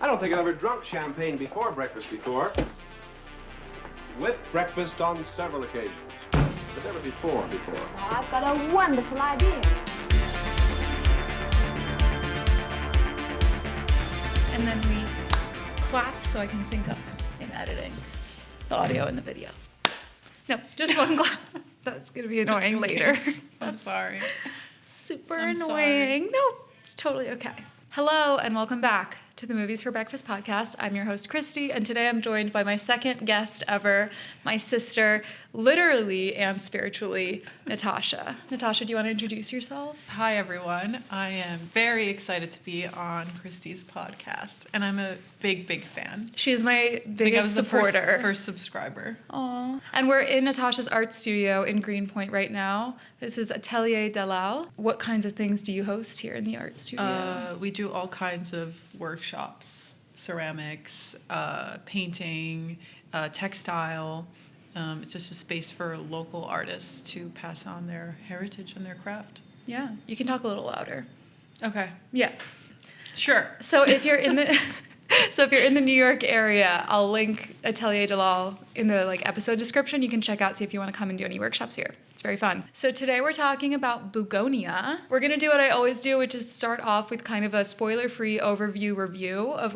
I don't think I've ever drunk champagne before breakfast before. With breakfast on several occasions, but never before. Oh, I've got a wonderful idea. And then we clap so I can sync up in editing the audio and the video. No, just one clap. That's going to be annoying later. I'm sorry. Super I'm annoying. sorry. No, it's totally okay. Hello and welcome back to the Movies for Breakfast podcast. I'm your host, Christy, and today I'm joined by my second guest ever, my sister, literally and spiritually, Natasha. Natasha, do you want to introduce yourself? Hi, everyone. I am very excited to be on Christy's podcast, and I'm a big fan. She is my biggest supporter. First subscriber. Aww. And we're in Natasha's art studio in Greenpoint right now. This is Atelier Delal. What kinds of things do you host here in the art studio? We do all kinds of workshops, ceramics, painting, textile. It's just a space for local artists to pass on their heritage and their craft. Yeah, you can talk a little louder. Okay. Yeah. Sure. So if you're in the New York area, I'll link Atelier Delal in the episode description. You can check out, see if you want to come and do any workshops here. It's very fun. So today we're talking about Bugonia. We're going to do what I always do, which is start off with kind of a spoiler-free overview review of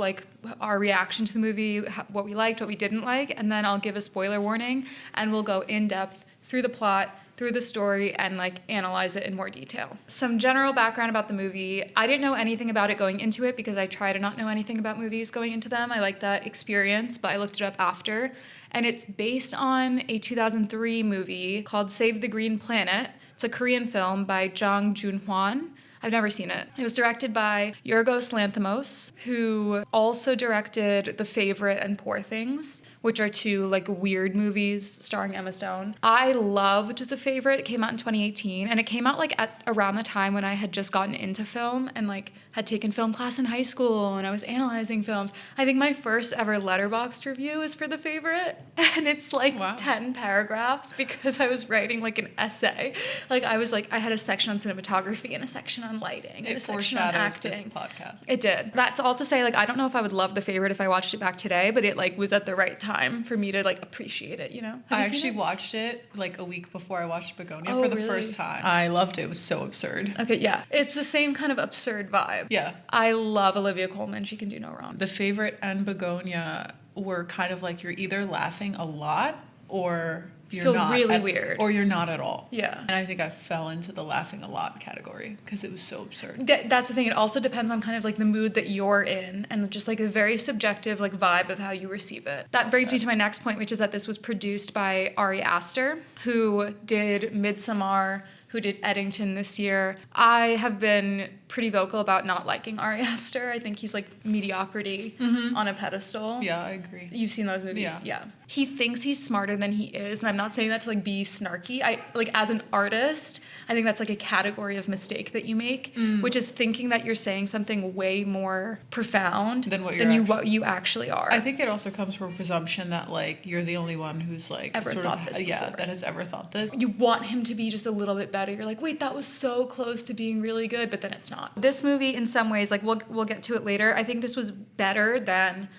our reaction to the movie, what we liked, what we didn't like, and then I'll give a spoiler warning and we'll go in depth through the plot, through the story, and analyze it in more detail. Some general background about the movie. I didn't know anything about it going into it because I try to not know anything about movies going into them. I like that experience, but I looked it up after. And it's based on a 2003 movie called Save the Green Planet. It's a Korean film by Jang Joon-hwan. I've never seen it. It was directed by Yorgos Lanthimos, who also directed The Favorite and Poor Things, which are two weird movies starring Emma Stone. I loved The Favorite. It came out in 2018, and it came out at around the time when I had just gotten into film and had taken film class in high school and I was analyzing films. I think my first ever Letterboxd review is for The Favorite, and it's Wow. 10 paragraphs because I was writing an essay. I had a section on cinematography and a section on lighting and a section on acting. This podcast. It did. That's all to say, I don't know if I would love The Favorite if I watched it back today, but it was at the right time for me to appreciate it, you know? I actually watched it a week before I watched Bugonia Oh, for the really? first time. I loved it. It was so absurd. Okay, yeah. It's the same kind of absurd vibe. Yeah. I love Olivia Colman. She can do no wrong. The Favorite and Bugonia were kind of you're either laughing a lot or you're Feel not. really weird. Or you're not at all. Yeah. And I think I fell into the laughing a lot category because it was so absurd. That's the thing. It also depends on kind of the mood that you're in and just a very subjective vibe of how you receive it. That brings me to my next point, which is that this was produced by Ari Aster, who did Midsommar, who did Eddington this year. I have been pretty vocal about not liking Ari Aster. I think he's mediocrity on a pedestal. Yeah, I agree. You've seen those movies? Yeah. He thinks he's smarter than he is, and I'm not saying that to be snarky. I as an artist, I think that's a category of mistake that you make, which is thinking that you're saying something way more profound than what you actually are. I think it also comes from a presumption that you're you're the only one who's ever thought this before. that has ever thought this. You want him to be just a little bit better. You're wait, that was so close to being really good, but then it's not. This movie, in some ways, we'll get to it later, I think this was better than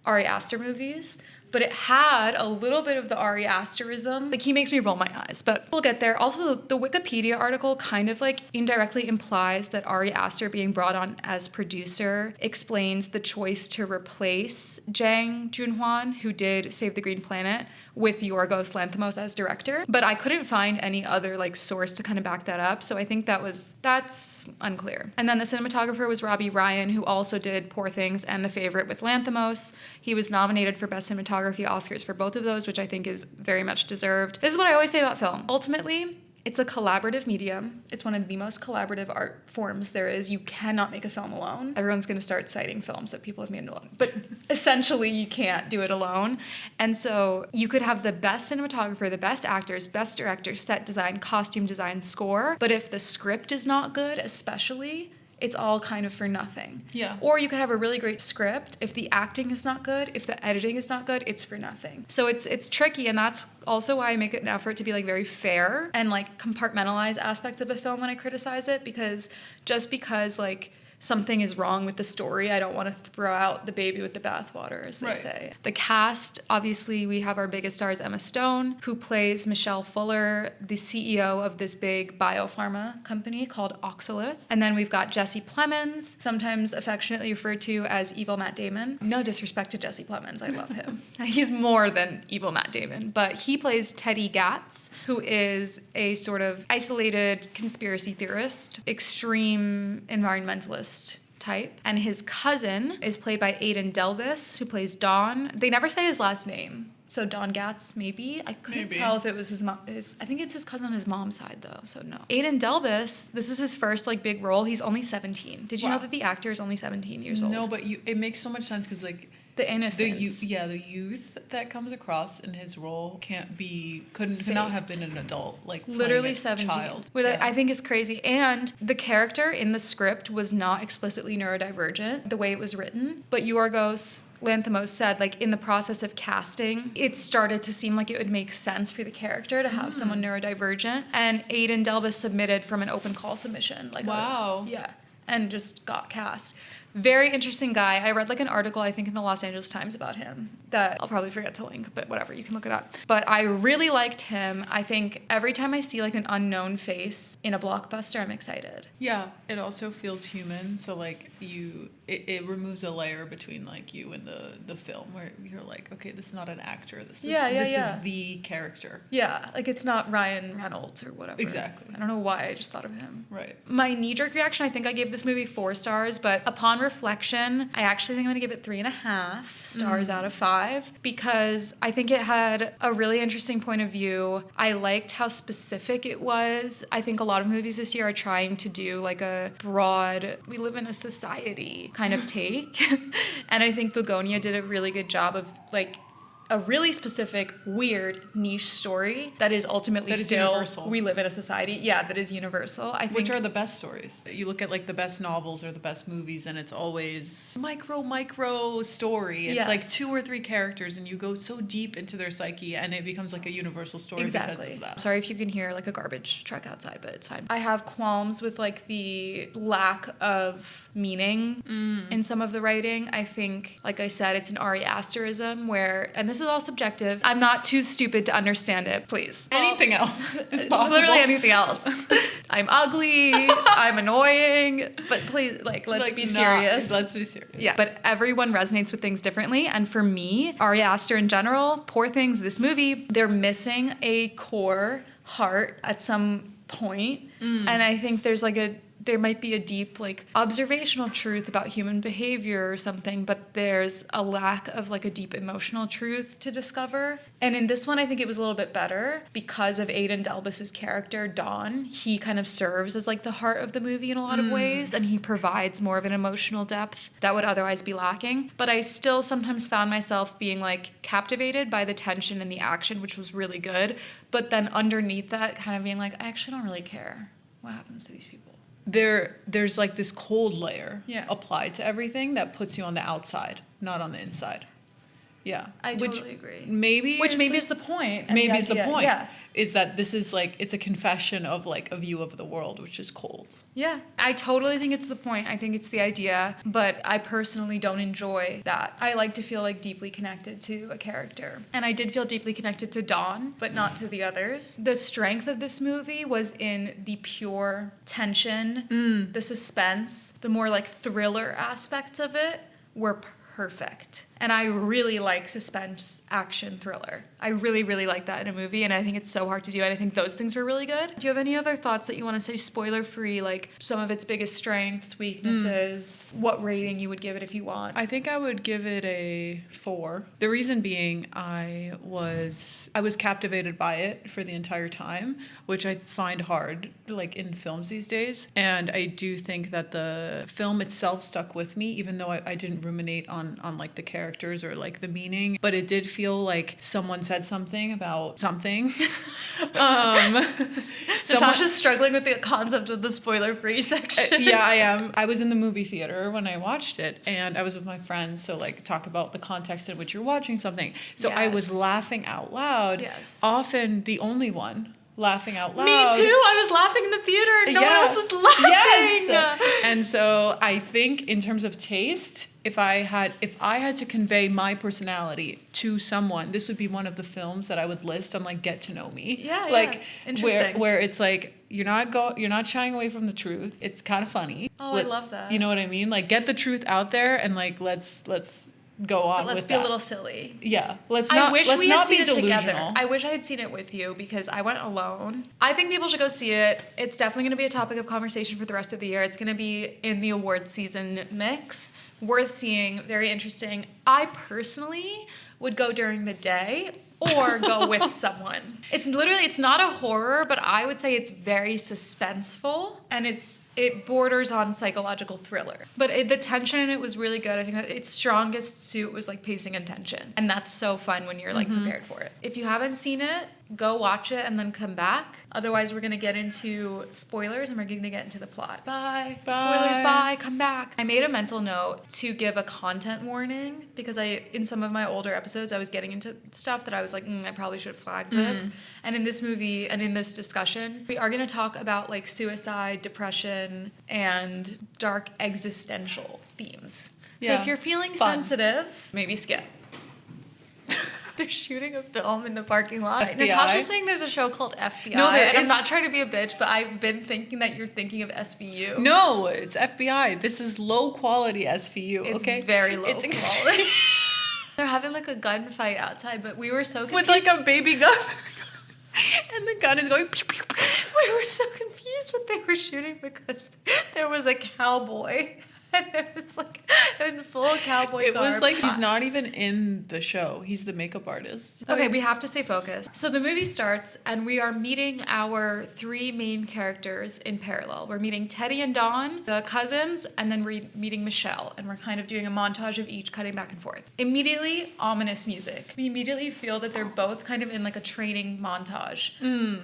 Ari Aster movies, but it had a little bit of the Ari Asterism. He makes me roll my eyes, but we'll get there. Also, the Wikipedia article kind of indirectly implies that Ari Aster being brought on as producer explains the choice to replace Jang Joon-hwan, who did Save the Green Planet, with Yorgos Lanthimos as director. But I couldn't find any other source to kind of back that up, so I think that's unclear. And then the cinematographer was Robbie Ryan, who also did Poor Things and The Favorite with Lanthimos. He was nominated for Best Cinematography Oscars for both of those, which I think is very much deserved. This is what I always say about film. Ultimately, it's a collaborative medium. It's one of the most collaborative art forms there is. You cannot make a film alone. Everyone's going to start citing films that people have made alone. But essentially, you can't do it alone. And so you could have the best cinematographer, the best actors, best director, set design, costume design, score. But if the script is not good, especially, it's all kind of for nothing. Yeah. Or you could have a really great script. If the acting is not good, if the editing is not good, it's for nothing. So it's tricky, and that's also why I make an effort to be very fair and compartmentalize aspects of a film when I criticize it, because just because something is wrong with the story, I don't want to throw out the baby with the bathwater, as they say. The cast, obviously, we have our biggest stars, Emma Stone, who plays Michelle Fuller, the CEO of this big biopharma company called Oxalith. And then we've got Jesse Plemons, sometimes affectionately referred to as evil Matt Damon. No disrespect to Jesse Plemons, I love him. He's more than evil Matt Damon, but he plays Teddy Gatz, who is a sort of isolated conspiracy theorist, extreme environmentalist type. And his cousin is played by Aidan Delbus, who plays Don. They never say his last name. So Don Gatz, maybe? I couldn't tell if it was his mom. I think it's his cousin on his mom's side, though, so no. Aidan Delbus, this is his first, like, big role. He's only 17. Did you know that the actor is only 17 years old? No, but it makes so much sense because, like, the innocence. The youth that comes across in his role could not have been an adult, like literally a 17. Child. What I think is crazy. And the character in the script was not explicitly neurodivergent the way it was written, but Yorgos Lanthimos said, like, in the process of casting, it started to seem like it would make sense for the character to have someone neurodivergent. And Aidan Delbus submitted from an open call submission. Like, wow. And just got cast. Very interesting guy. I read, like, an article, I think, in the Los Angeles Times about him that I'll probably forget to link, but whatever, you can look it up. But I really liked him. I think every time I see, like, an unknown face in a blockbuster, I'm excited. Yeah, it also feels human. So, like, it removes a layer between, like, you and the film where you're like, okay, this is not an actor. This is the character. Yeah, like, it's not Ryan Reynolds or whatever. Exactly. I don't know why I just thought of him. Right. My knee-jerk reaction, I think I gave this movie 4 stars, but upon reflection, I actually think I'm going to give it 3.5 stars out of 5 because I think it had a really interesting point of view. I liked how specific it was. I think a lot of movies this year are trying to do, like, a broad, we live in a society kind of take. And I think Bugonia did a really good job of, like, a really specific, weird, niche story that is ultimately still universal. We live in a society, that is universal. I think, which are the best stories. You look at, like, the best novels or the best movies, and it's always micro story. It's like 2 or 3 characters, and you go so deep into their psyche, and it becomes like a universal story because of that. Sorry if you can hear, like, a garbage truck outside, but it's fine. I have qualms with, like, the lack of meaning in some of the writing. I think, like I said, it's an Ari Asterism where, and this is all subjective. I'm not too stupid to understand it, please. Anything else is possible. Literally anything else. I'm ugly, I'm annoying, but please, like, let's be serious. Let's be serious. Yeah, but everyone resonates with things differently. And for me, Ari Aster in general, Poor Things, this movie, they're missing a core heart at some point. And I think there might be a deep, like, observational truth about human behavior or something, but there's a lack of, like, a deep emotional truth to discover. And in this one, I think it was a little bit better because of Aidan Delbus's character, Don. He kind of serves as, like, the heart of the movie in a lot of ways, and he provides more of an emotional depth that would otherwise be lacking. But I still sometimes found myself being, like, captivated by the tension and the action, which was really good. But then underneath that, kind of being like, I actually don't really care what happens to these people. There's like this cold layer Yeah. applied to everything that puts you on the outside, not on the inside. Yeah. I totally agree. Which maybe is the point. Maybe is the point. Yeah. Is that this is, like, it's a confession of, like, a view of the world, which is cold. Yeah. I totally think it's the point. I think it's the idea, but I personally don't enjoy that. I like to feel, like, deeply connected to a character. And I did feel deeply connected to Dawn, but not to the others. The strength of this movie was in the pure tension, the suspense, the more, like, thriller aspects of it were perfect. And I really like suspense action thriller. I really, really like that in a movie, and I think it's so hard to do, and I think those things were really good. Do you have any other thoughts that you want to say spoiler-free, like some of its biggest strengths, weaknesses, what rating you would give it if you want? I think I would give it a 4. The reason being I was captivated by it for the entire time, which I find hard, like, in films these days. And I do think that the film itself stuck with me, even though I didn't ruminate on like the characters or, like, the meaning, but it did feel like someone said something about something. Natasha's struggling with the concept of the spoiler-free section. Yeah, I am. I was in the movie theater when I watched it, and I was with my friends, so, like, talk about the context in which you're watching something. So I was laughing out loud. Yes. Often the only one laughing out loud. Me too. I was laughing in the theater and no one else was laughing. Yes. And so I think in terms of taste, if I had to convey my personality to someone, this would be one of the films that I would list on like Get to Know Me. Yeah, like interesting. where it's like you're not shying away from the truth. It's kind of funny. Oh, I love that. You know what I mean? Like get the truth out there and like let's go on But let's with be that. a little silly. Yeah, let's I not. wish let's we not had seen be it delusional. together. I wish I had seen it with you because I went alone. I think people should go see it. It's definitely going to be a topic of conversation for the rest of the year. It's going to be in the award season mix. Worth seeing, very interesting. I personally would go during the day or go with someone. It's not a horror, but I would say it's very suspenseful and it borders on psychological thriller. But the tension in it was really good. I think that its strongest suit was like pacing and tension. And that's so fun when you're like prepared for it. If you haven't seen it, go watch it and then come back. Otherwise, we're going to get into spoilers and we're going to get into the plot. Bye. Spoilers, bye. Come back. I made a mental note to give a content warning because in some of my older episodes, I was getting into stuff that I was like, I probably should have flagged this. And in this movie and in this discussion, we are going to talk about like suicide, depression, and dark existential themes. So if you're feeling sensitive, maybe skip. They're shooting a film in the parking lot. FBI? Natasha's saying there's a show called FBI. No, there and I'm is- not trying to be a bitch, but I've been thinking that you're thinking of SVU. No, it's FBI. This is low quality SVU. It's okay, very low It's quality. They're having like a gunfight outside, but we were so confused. with like a baby gun, and the gun is going. Pew, pew, pew. We were so confused what they were shooting because there was a cowboy. And there was like in full cowboy It garb. was like he's not even in the show. He's the makeup artist. Okay, we have to stay focused. So the movie starts, and we are meeting our three main characters in parallel. We're meeting Teddy and Dawn, the cousins, and then we're meeting Michelle, and we're kind of doing a montage of each cutting back and forth. Immediately, ominous music. We immediately feel that they're both kind of in like a training montage,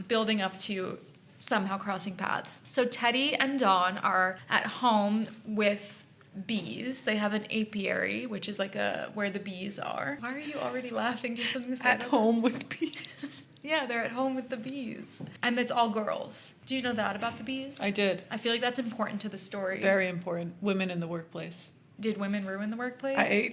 building up to somehow crossing paths. So Teddy and Dawn are at home with bees. They have an apiary, which is like where the bees are. Why are you already laughing? Do you have something to say? At home with bees. Yeah, they're at home with the bees. And it's all girls. Do you know that about the bees? I did. I feel like that's important to the story. Very important. Women in the workplace. Did women ruin the workplace?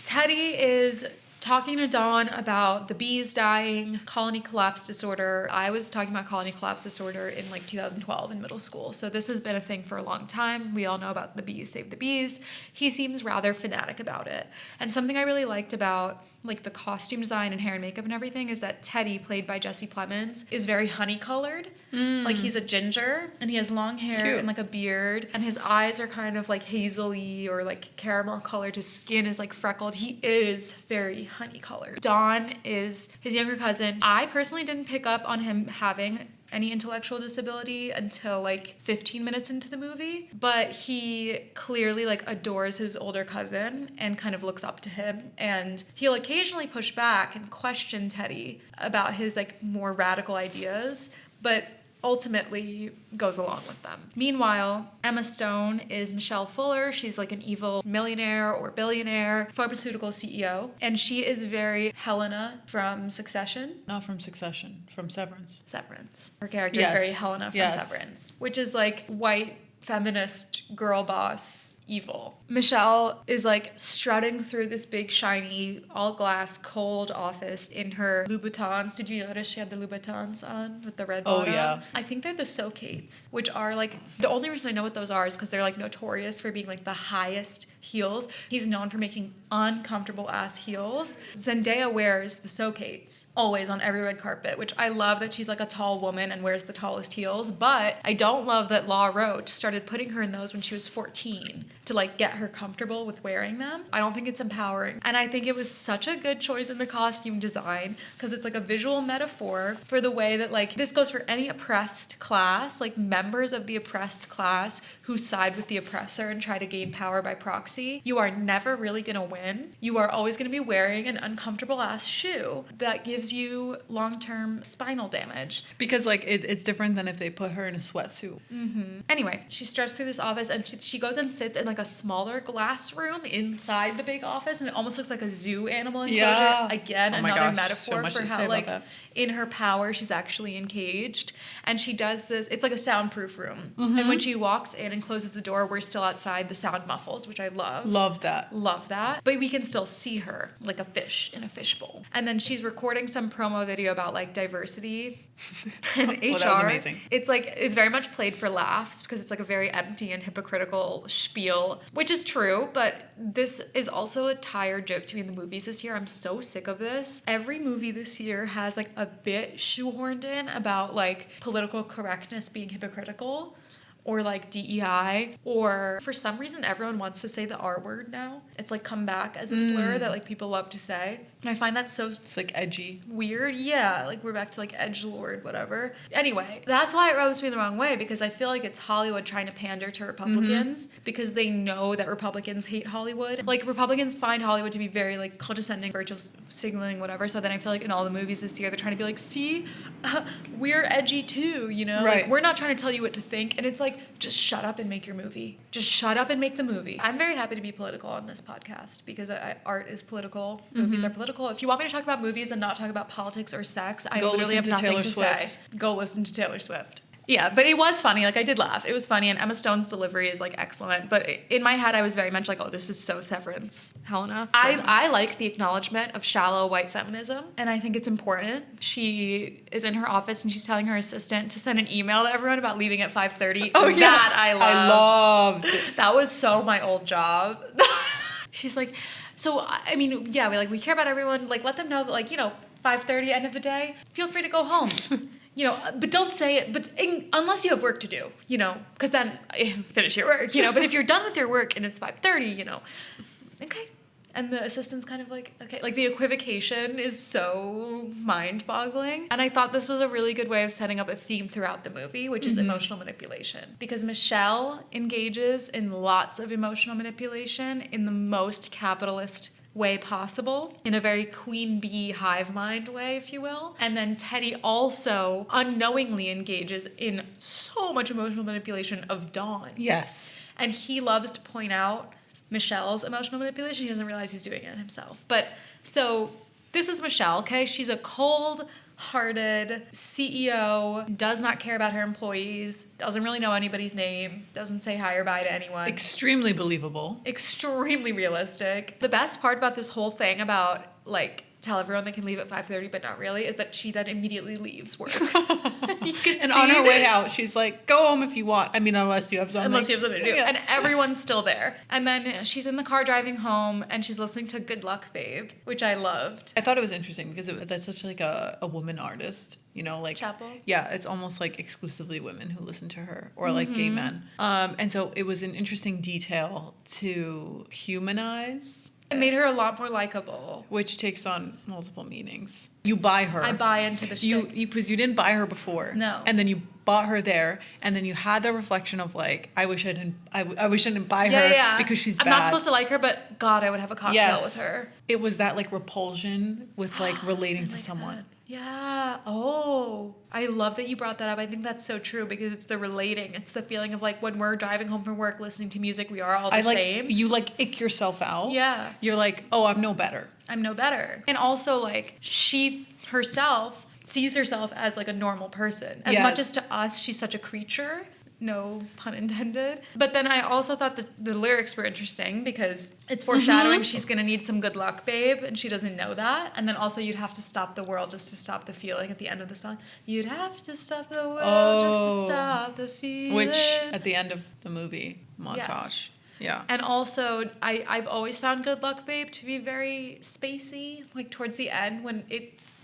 Teddy is talking to Dawn about the bees dying, colony collapse disorder. I was talking about colony collapse disorder in like 2012 in middle school. So this has been a thing for a long time. We all know about the bees save the bees. He seems rather fanatic about it. And something I really liked about like the costume design and hair and makeup and everything is that Teddy, played by Jesse Plemons, is very honey colored. Like he's a ginger and he has long hair Cute. and like a beard and his eyes are kind of like hazily or like caramel colored. His skin is like freckled. He is very honey colored. Dawn is his younger cousin. I personally didn't pick up on him having any intellectual disability until like 15 minutes into the movie, but he clearly like adores his older cousin and kind of looks up to him, and he'll occasionally push back and question Teddy about his like more radical ideas, but ultimately goes along with them. Meanwhile, Emma Stone is Michelle Fuller. She's like an evil millionaire or billionaire pharmaceutical CEO, and she is very Helena from Succession. Not from Succession, from Severance. Severance. Her character Yes. is very Helena from Yes. Severance, which is like white feminist girl boss evil. Michelle is like strutting through this big shiny all glass cold office in her Louboutins. Did you notice she had the Louboutins on with the red Oh, bottom? yeah. I think they're the Socates, which are like, the only reason I know what those are is because they're like notorious for being like the highest heels. He's known for making uncomfortable ass heels. Zendaya wears the Socates always on every red carpet, which I love that she's like a tall woman and wears the tallest heels, but I don't love that Law Roach started putting her in those when she was 14 to like get her comfortable with wearing them. I don't think it's empowering. And I think it was such a good choice in the costume design because it's like a visual metaphor for the way that like this goes for any oppressed class, like members of the oppressed class who side with the oppressor and try to gain power by proxy. You are never really gonna win. You are always gonna be wearing an uncomfortable ass shoe that gives you long-term spinal damage. Because like it's different than if they put her in a sweatsuit. Anyway, she struts through this office and she goes and sits in like like a smaller glass room inside the big office, and it almost looks like a zoo animal enclosure. Yeah. Again, Oh my another gosh, metaphor so much for to say how about like that. in her power she's actually encaged. And she does this, it's like a soundproof room. Mm-hmm. And when she walks in and closes the door, we're still outside, the sound muffles, which I love. Love that. Love that. But we can still see her like a fish in a fishbowl. And then she's recording some promo video about like diversity and HR. Well, that was amazing. It's like, it's very much played for laughs because it's like a very empty and hypocritical spiel, which is true, but this is also a tired joke to me in the movies this year. I'm so sick of this. Every movie this year has like a bit shoehorned in about like political correctness being hypocritical, or like DEI, or for some reason everyone wants to say the R word now. It's like come back as a slur that like people love to say. And I find that so It's like edgy. weird. Yeah, like we're back to like edgelord, whatever. Anyway, that's why it rubs me the wrong way, because I feel like it's Hollywood trying to pander to Republicans because they know that Republicans hate Hollywood. Like Republicans find Hollywood to be very like condescending, virtual signaling, whatever. So then I feel like in all the movies this year, they're trying to be like, see, we're edgy too, you know? Right. Like, we're not trying to tell you what to think. And it's like, just shut up and make your movie. Just shut up and make the movie. I'm very happy to be political on this podcast because art is political. Movies are political. If you want me to talk about movies and not talk about politics or sex, I Go literally have listen to nothing Taylor to Swift. say. Go listen to Taylor Swift. Yeah, but it was funny. Like, I did laugh. It was funny, and Emma Stone's delivery is, like, excellent. But in my head, I was very much like, oh, this is so Severance, Helena. I like the acknowledgement of shallow white feminism, and I think it's important. She is in her office, and she's telling her assistant to send an email to everyone about leaving at 5:30. Oh, yeah. That I loved. I loved it. That was so my old job. She's like, so, I mean, yeah, we care about everyone. Like, let them know that, like, 5:30, end of the day, feel free to go home. But don't say it, unless you have work to do, because then finish your work, but if you're done with your work and it's 5:30, okay. And the assistant's kind of like, okay, like the equivocation is so mind-boggling. And I thought this was a really good way of setting up a theme throughout the movie, which is emotional manipulation. Because Michelle engages in lots of emotional manipulation in the most capitalist way possible, in a very queen bee hive mind way, if you will. And then Teddy also unknowingly engages in so much emotional manipulation of Dawn. Yes. And he loves to point out Michelle's emotional manipulation. He doesn't realize he's doing it himself. But so this is Michelle, okay? She's a cold-hearted CEO, does not care about her employees, doesn't really know anybody's name, doesn't say hi or bye to anyone. Extremely believable. Extremely realistic. The best part about this whole thing about, like, tell everyone they can leave at 5:30, but not really, is that she then immediately leaves work. And on her way out, she's like, go home if you want. I mean, unless you have something. Unless you have something to do. Yeah. And everyone's still there. And then she's in the car driving home, and she's listening to Good Luck, Babe, which I loved. I thought it was interesting because that's such like a woman artist, like Chapel? Yeah, it's almost like exclusively women who listen to her, or like gay men. And so it was an interesting detail to humanize. It made her a lot more likable. Which takes on multiple meanings. You buy her. I buy into the shtick. Because you didn't buy her before. No. And then you bought her there, and then you had the reflection of like, I wish I didn't buy her because she's bad. I'm not supposed to like her, but God, I would have a cocktail with her. It was that like repulsion with like relating to someone. That. Yeah. Oh, I love that you brought that up. I think that's so true because it's the relating. It's the feeling of like when we're driving home from work, listening to music, we are all the same. You like ick yourself out. Yeah. You're like, oh, I'm no better. I'm no better. And also like she herself sees herself as like a normal person. As much as to us, she's such a creature. No pun intended. But then I also thought the lyrics were interesting because it's foreshadowing she's going to need some good luck, babe, and she doesn't know that. And then also you'd have to stop the world just to stop the feeling at the end of the song. You'd have to stop the world just to stop the feeling. Which at the end of the movie, Montage. Yes. Yeah. And also, I've always found Good Luck, Babe to be very spacey. Like towards the end when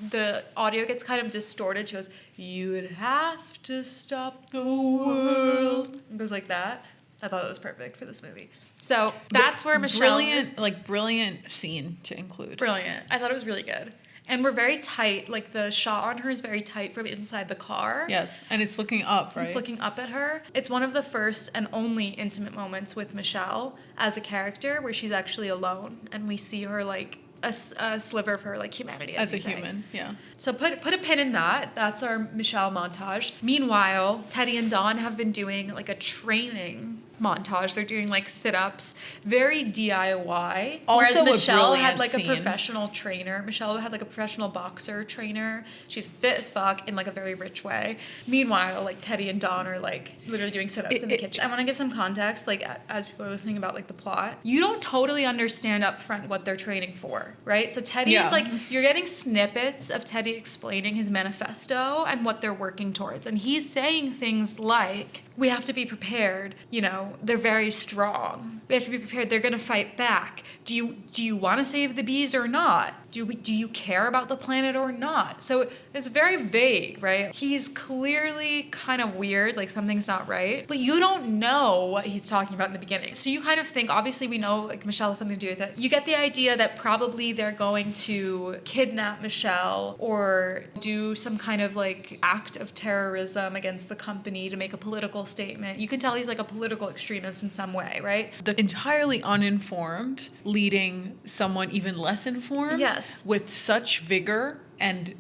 the audio gets kind of distorted. She goes, you'd have to stop the world. It goes like that. I thought it was perfect for this movie. So that's where Michelle is. Brilliant scene to include. Brilliant. I thought it was really good. And we're very tight. Like the shot on her is very tight from inside the car. Yes. And it's looking up, right? It's looking up at her. It's one of the first and only intimate moments with Michelle as a character where she's actually alone. And we see her like a sliver of her like humanity as a human. Yeah. So put a pin in that. That's our Michelle montage. Meanwhile, Teddy and Dawn have been doing like a training montage. They're doing like sit-ups, very DIY. Also Whereas a Michelle had brilliant like a scene. professional trainer. Michelle had like a professional boxer trainer. She's fit as fuck in like a very rich way. Meanwhile, like Teddy and Dawn are like literally doing sit-ups in the kitchen. I want to give some context, like as people are listening about like the plot. You don't totally understand up front what they're training for, right? So Teddy is like, you're getting snippets of Teddy explaining his manifesto and what they're working towards. And he's saying things like, we have to be prepared. You know, they're very strong. We have to be prepared. They're going to fight back. Do you want to save the bees or not? Do you care about the planet or not? So it's very vague, right? He's clearly kind of weird, like something's not right, but you don't know what he's talking about in the beginning. So you kind of think, obviously we know like Michelle has something to do with it. You get the idea that probably they're going to kidnap Michelle or do some kind of like act of terrorism against the company to make a political statement. You can tell he's like a political extremist in some way, right? The entirely uninformed leading someone even less informed. Yes. With such vigor and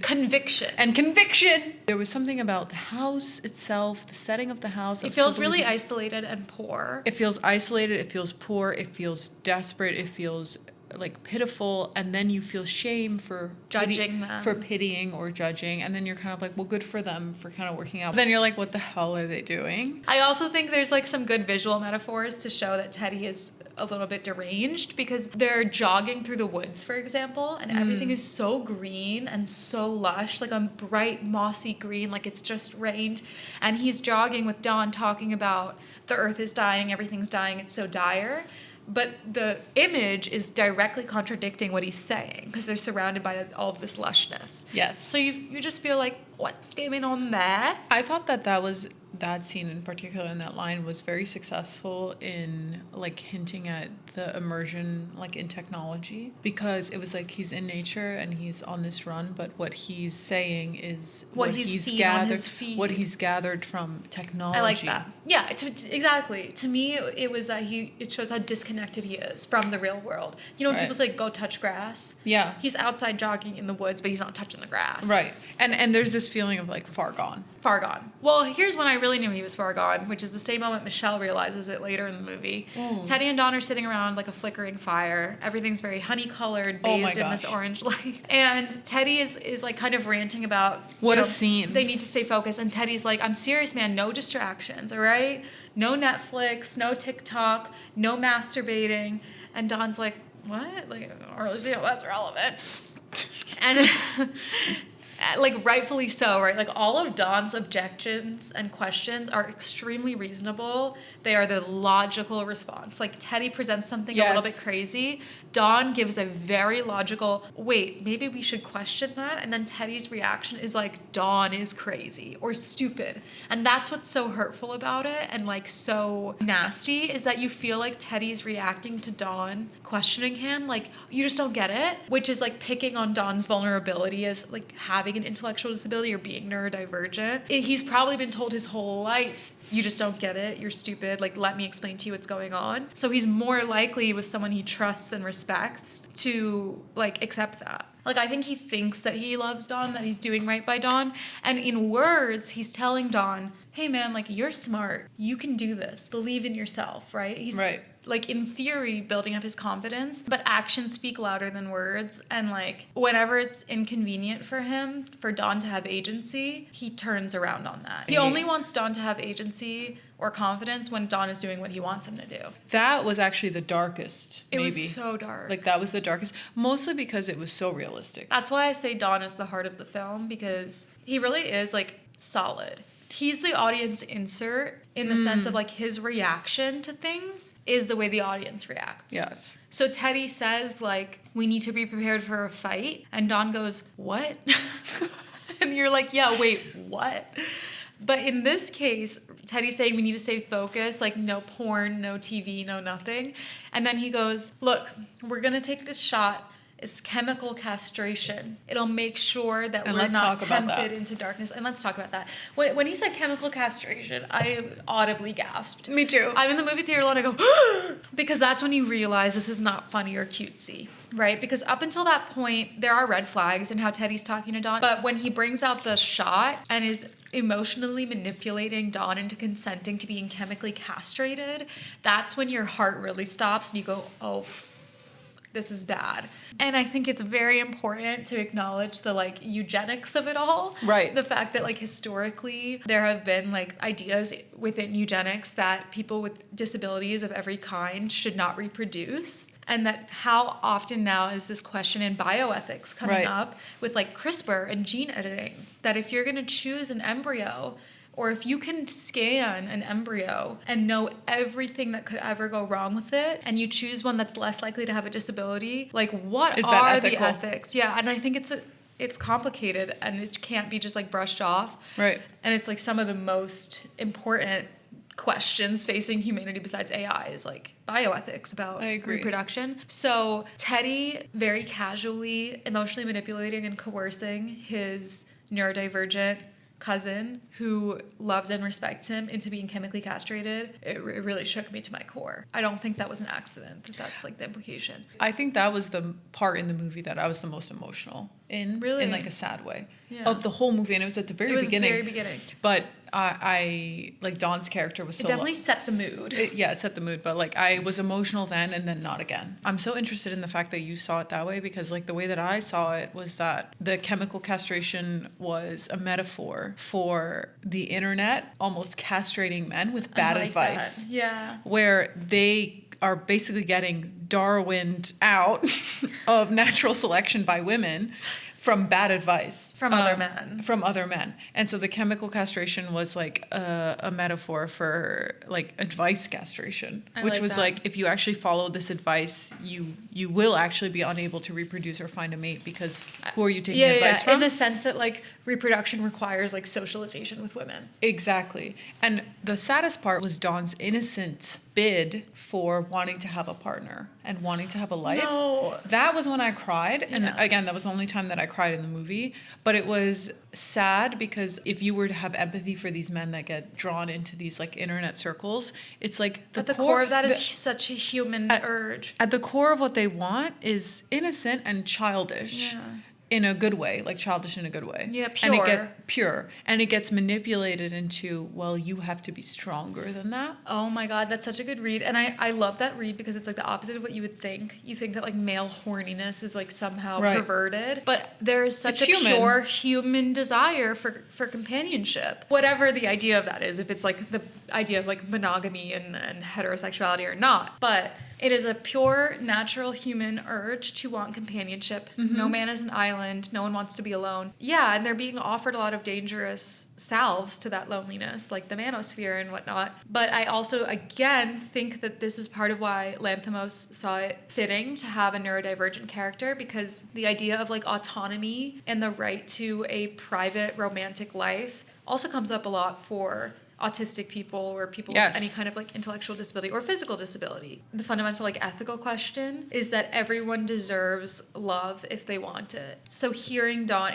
conviction. There was something about the house itself, the setting of the house. It feels really isolated and poor. It feels isolated, it feels poor, it feels desperate, it feels like pitiful, and then you feel shame for judging them, for pitying or judging, and then you're kind of like, well, good for them for kind of working out. But then you're like, what the hell are they doing? I also think there's like some good visual metaphors to show that Teddy is a little bit deranged, because they're jogging through the woods, for example, and everything is so green and so lush, like a bright mossy green, like it's just rained, and he's jogging with Dawn talking about the earth is dying, everything's dying, it's so dire. But the image is directly contradicting what he's saying, because they're surrounded by all of this lushness. Yes. So you just feel like, what's going on there? I thought that scene in particular, and that line was very successful in like hinting at the immersion like in technology, because it was like he's in nature and he's on this run, but what he's saying is what he's seen gathered, on his feed. what he's gathered from technology. I like that. Yeah, exactly. To me, it was that it shows how disconnected he is from the real world. You know, when people say go touch grass. Yeah. He's outside jogging in the woods, but he's not touching the grass. Right. And there's this feeling of like far gone. Far gone. Well, here's when I really knew he was far gone, which is the same moment Michelle realizes it later in the movie. Teddy and Dawn are sitting around like a flickering fire. Everything's very honey-colored, bathed in this orange light. And Teddy is like kind of ranting about... What a scene. They need to stay focused. And Teddy's like, I'm serious, man. No distractions, all right? No Netflix, no TikTok, no masturbating. And Dawn's like, what? Like, or that's relevant. And... like rightfully so, right? Like all of Dawn's objections and questions are extremely reasonable. They are the logical response. Like Teddy presents something a little bit crazy. Dawn gives a very logical, wait, maybe we should question that. And then Teddy's reaction is like, Dawn is crazy or stupid. And that's what's so hurtful about it and like so nasty, is that you feel like Teddy's reacting to Dawn questioning him. Like, you just don't get it, which is like picking on Dawn's vulnerability as like having an intellectual disability or being neurodivergent. He's probably been told his whole life, you just don't get it, you're stupid, like let me explain to you what's going on. So he's more likely with someone he trusts and respects to like accept that. Like I think he thinks that he loves Dawn, that he's doing right by Dawn, and in words he's telling Dawn, hey man, like you're smart, you can do this, believe in yourself, right? He's right. Like in theory building up his confidence, but actions speak louder than words, and like whenever it's inconvenient for him, for Dawn to have agency, he turns around on that. He only wants Dawn to have agency or confidence when Dawn is doing what he wants him to do. That was actually the darkest, maybe. It was so dark. Like that was the darkest, mostly because it was so realistic. That's why I say Dawn is the heart of the film, because he really is like solid. He's the audience insert in the sense of like his reaction to things is the way the audience reacts. Yes. So Teddy says like, we need to be prepared for a fight. And Dawn goes, what? And you're like, yeah, wait, what? But in this case, Teddy's saying we need to stay focused, like no porn, no TV, no nothing. And then he goes, look, we're going to take this shot is chemical castration. It'll make sure that And we're let's not talk about tempted that. into darkness. And let's talk about that. When he said chemical castration, I audibly gasped. Me too. I'm in the movie theater and I go, because that's when you realize this is not funny or cutesy, right? Because up until that point, there are red flags in how Teddy's talking to Dawn. But when he brings out the shot and is emotionally manipulating Dawn into consenting to being chemically castrated, that's when your heart really stops and you go, oh, this is bad. And I think it's very important to acknowledge the like eugenics of it all. Right. The fact that like historically there have been like ideas within eugenics that people with disabilities of every kind should not reproduce. And that how often now is this question in bioethics coming up with like CRISPR and gene editing, that if you're going to choose an embryo, or if you can scan an embryo and know everything that could ever go wrong with it, and you choose one that's less likely to have a disability, like what Is that are the ethical? ethics? Yeah, and I think it's complicated and it can't be just like brushed off. Right. And it's like some of the most important questions facing humanity besides AI is like bioethics about I agree. reproduction. So Teddy very casually emotionally manipulating and coercing his neurodivergent cousin who loves and respects him into being chemically castrated, it really shook me to my core. I don't think that was an accident. That's like the implication. I think that was the part in the movie that I was the most emotional in. Really? In like a sad way. Yeah. Of the whole movie. And it was at the very beginning. Very beginning. But I like Dawn's character was so... It definitely set the mood. It set the mood. But like I was emotional then and then not again. I'm so interested in the fact that you saw it that way because like the way that I saw it was that the chemical castration was a metaphor for the internet almost castrating men with bad I like advice. that. Yeah. Where they are basically getting Darwined out of natural selection by women from bad advice. From other men. From other men. And so the chemical castration was like a metaphor for like advice castration, which like was that. like if you actually follow this advice, you will actually be unable to reproduce or find a mate because who are you taking advice from? In the sense that like reproduction requires like socialization with women. Exactly. And the saddest part was Dawn's innocent bid for wanting to have a partner and wanting to have a life. No. That was when I cried. And Yeah. again, that was the only time that I cried in the movie. But it was sad because if you were to have empathy for these men that get drawn into these like internet circles, it's like At the core of that is such a human urge. At the core of what they want is innocent and childish. Yeah. In a good way, like childish in a good way. Yeah, pure. And it gets manipulated into, well, you have to be stronger than that. Oh my God, that's such a good read. And I love that read because it's like the opposite of what you would think. You think that like male horniness is like somehow perverted. But there is such It's a human. pure human desire for companionship. Whatever the idea of that is, if it's like the idea of like monogamy and heterosexuality or not. But it is a pure, natural human urge to want companionship. Mm-hmm. No man is an island. No one wants to be alone. Yeah, and they're being offered a lot of dangerous salves to that loneliness, like the manosphere and whatnot. But I also, again, think that this is part of why Lanthimos saw it fitting to have a neurodivergent character, because the idea of like autonomy and the right to a private romantic life also comes up a lot for autistic people or people Yes. with any kind of like intellectual disability or physical disability. The fundamental like ethical question is that everyone deserves love if they want it. So hearing Dawn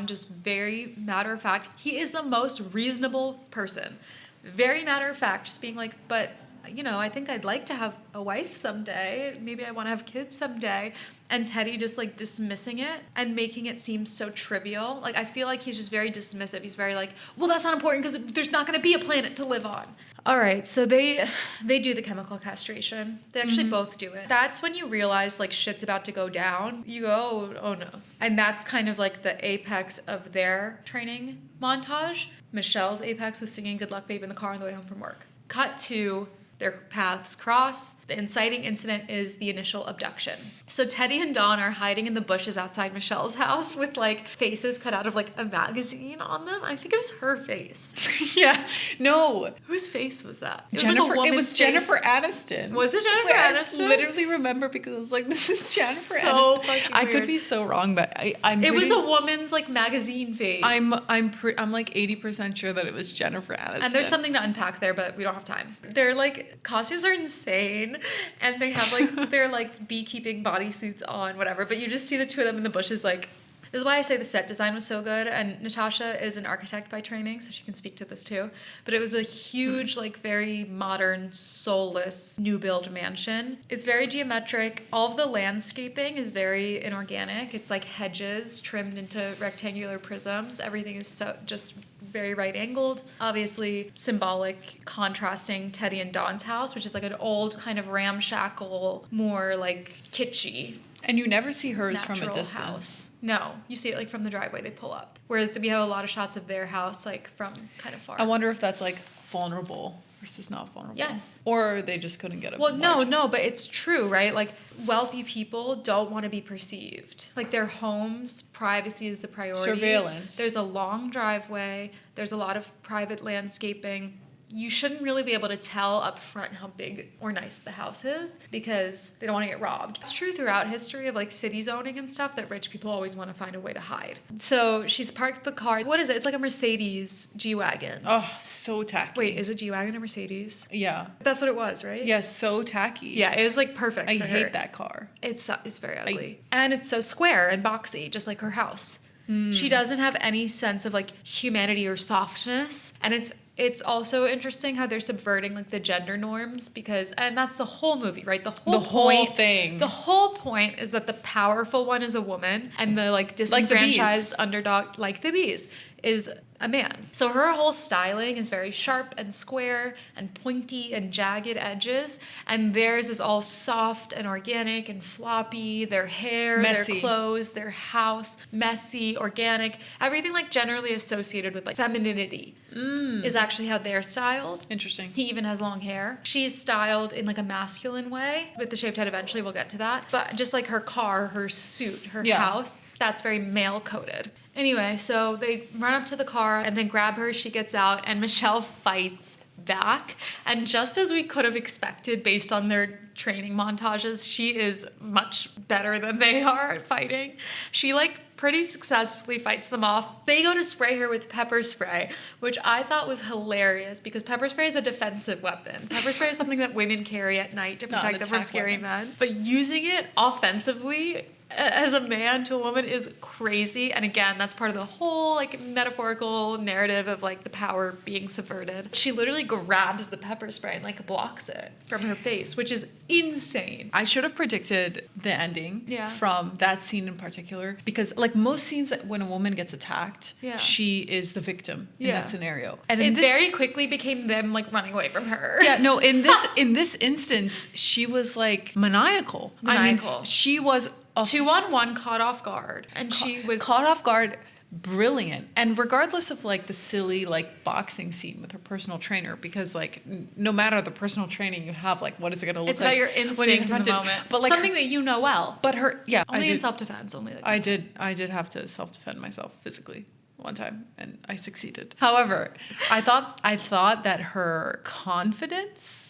just very matter of fact, he is the most reasonable person. Very matter of fact, just being like, but you know, I think I'd like to have a wife someday. Maybe I want to have kids someday. And Teddy just like dismissing it and making it seem so trivial. Like I feel like he's just very dismissive. He's very like, well, that's not important because there's not going to be a planet to live on. All right, so they do the chemical castration. They actually both do it. That's when you realize like shit's about to go down. You go, oh no. And that's kind of like the apex of their training montage. Michelle's apex was singing Good Luck Babe in the car on the way home from work. Cut to their paths cross. The inciting incident is the initial abduction. So Teddy and Dawn are hiding in the bushes outside Michelle's house with like faces cut out of like a magazine on them. I think it was her face. Yeah. No. Whose face was that? It Jennifer, was like a woman's it was face. Jennifer Aniston. Was it Jennifer Aniston? I literally remember because I was like, this is Jennifer So Aniston. fucking I could weird. be so wrong, but I'm It was pretty- a woman's like magazine face. I'm like 80% sure that it was Jennifer Aniston. And there's something to unpack there, but we don't have time. They're like say costumes are insane, and they have like their like beekeeping bodysuits on, whatever. But you just see the two of them in the bushes, like. This is why I say the set design was so good, and Natasha is an architect by training, so she can speak to this too. But it was a huge, like, very modern, soulless, new build mansion. It's very geometric. All of the landscaping is very inorganic. It's like hedges trimmed into rectangular prisms. Everything is so just very right angled. Obviously, symbolic, contrasting Teddy and Dawn's house, which is like an old kind of ramshackle, more like kitschy. And you never see hers from a distance. House. No, you see it like from the driveway they pull up. Whereas we have a lot of shots of their house like from kind of far. I wonder if that's like vulnerable versus not vulnerable. Yes. Or they just couldn't get it. Well, no, but it's true, right? Like wealthy people don't want to be perceived. Like their homes, privacy is the priority. Surveillance. There's a long driveway. There's a lot of private landscaping. You shouldn't really be able to tell up front how big or nice the house is because they don't want to get robbed. It's true throughout history of like city zoning and stuff that rich people always want to find a way to hide. So she's parked the car. What is it? It's like a Mercedes G-Wagon. Oh, so tacky. Wait, is a G-Wagon a Mercedes? Yeah. That's what it was, right? Yeah, so tacky. Yeah, it was like perfect I for hate her. that car. It's very ugly. And it's so square and boxy, just like her house. She doesn't have any sense of like humanity or softness. And it's also interesting how they're subverting like the gender norms and that's the whole movie, right? The whole thing. The whole point is that the powerful one is a woman and the like disenfranchised underdog, like the bees, is a man. So her whole styling is very sharp and square and pointy and jagged edges, and theirs is all soft and organic and floppy. Their hair, messy. Their clothes, their house, messy, organic, everything like generally associated with like femininity is actually how they're styled. Interesting. He even has long hair. She's styled in like a masculine way with the shaved head. Eventually we'll get to that. But just like her car, her suit, her house, that's very male coded. Anyway, so they run up to the car and then grab her. She gets out and Michelle fights back. And just as we could have expected based on their training montages, she is much better than they are at fighting. She like pretty successfully fights them off. They go to spray her with pepper spray, which I thought was hilarious because pepper spray is a defensive weapon. Pepper spray is something that women carry at night to protect them from scary men. But using it offensively as a man to a woman is crazy. And again, that's part of the whole like metaphorical narrative of like the power being subverted. She literally grabs the pepper spray and like blocks it from her face, which is insane. I should have predicted the ending from that scene in particular because like most scenes when a woman gets attacked, she is the victim in that scenario. And it very quickly became them like running away from her. Yeah, no, in this instance, she was like maniacal. I mean, she was 2-on-1 caught off guard. And she was caught off guard. Brilliant. And regardless of like the silly like boxing scene with her personal trainer, because like no matter the personal training you have, like what is it going to look like? It's about your instinct in the moment. But like something that you know well. But her, only in self-defense. Only. I did have to self-defend myself physically one time and I succeeded. However, I thought that her confidence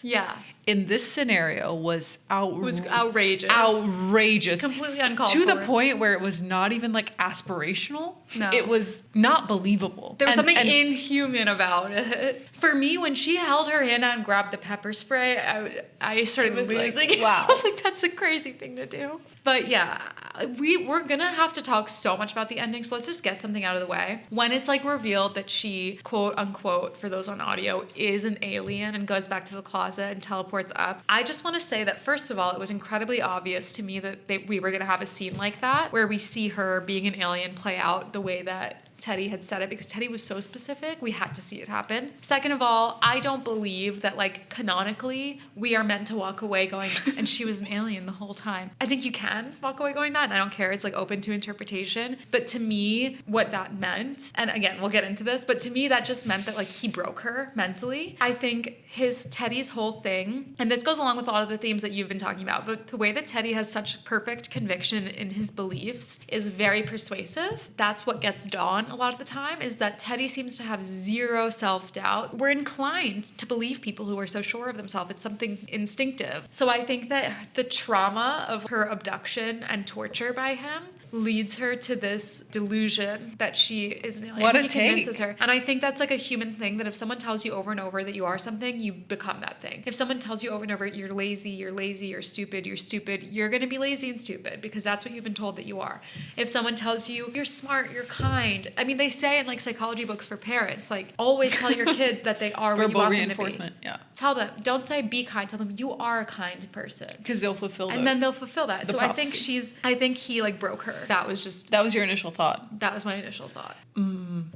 in this scenario was outrageous. Outrageous. Completely uncalled for. To the it. point where it was not even like aspirational. No. It was not believable. There was something inhuman about it. For me, when she held her hand out and grabbed the pepper spray, I started losing. Like, wow. I was like, that's a crazy thing to do. But yeah, we're going to have to talk so much about the ending, so let's just get something out of the way. When it's like revealed that she, quote unquote, for those on audio, is an alien and goes back to the closet and teleports up, I just want to say that first of all, it was incredibly obvious to me that we were going to have a scene like that where we see her being an alien play out the way that Teddy had said it, because Teddy was so specific, we had to see it happen. Second of all, I don't believe that like canonically we are meant to walk away going, and she was an alien the whole time. I think you can walk away going that, and I don't care, it's like open to interpretation. But to me, what that meant, and again, we'll get into this, but to me that just meant that like he broke her mentally. I think Teddy's whole thing, and this goes along with a lot of the themes that you've been talking about, but the way that Teddy has such perfect conviction in his beliefs is very persuasive. That's what gets Dawn Dawn a lot of the time is that Teddy seems to have zero self-doubt. We're inclined to believe people who are so sure of themselves. It's something instinctive. So I think that the trauma of her abduction and torture by him leads her to this delusion that she is an alien. What a He take. convinces her. And I think that's like a human thing, that if someone tells you over and over that you are something, you become that thing. If someone tells you over and over, you're lazy, you're stupid, you're going to be lazy and stupid because that's what you've been told that you are. If someone tells you you're smart, you're kind. I mean, they say in like psychology books for parents, like always tell your kids that they are what you Verbal want them to be. reinforcement, yeah. Tell them, don't say be kind, tell them you are a kind person. Because they'll fulfill And then they'll fulfill that. the So prophecy. I think he like broke her. That was your initial thought. that was my initial thought.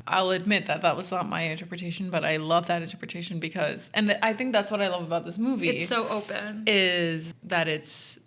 I'll admit that was not my interpretation, but I love that interpretation because, and I think that's what I love about this movie. It's so open. Is that it's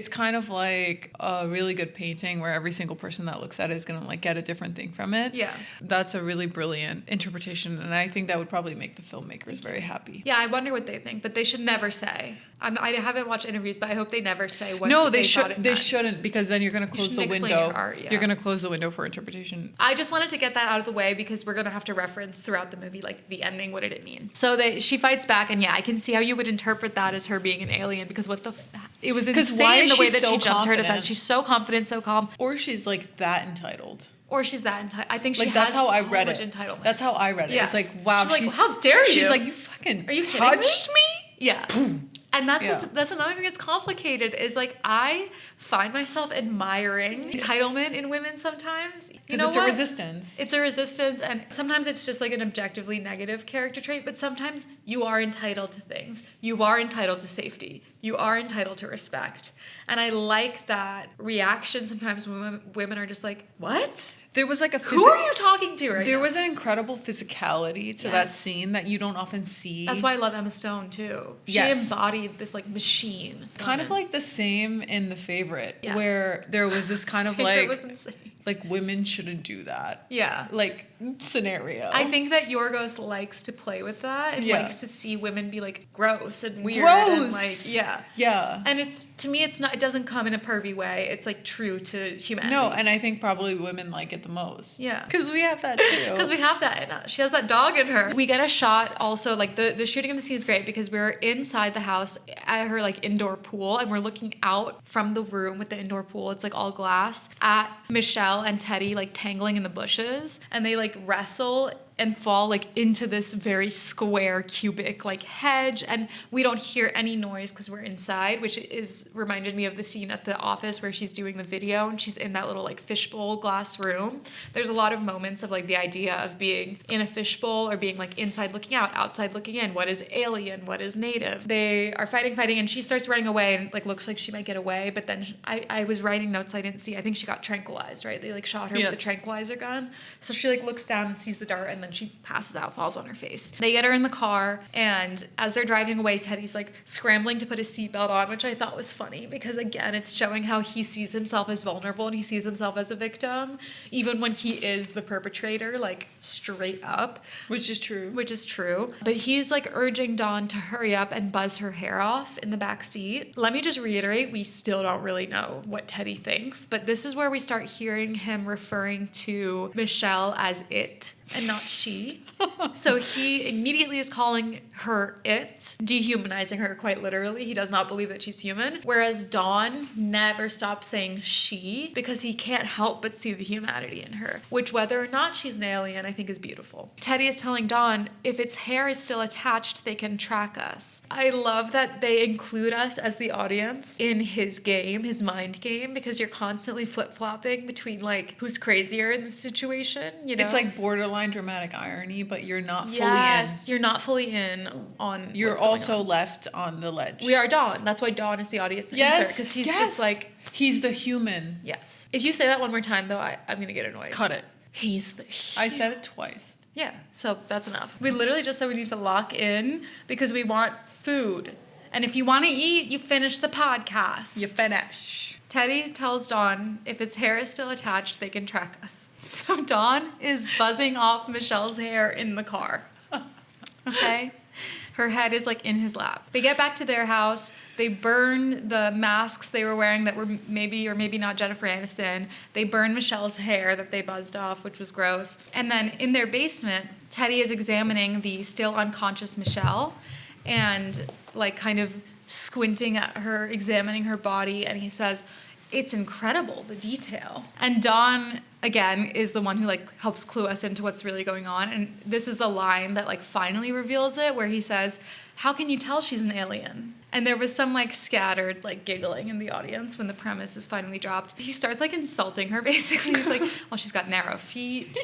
kind of like a really good painting where every single person that looks at it is going to like get a different thing from it. Yeah. That's a really brilliant interpretation, and I think that would probably make the filmmakers very happy. Yeah, I wonder what they think, but they should never say. I haven't watched interviews, but I hope they never say what No, they should. thought it They meant. shouldn't, because then you're going to close the shouldn't explain window. your art, yeah. You're going to close the window for interpretation. I just wanted to get that out of the way because we're going to have to reference throughout the movie, like the ending, what did it mean? So she fights back, and yeah, I can see how you would interpret that as her being an alien because it was why insane is the way she that so she jumped her defense. confident? She's so confident, so calm. Or she's like that entitled. Or she's that entitled. I think she Like has that's how I so read much it. entitlement. That's how I read it. Yes. It's like, wow, She's like, how dare you? She's like, you fucking Are you kidding touched me? Yeah. Boom. And that's Yeah. that's another thing that's complicated is like I find myself admiring entitlement in women sometimes. You know Because it's a what? resistance. It's a resistance, and sometimes it's just like an objectively negative character trait, but sometimes you are entitled to things. You are entitled to safety. You are entitled to respect. And I like that reaction sometimes when women are just like, what? There was like a Who are you talking to right There now? was an incredible physicality to that Yes. scene that you don't often see. That's why I love Emma Stone too. She Yes. embodied this like machine. Kind of like the same in The Favorite, Yes. where there was this kind of Favorite like was insane. like women shouldn't do that. Yeah. Like scenario. I think that Yorgos likes to play with that and Yeah. likes to see women be like gross and weird Gross. and like yeah. Yeah. And it's to me it's not it doesn't come in a pervy way. It's like true to humanity. No, and I think probably women like it the most. Yeah. Because we have that too. Because we have that in us. She has that dog in her. We get a shot also, like the shooting of the scene is great because we're inside the house at her like indoor pool and we're looking out from the room with the indoor pool. It's like all glass at Michelle and Teddy like tangling in the bushes and they like wrestle and fall like into this very square cubic like hedge and we don't hear any noise because we're inside, which is reminded me of the scene at the office where she's doing the video and she's in that little like fishbowl glass room. There's a lot of moments of like the idea of being in a fishbowl or being like inside looking out, outside looking in. What is alien? What is native? They are fighting and she starts running away and like looks like she might get away, but then I was writing notes I didn't see. I think she got tranquilized, right? They like shot her with the tranquilizer gun. So she like looks down and sees the dart and then she passes out, falls on her face. They get her in the car, and as they're driving away, Teddy's like scrambling to put his seatbelt on, which I thought was funny because again, it's showing how he sees himself as vulnerable and he sees himself as a victim, even when he is the perpetrator, like straight up. Which is true. But he's like urging Dawn to hurry up and buzz her hair off in the back seat. Let me just reiterate, we still don't really know what Teddy thinks, but this is where we start hearing him referring to Michelle as it and not she. So he immediately is calling her it, dehumanizing her quite literally. He does not believe that she's human. Whereas Dawn never stops saying she because he can't help but see the humanity in her, which whether or not she's an alien, I think is beautiful. Teddy is telling Dawn, if its hair is still attached, they can track us. I love that they include us as the audience in his game, his mind game, because you're constantly flip-flopping between like who's crazier in the situation, you know? It's like borderline dramatic irony, but you're not fully in. Yes, you're not fully in on You're what's going also on. left on the ledge. We are Dawn. That's why Dawn is the audience insert, because he's just like, he's the human. yes. If you say that one more time, though, I'm going to get annoyed. Cut it. He's the I said it twice. Yeah, so that's enough. We literally just said we need to lock in because we want food. And if you want to eat, you finish the podcast. You finish. Teddy tells Dawn if its hair is still attached, they can track us. So Dawn is buzzing off Michelle's hair in the car. Okay? Her head is like in his lap. They get back to their house. They burn the masks they were wearing that were maybe or maybe not Jennifer Aniston. They burn Michelle's hair that they buzzed off, which was gross. And then in their basement, Teddy is examining the still unconscious Michelle and like kind of squinting at her, examining her body. And he says, "It's incredible, the detail." And Dawn, again, is the one who like helps clue us into what's really going on. And this is the line that like finally reveals it, where he says, "How can you tell she's an alien?" And there was some like scattered like giggling in the audience when the premise is finally dropped. He starts like insulting her basically. He's like, "Well, she's got narrow feet,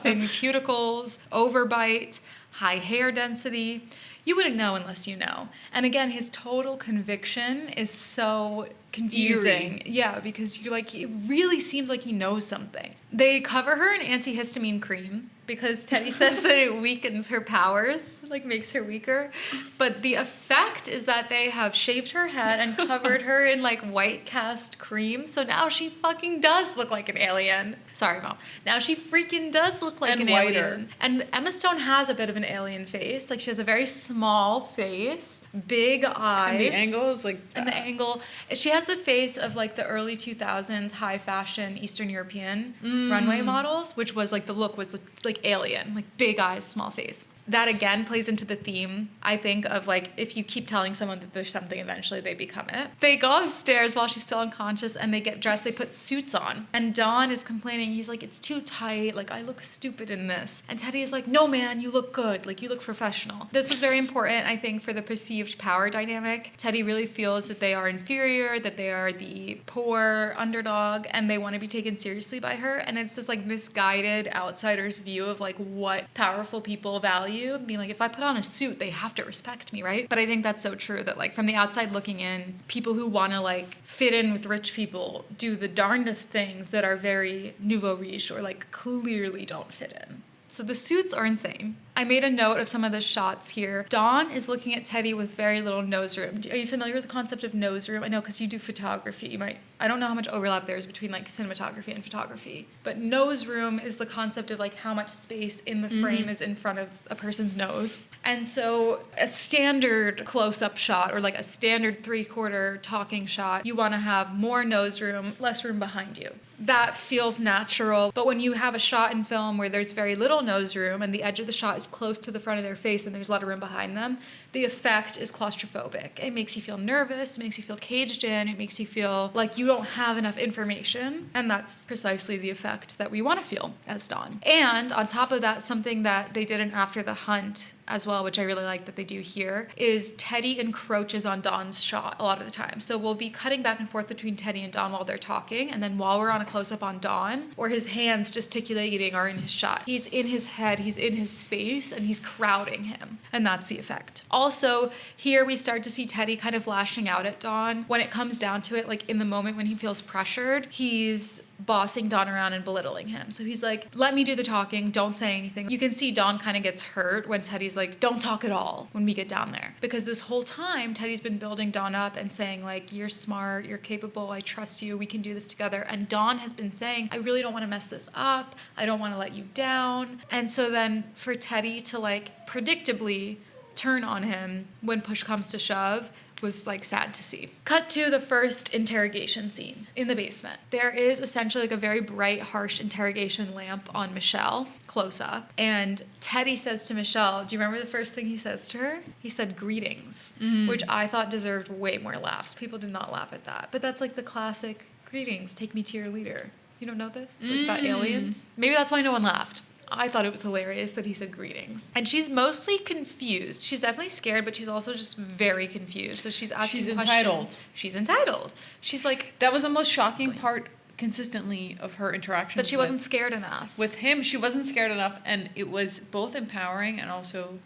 thin cuticles, overbite, high hair density. You wouldn't know unless you know." And again, his total conviction is so confusing. Yeah, because you're like, it really seems like he knows something. They cover her in antihistamine cream because Teddy says that it weakens her powers, like makes her weaker. But the effect is that they have shaved her head and covered her in like white cast cream. So now she fucking does look like an alien. Sorry, Mom. Now she freaking does look like an alien. And Emma Stone has a bit of an alien face. Like she has a very small face, big eyes. And the angle is like that. And the angle. She has the face of like the early 2000s high fashion Eastern European runway models, which was like the look was like alien, like big eyes, small face. That again plays into the theme, I think, of like if you keep telling someone that there's something, eventually they become it. They go upstairs while she's still unconscious and they get dressed, they put suits on. And Don is complaining, he's like, "It's too tight, like I look stupid in this." And Teddy is like, "No man, you look good, like you look professional." This was very important, I think, for the perceived power dynamic. Teddy really feels that they are inferior, that they are the poor underdog, and they want to be taken seriously by her. And it's this like misguided outsider's view of like what powerful people value. Being like, if I put on a suit, they have to respect me, right? But I think that's so true that like from the outside looking in, people who want to like fit in with rich people do the darndest things that are very nouveau riche or like clearly don't fit in. So the suits are insane. I made a note of some of the shots here. Dawn is looking at Teddy with very little nose room. Are you familiar with the concept of nose room? I know because you do photography. You might, I don't know how much overlap there is between like cinematography and photography. But nose room is the concept of like how much space in the frame is in front of a person's nose. And so a standard close-up shot or like a standard 3/4 talking shot, you want to have more nose room, less room behind you. That feels natural. But when you have a shot in film where there's very little nose room and the edge of the shot is close to the front of their face and there's a lot of room behind them, the effect is claustrophobic. It makes you feel nervous, it makes you feel caged in, it makes you feel like you don't have enough information. And that's precisely the effect that we want to feel as Dawn. And on top of that, something that they did in After the Hunt as well, which I really like that they do here, is Teddy encroaches on Dawn's shot a lot of the time. So we'll be cutting back and forth between Teddy and Dawn while they're talking, and then while we're on a close-up on Dawn, or his hands gesticulating are in his shot, he's in his head, he's in his space, and he's crowding him. And that's the effect. Also, here we start to see Teddy kind of lashing out at Dawn. When it comes down to it, like in the moment when he feels pressured, he's bossing Dawn around and belittling him. So he's like, "Let me do the talking, don't say anything." You can see Dawn kind of gets hurt when Teddy's like, "Don't talk at all," when we get down there. Because this whole time, Teddy's been building Dawn up and saying like, "You're smart, you're capable, I trust you, we can do this together." And Dawn has been saying, "I really don't want to mess this up, I don't want to let you down." And so then for Teddy to like predictably turn on him when push comes to shove was like sad to see. Cut to the first interrogation scene in the basement. There is essentially like a very bright, harsh interrogation lamp on Michelle, close up. And Teddy says to Michelle, do you remember the first thing he says to her? He said, "Greetings," which I thought deserved way more laughs. People did not laugh at that. But that's like the classic, "Greetings, take me to your leader." You don't know this? Like about aliens? Maybe that's why no one laughed. I thought it was hilarious that he said greetings. And she's mostly confused. She's definitely scared, but she's also just very confused. So she's asking questions. Entitled. She's entitled. She's like... That was the most shocking part consistently of her interactions. That she wasn't scared enough. With him, she wasn't scared enough, and it was both empowering and also...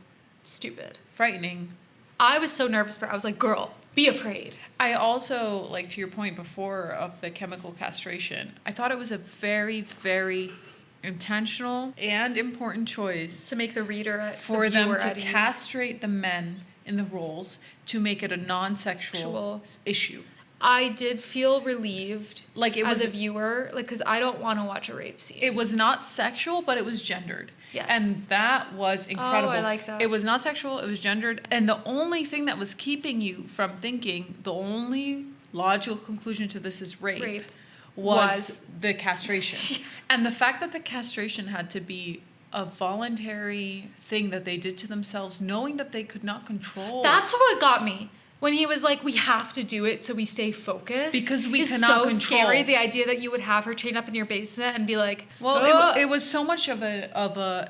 stupid. Frightening. I was so nervous for her. I was like, girl, be afraid. I also, like to your point before of the chemical castration, I thought it was a very, very intentional and important choice to make the reader for them to castrate the men in the roles to make it a non-sexual issue. I did feel relieved Like it was as a viewer, like, because I don't want to watch a rape scene. It was not sexual, but it was gendered. Yes. And that was incredible. Oh, I like that. It was not sexual, it was gendered. And the only thing that was keeping you from thinking the only logical conclusion to this is rape. Was the castration. And the fact that the castration had to be a voluntary thing that they did to themselves, knowing that they could not control. That's what got me. When he was like, we have to do it so we stay focused. Because we is cannot so control. Scary, the idea that you would have her chained up in your basement and be like, well, "Oh." it was so much of a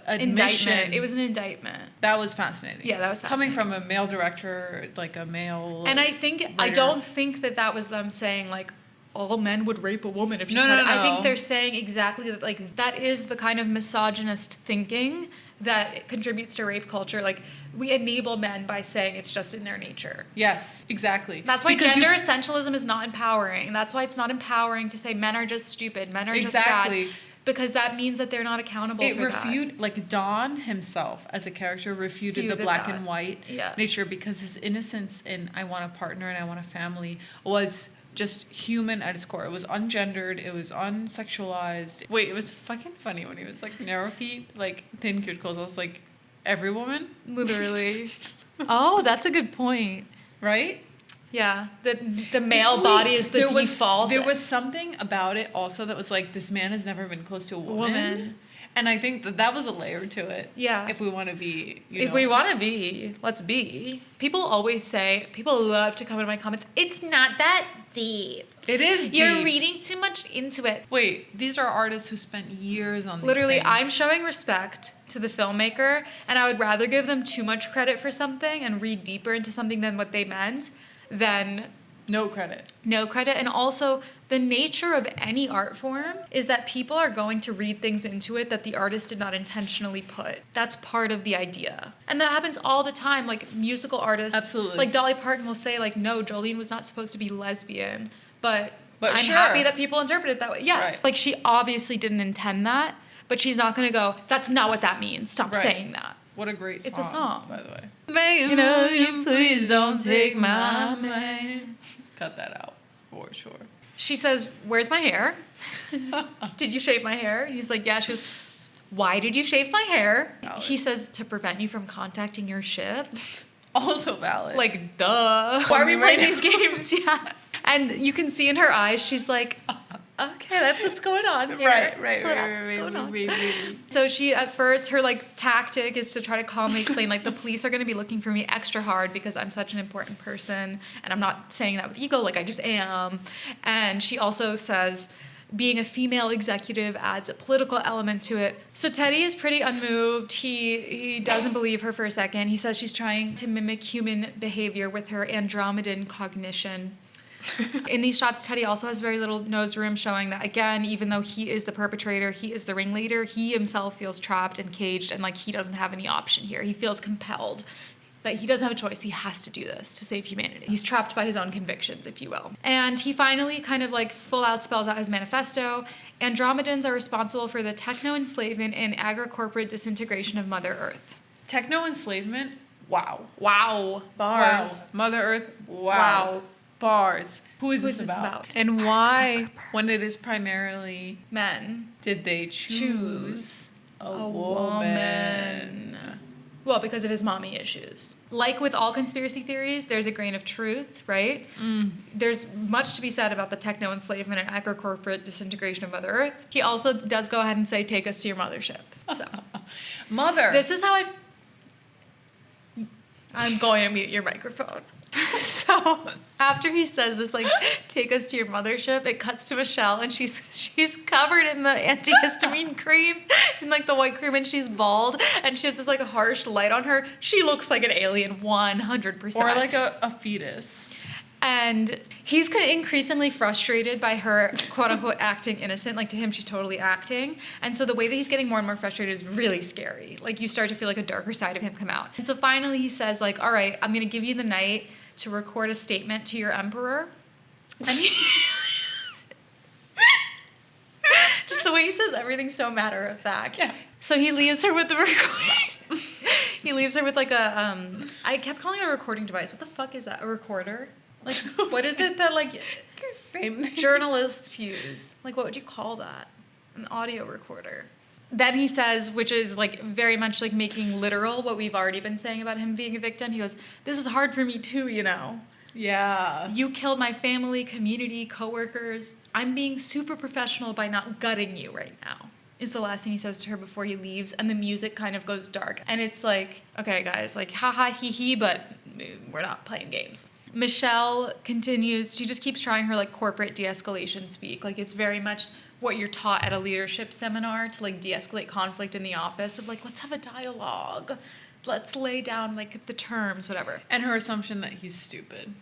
admission. Indictment. It was an indictment. That was fascinating. Yeah, that was coming fascinating. from a male director, like a male. And I think writer. I don't think that was them saying like all men would rape a woman if she No, said no, it. I think no. they're saying exactly that, like, that is the kind of misogynist thinking that contributes to rape culture. Like, we enable men by saying it's just in their nature. Yes, exactly. That's why Because gender essentialism is not empowering. That's why it's not empowering to say men are just stupid, men are just Exactly. bad. Because that means that they're not accountable for that. Like Don himself as a character refuted the black and white nature, because his innocence in I want a partner and I want a family was just human at its core. It was ungendered. It was unsexualized. Wait, it was fucking funny when he was like narrow feet, like thin cuticles. I was like, every woman? Literally. Oh, that's a good point. Right? Yeah. The male body is the default. There was something about it also that was like, this man has never been close to a woman. And I think that was a layer to it. Yeah. If we want to be, If we want to be, let's be. People love to come into my comments, it's not that deep. It is deep. You're reading too much into it. Wait, these are artists who spent years on these Literally, things. I'm showing respect to the filmmaker, and I would rather give them too much credit for something and read deeper into something than what they meant than no credit. No credit. And also, the nature of any art form is that people are going to read things into it that the artist did not intentionally put. That's part of the idea. And that happens all the time. Like, musical artists. Absolutely. Like, Dolly Parton will say, like, no, Jolene was not supposed to be lesbian. But I'm sure. happy that people interpret it that way. Yeah. Right. Like, she obviously didn't intend that. But she's not going to go, that's not what that means. Stop saying that. What a great song. It's a song. By the way. You know, you please don't take my man. Cut that out, for sure. She says, where's my hair? Did you shave my hair? And he's like, yeah. She goes, why did you shave my hair? Valid. He says, to prevent you from contacting your ship. Also valid. Like, duh. Why are we playing these games? Yeah. And you can see in her eyes, she's like, okay, that's what's going on here. Right. So that's what's going on. So she, at first, her like tactic is to try to calmly explain, like, the police are going to be looking for me extra hard because I'm such an important person, and I'm not saying that with ego, like I just am. And she also says, being a female executive adds a political element to it. So Teddy is pretty unmoved. He doesn't believe her for a second. He says she's trying to mimic human behavior with her Andromedan cognition. In these shots, Teddy also has very little nose room, showing that, again, even though he is the perpetrator, he is the ringleader, he himself feels trapped and caged, and like he doesn't have any option here. He feels compelled that he doesn't have a choice. He has to do this to save humanity. He's trapped by his own convictions, if you will. And he finally kind of like full out spells out his manifesto. Andromedans are responsible for the techno-enslavement and agri-corporate disintegration of Mother Earth. Techno-enslavement? Wow. Wow. Bars. Wow. Mother Earth? Wow. Bars. Who is this about? And why, when it is primarily Men. did they choose a woman? Well, because of his mommy issues. Like with all conspiracy theories, there's a grain of truth, right? There's much to be said about the techno-enslavement and agri-corporate disintegration of Mother Earth. He also does go ahead and say, take us to your mothership. So, Mother. this is how I'm going to mute your microphone. So after he says this, like, take us to your mothership, it cuts to Michelle, and she's covered in the antihistamine cream, and like the white cream, and she's bald, and she has this like harsh light on her. She looks like an alien, 100%. Or like a fetus. And he's increasingly frustrated by her, quote unquote, acting innocent. Like, to him, she's totally acting. And so the way that he's getting more and more frustrated is really scary. Like, you start to feel like a darker side of him come out. And so finally he says, like, all right, I'm going to give you the night to record a statement to your emperor. And he... Just the way he says everything's so matter of fact. Yeah. So he leaves her with the recording. He leaves her with like a, I kept calling it a recording device. What the fuck is that? A recorder? Like, what is it that, like... Same thing. journalists use. Like, what would you call that? An audio recorder. Then he says, which is like very much like making literal what we've already been saying about him being a victim. He goes, this is hard for me too, you know. Yeah. You killed my family, community, coworkers. I'm being super professional by not gutting you right now, is the last thing he says to her before he leaves. And the music kind of goes dark. And it's like, okay, guys, like, haha, hee hee, but we're not playing games. Michelle continues, she just keeps trying her like corporate de-escalation speak. Like, it's very much what you're taught at a leadership seminar to like de-escalate conflict in the office of like, let's have a dialogue. Let's lay down like the terms, whatever. And her assumption that he's stupid.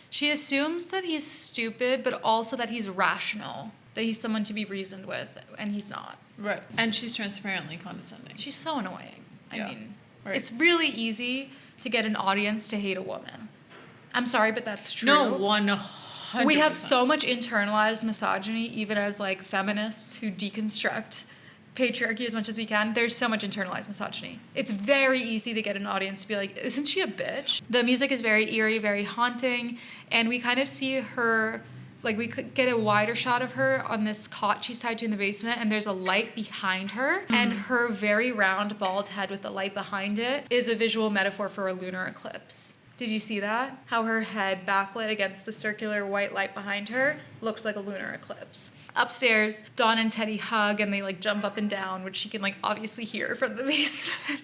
She assumes that he's stupid, but also that he's rational, that he's someone to be reasoned with, and he's not. Right. And she's transparently condescending. She's so annoying. I mean, right. It's really easy to get an audience to hate a woman. I'm sorry, but that's true. No, 100%. We have so much internalized misogyny, even as like feminists who deconstruct patriarchy as much as we can. There's so much internalized misogyny. It's very easy to get an audience to be like, isn't she a bitch? The music is very eerie, very haunting, and we kind of see her, like we could get a wider shot of her on this cot she's tied to in the basement, and there's a light behind her, and her very round bald head with the light behind it is a visual metaphor for a lunar eclipse. Did you see that? How her head backlit against the circular white light behind her looks like a lunar eclipse. Upstairs, Dawn and Teddy hug and they like jump up and down, which she can like obviously hear from the basement.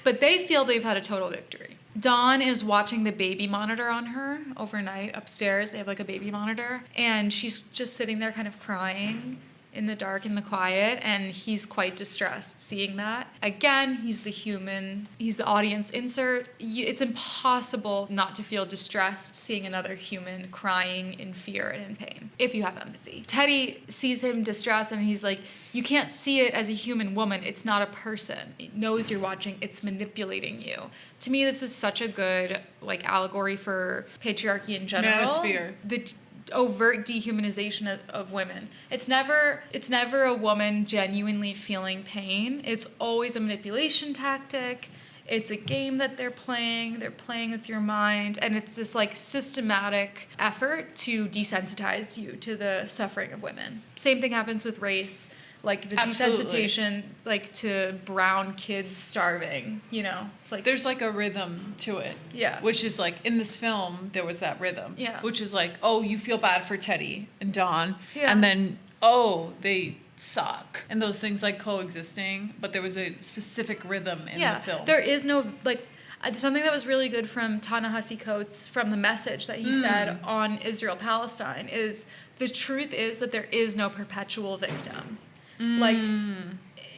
But they feel they've had a total victory. Dawn is watching the baby monitor on her overnight upstairs. They have like a baby monitor, and she's just sitting there kind of crying in the dark, in the quiet, and he's quite distressed seeing that. Again, he's the human, he's the audience insert. It's impossible not to feel distressed seeing another human crying in fear and in pain, if you have empathy. Teddy sees him distressed, and he's like, you can't see it as a human woman. It's not a person. It knows you're watching. It's manipulating you. To me, this is such a good like allegory for patriarchy in general. Manosphere. The overt dehumanization of women. It's never a woman genuinely feeling pain. It's always a manipulation tactic. It's a game that they're playing with your mind, and it's this like systematic effort to desensitize you to the suffering of women. Same thing happens with race. Like the desensitization, like to brown kids starving, you know, it's like there's like a rhythm to it. Yeah. Which is like in this film, there was that rhythm. Yeah. Which is like, oh, you feel bad for Teddy and Dawn. Yeah. And then, oh, they suck. And those things like coexisting, but there was a specific rhythm in the film. There is no, like, something that was really good from Ta-Nehisi Coates from the message that he said on Israel-Palestine is the truth is that there is no perpetual victim. Like,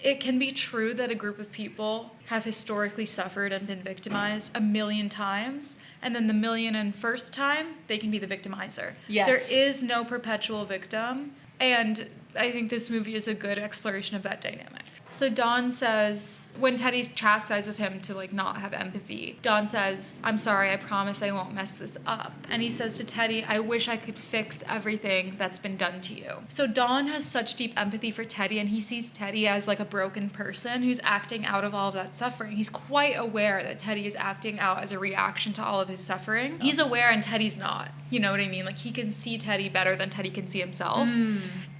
it can be true that a group of people have historically suffered and been victimized 1,000,000 times, and then the 1,000,001st time, they can be the victimizer. Yes. There is no perpetual victim, and I think this movie is a good exploration of that dynamic. So Dawn says, when Teddy chastises him to like not have empathy, Dawn says, I'm sorry, I promise I won't mess this up. And he says to Teddy, I wish I could fix everything that's been done to you. So Dawn has such deep empathy for Teddy, and he sees Teddy as like a broken person who's acting out of all of that suffering. He's quite aware that Teddy is acting out as a reaction to all of his suffering. He's aware and Teddy's not. You know what I mean? Like, he can see Teddy better than Teddy can see himself.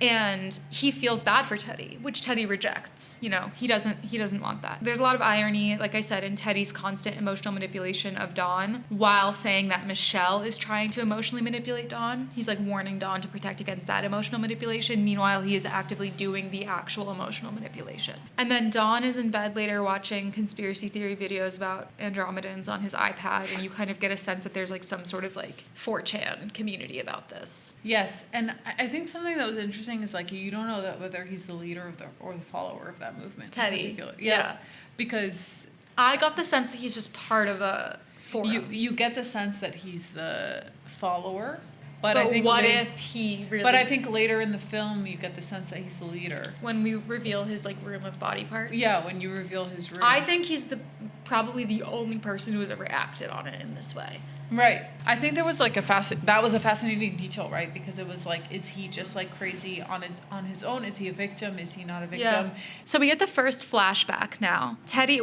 And he feels bad for Teddy, which Teddy rejects. You know, he doesn't want that. There's a lot of irony, like I said, in Teddy's constant emotional manipulation of Dawn, while saying that Michelle is trying to emotionally manipulate Dawn. He's like warning Dawn to protect against that emotional manipulation. Meanwhile, he is actively doing the actual emotional manipulation. And then Dawn is in bed later watching conspiracy theory videos about Andromedans on his iPad, and you kind of get a sense that there's like some sort of like 4chan community about this. Yes, and I think something that was interesting is like you don't know that whether he's the leader or the follower of that movement. Teddy. In particular. Yeah. Because I got the sense that he's just part of a forum. You get the sense that he's the follower, but I But think what if he really... But I think later in the film you get the sense that he's the leader. When we reveal his like room of body parts. Yeah, when you reveal his room. I think he's the probably the only person who has ever acted on it in this way. Right. I think there was like that was a fascinating detail, right? Because it was like, is he just like crazy on his own? Is he a victim? Is he not a victim? Yeah. So we get the first flashback now.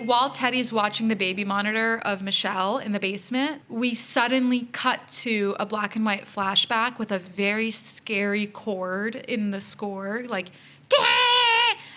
While Teddy's watching the baby monitor of Michelle in the basement, we suddenly cut to a black and white flashback with a very scary chord in the score, like,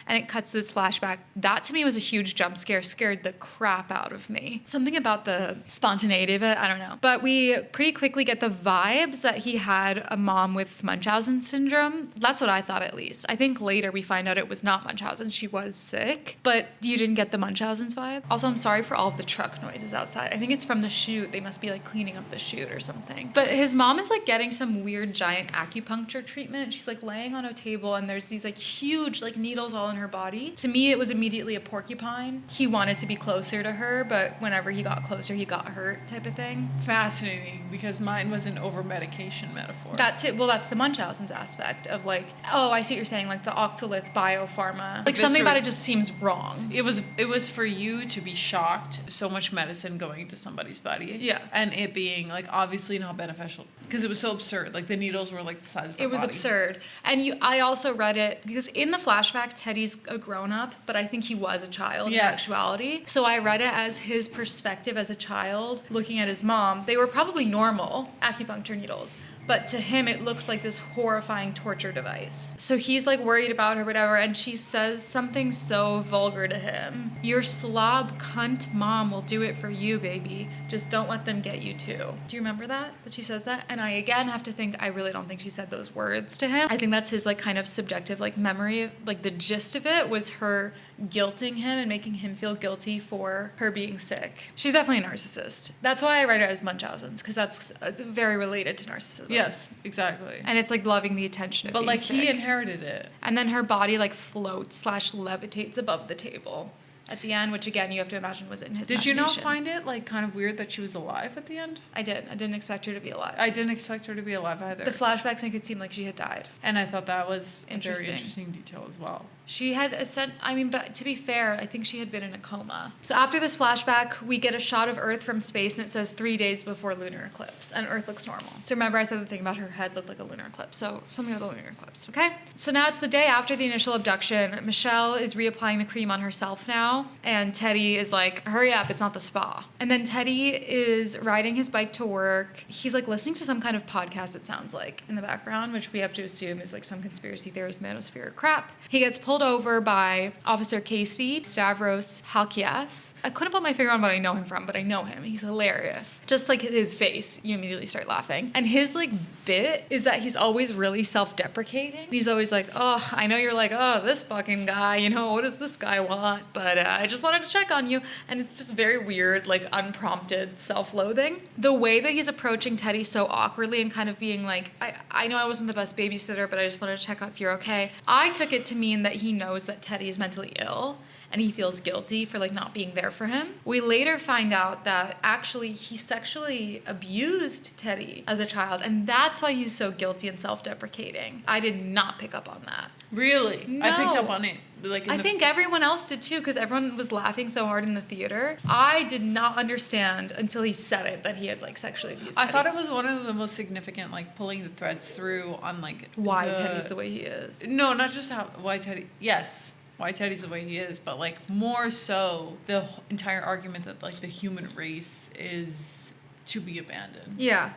and it cuts to this flashback. That to me was a huge jump scare, scared the crap out of me. Something about the spontaneity of it, I don't know. But we pretty quickly get the vibes that he had a mom with Munchausen syndrome. That's what I thought, at least. I think later we find out it was not Munchausen, she was sick. But you didn't get the Munchausen's vibe? Also, I'm sorry for all of the truck noises outside. I think it's from the shoot. They must be like cleaning up the shoot or something. But his mom is like getting some weird giant acupuncture treatment. She's like laying on a table and there's these like huge like needles all in her body. To me, it was immediately a porcupine. He wanted to be closer to her, but whenever he got closer, he got hurt type of thing. Fascinating, because mine was an over-medication metaphor. That too. Well, that's the Munchausen's aspect of like, oh, I see what you're saying, like the Octolith biopharma. Like something about it just seems wrong. It was for you to be shocked, so much medicine going into somebody's body. Yeah. And it being like obviously not beneficial because it was so absurd. Like the needles were like the size of her It was body. absurd. And I also read it because in the flashback, Teddy's a grown-up, but I think he was a child in actuality. So I read it as his perspective as a child looking at his mom. They were probably normal acupuncture needles, but to him it looked like this horrifying torture device. So he's like worried about her, whatever, and she says something so vulgar to him. Your slob cunt mom will do it for you, baby. Just don't let them get you too. Do you remember that she says that? And I again have to think, I really don't think she said those words to him. I think that's his like kind of subjective like memory. Like the gist of it was her guilting him and making him feel guilty for her being sick. She's definitely a narcissist. That's why I write it as Munchausen's, because that's very related to narcissism. Yes, exactly. And it's like loving the attention of but being like sick. he inherited it. And then her body like floats / levitates above the table at the end, which again you have to imagine was in his Did you not imagination. find it like kind of weird that she was alive at the end? I did. I didn't expect her to be alive. I didn't expect her to be alive either. The flashbacks make it seem like she had died. And I thought that was a very Interesting. interesting detail as well. She had but to be fair, I think she had been in a coma. So after this flashback, we get a shot of Earth from space and it says 3 days before lunar eclipse and Earth looks normal. So remember I said the thing about her head looked like a lunar eclipse. So something with a lunar eclipse, okay? So now it's the day after the initial abduction. Michelle is reapplying the cream on herself now and Teddy is like, hurry up, it's not the spa. And then Teddy is riding his bike to work. He's like listening to some kind of podcast, it sounds like, in the background, which we have to assume is like some conspiracy theorist manosphere crap. He gets pulled over by Officer Casey Stavros Halkias. I couldn't put my finger on what I know him from, but I know him. He's hilarious. Just like his face, you immediately start laughing. And his like bit is that he's always really self-deprecating. He's always like, oh, I know you're like, oh, this fucking guy, you know, what does this guy want? But I just wanted to check on you. And it's just very weird, like unprompted self-loathing. The way that he's approaching Teddy so awkwardly and kind of being like, I know I wasn't the best babysitter, but I just wanted to check if you're okay. I took it to mean that he knows that Teddy is mentally ill and he feels guilty for like not being there for him. We later find out that actually he sexually abused Teddy as a child and that's why he's so guilty and self-deprecating. I did not pick up on that. Really? No. I picked up on it. Like I think everyone else did too because everyone was laughing so hard in the theater. I did not understand until he said it that he had like sexually abused Teddy. I thought it was one of the most significant, like pulling the threads through on like why Teddy's the way he is. No, not just why Teddy. Yes, why Teddy's the way he is, but like more so the entire argument that like the human race is to be abandoned. Yeah,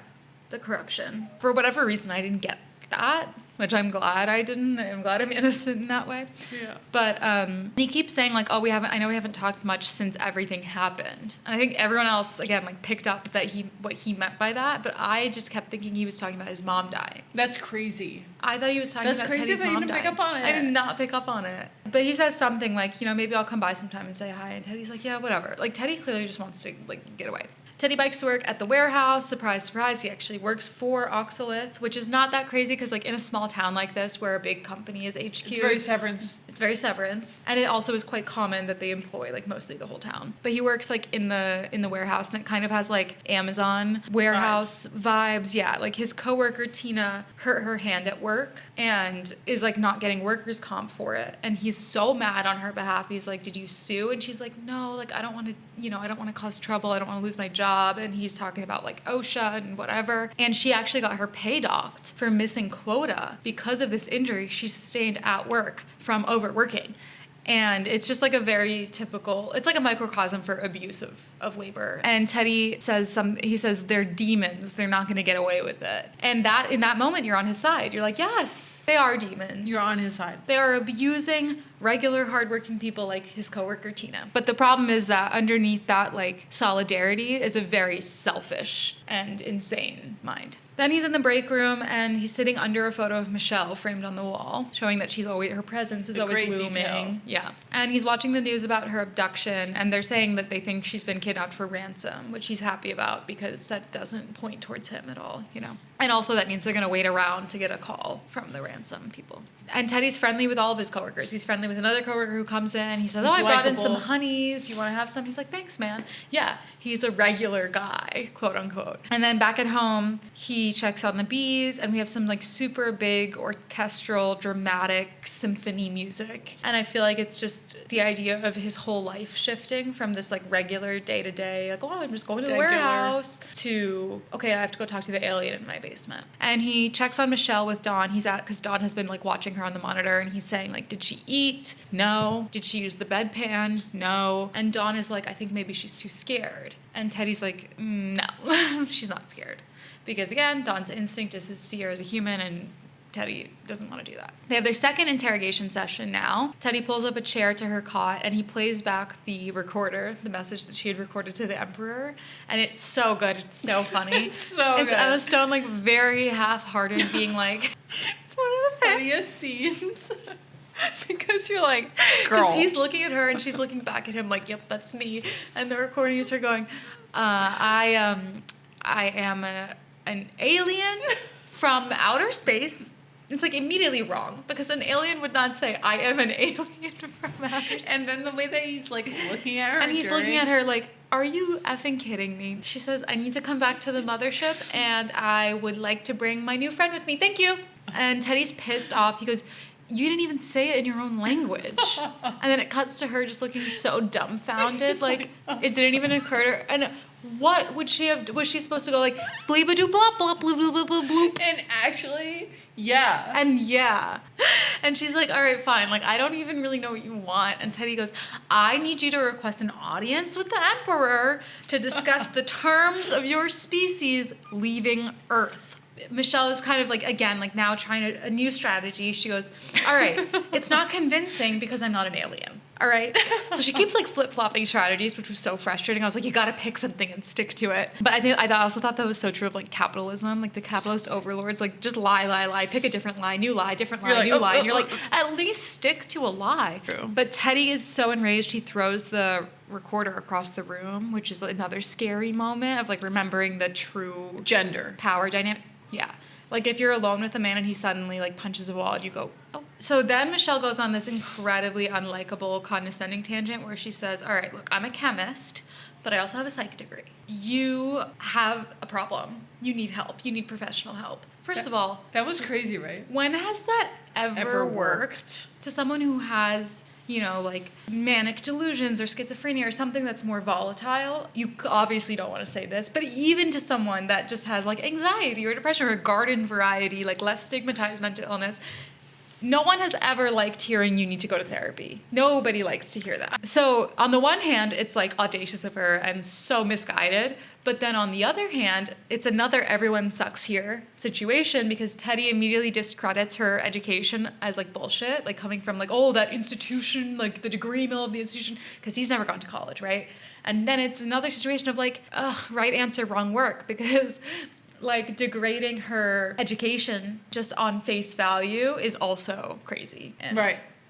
the corruption. For whatever reason, I didn't get that, which I'm glad I didn't. I'm glad I'm innocent in that way. Yeah. But he keeps saying like, oh, I know we haven't talked much since everything happened. And I think everyone else, again, like picked up that what he meant by that, but I just kept thinking he was talking about his mom dying. That's crazy. I thought he was talking about crazy Teddy's that you mom didn't dying. pick up on it. I did not pick up on it. But he says something like, you know, maybe I'll come by sometime and say hi. And Teddy's like, yeah, whatever. Like Teddy clearly just wants to like get away. Teddy bikes to work at the warehouse. Surprise, surprise, he actually works for Oxalith, which is not that crazy because like in a small town like this where a big company is HQ. It's very Severance. It's very Severance. And it also is quite common that they employ like mostly the whole town. But he works like in the warehouse, and it kind of has like Amazon warehouse vibes. Yeah, like his coworker Tina hurt her hand at work and is like not getting workers comp for it. And he's so mad on her behalf. He's like, "Did you sue?" And she's like, "No, like I don't want to, I don't want to cause trouble. I don't want to lose my job." And he's talking about like OSHA and whatever. And she actually got her pay docked for missing quota because of this injury she sustained at work from overworking. And it's just like a very typical, it's like a microcosm for abuse of labor. And Teddy says he says they're demons. They're not going to get away with it. And that in that moment, you're on his side. You're like, yes, they are demons. You're on his side. They are abusing regular hardworking people like his coworker Tina. But the problem is that underneath that like solidarity is a very selfish and insane mind. Then he's in the break room and he's sitting under a photo of Michelle framed on the wall, showing that her presence is always looming. Detail. Yeah. And he's watching the news about her abduction, and they're saying that they think she's been kidnapped for ransom, which he's happy about because that doesn't point towards him at all, And also that means they're going to wait around to get a call from the ransom people. And Teddy's friendly with all of his coworkers. He's friendly with another coworker who comes in. He says, I brought in some honey. If you want to have some. He's like, thanks, man. Yeah, he's a regular guy, quote unquote. And then back at home, he checks on the bees, and we have some like super big orchestral, dramatic symphony music. And I feel like it's just the idea of his whole life shifting from this like regular day to day, like, I'm just going to the warehouse, to, okay, I have to go talk to the alien in my basement. And he checks on Michelle with Dawn. Because Dawn has been like watching her on the monitor, and he's saying like, did she eat? No. Did she use the bedpan? No. And Dawn is like, I think maybe she's too scared. And Teddy's like, no, she's not scared. Because again, Dawn's instinct is to see her as a human, and Teddy doesn't want to do that. They have their second interrogation session now. Teddy pulls up a chair to her cot, and he plays back the recorder, the message that she had recorded to the Emperor. And it's so good. It's so funny. It's good. Emma It's Stone, like, very half-hearted, being like, one of the funniest scenes. because you're like, because he's looking at her, and she's looking back at him like, yep, that's me. And the recording is her going, I am an alien from outer space. It's like immediately wrong, because an alien would not say, I am an alien from outer space. And then the way that he's like looking at her. And he's looking at her like, are you effing kidding me? She says, I need to come back to the mothership, and I would like to bring my new friend with me. Thank you. And Teddy's pissed off. He goes, you didn't even say it in your own language. And then it cuts to her just looking so dumbfounded. Like, it didn't even occur to her. And what would she have, was she supposed to go like, bleep-a-doo, blop, blop, bloop, bloop, bloop, bloop, bloop? And actually, yeah. And yeah. And she's like, all right, fine. Like, I don't even really know what you want. And Teddy goes, I need you to request an audience with the Emperor to discuss the terms of your species leaving Earth. Michelle is kind of like, again, like now trying a new strategy. She goes, all right, it's not convincing because I'm not an alien. All right. So she keeps like flip-flopping strategies, which was so frustrating. I was like, you got to pick something and stick to it. But I also thought that was so true of like capitalism, like the capitalist overlords, like just lie, pick a different lie, new lie, different lie, new lie. And you're like, at least stick to a lie. True. But Teddy is so enraged, he throws the recorder across the room, which is another scary moment of like remembering the true Gender. power dynamic. Yeah. Like if you're alone with a man and he suddenly like punches a wall and you go, oh. So then Michelle goes on this incredibly unlikable, condescending tangent where she says, all right, look, I'm a chemist, but I also have a psych degree. You have a problem. You need help. You need professional help. First of all, That was crazy, right? when has that ever Ever worked to someone who has, like manic delusions or schizophrenia or something that's more volatile? You obviously don't want to say this, but even to someone that just has like anxiety or depression or a garden variety, like less stigmatized mental illness, no one has ever liked hearing you need to go to therapy. Nobody likes to hear that. So on the one hand, it's like audacious of her and so misguided. But then on the other hand, it's another everyone sucks here situation, because Teddy immediately discredits her education as like bullshit, like coming from like, oh, that institution, like the degree mill of the institution, because he's never gone to college, right? And then it's another situation of like, right answer, wrong work, because like degrading her education just on face value is also crazy and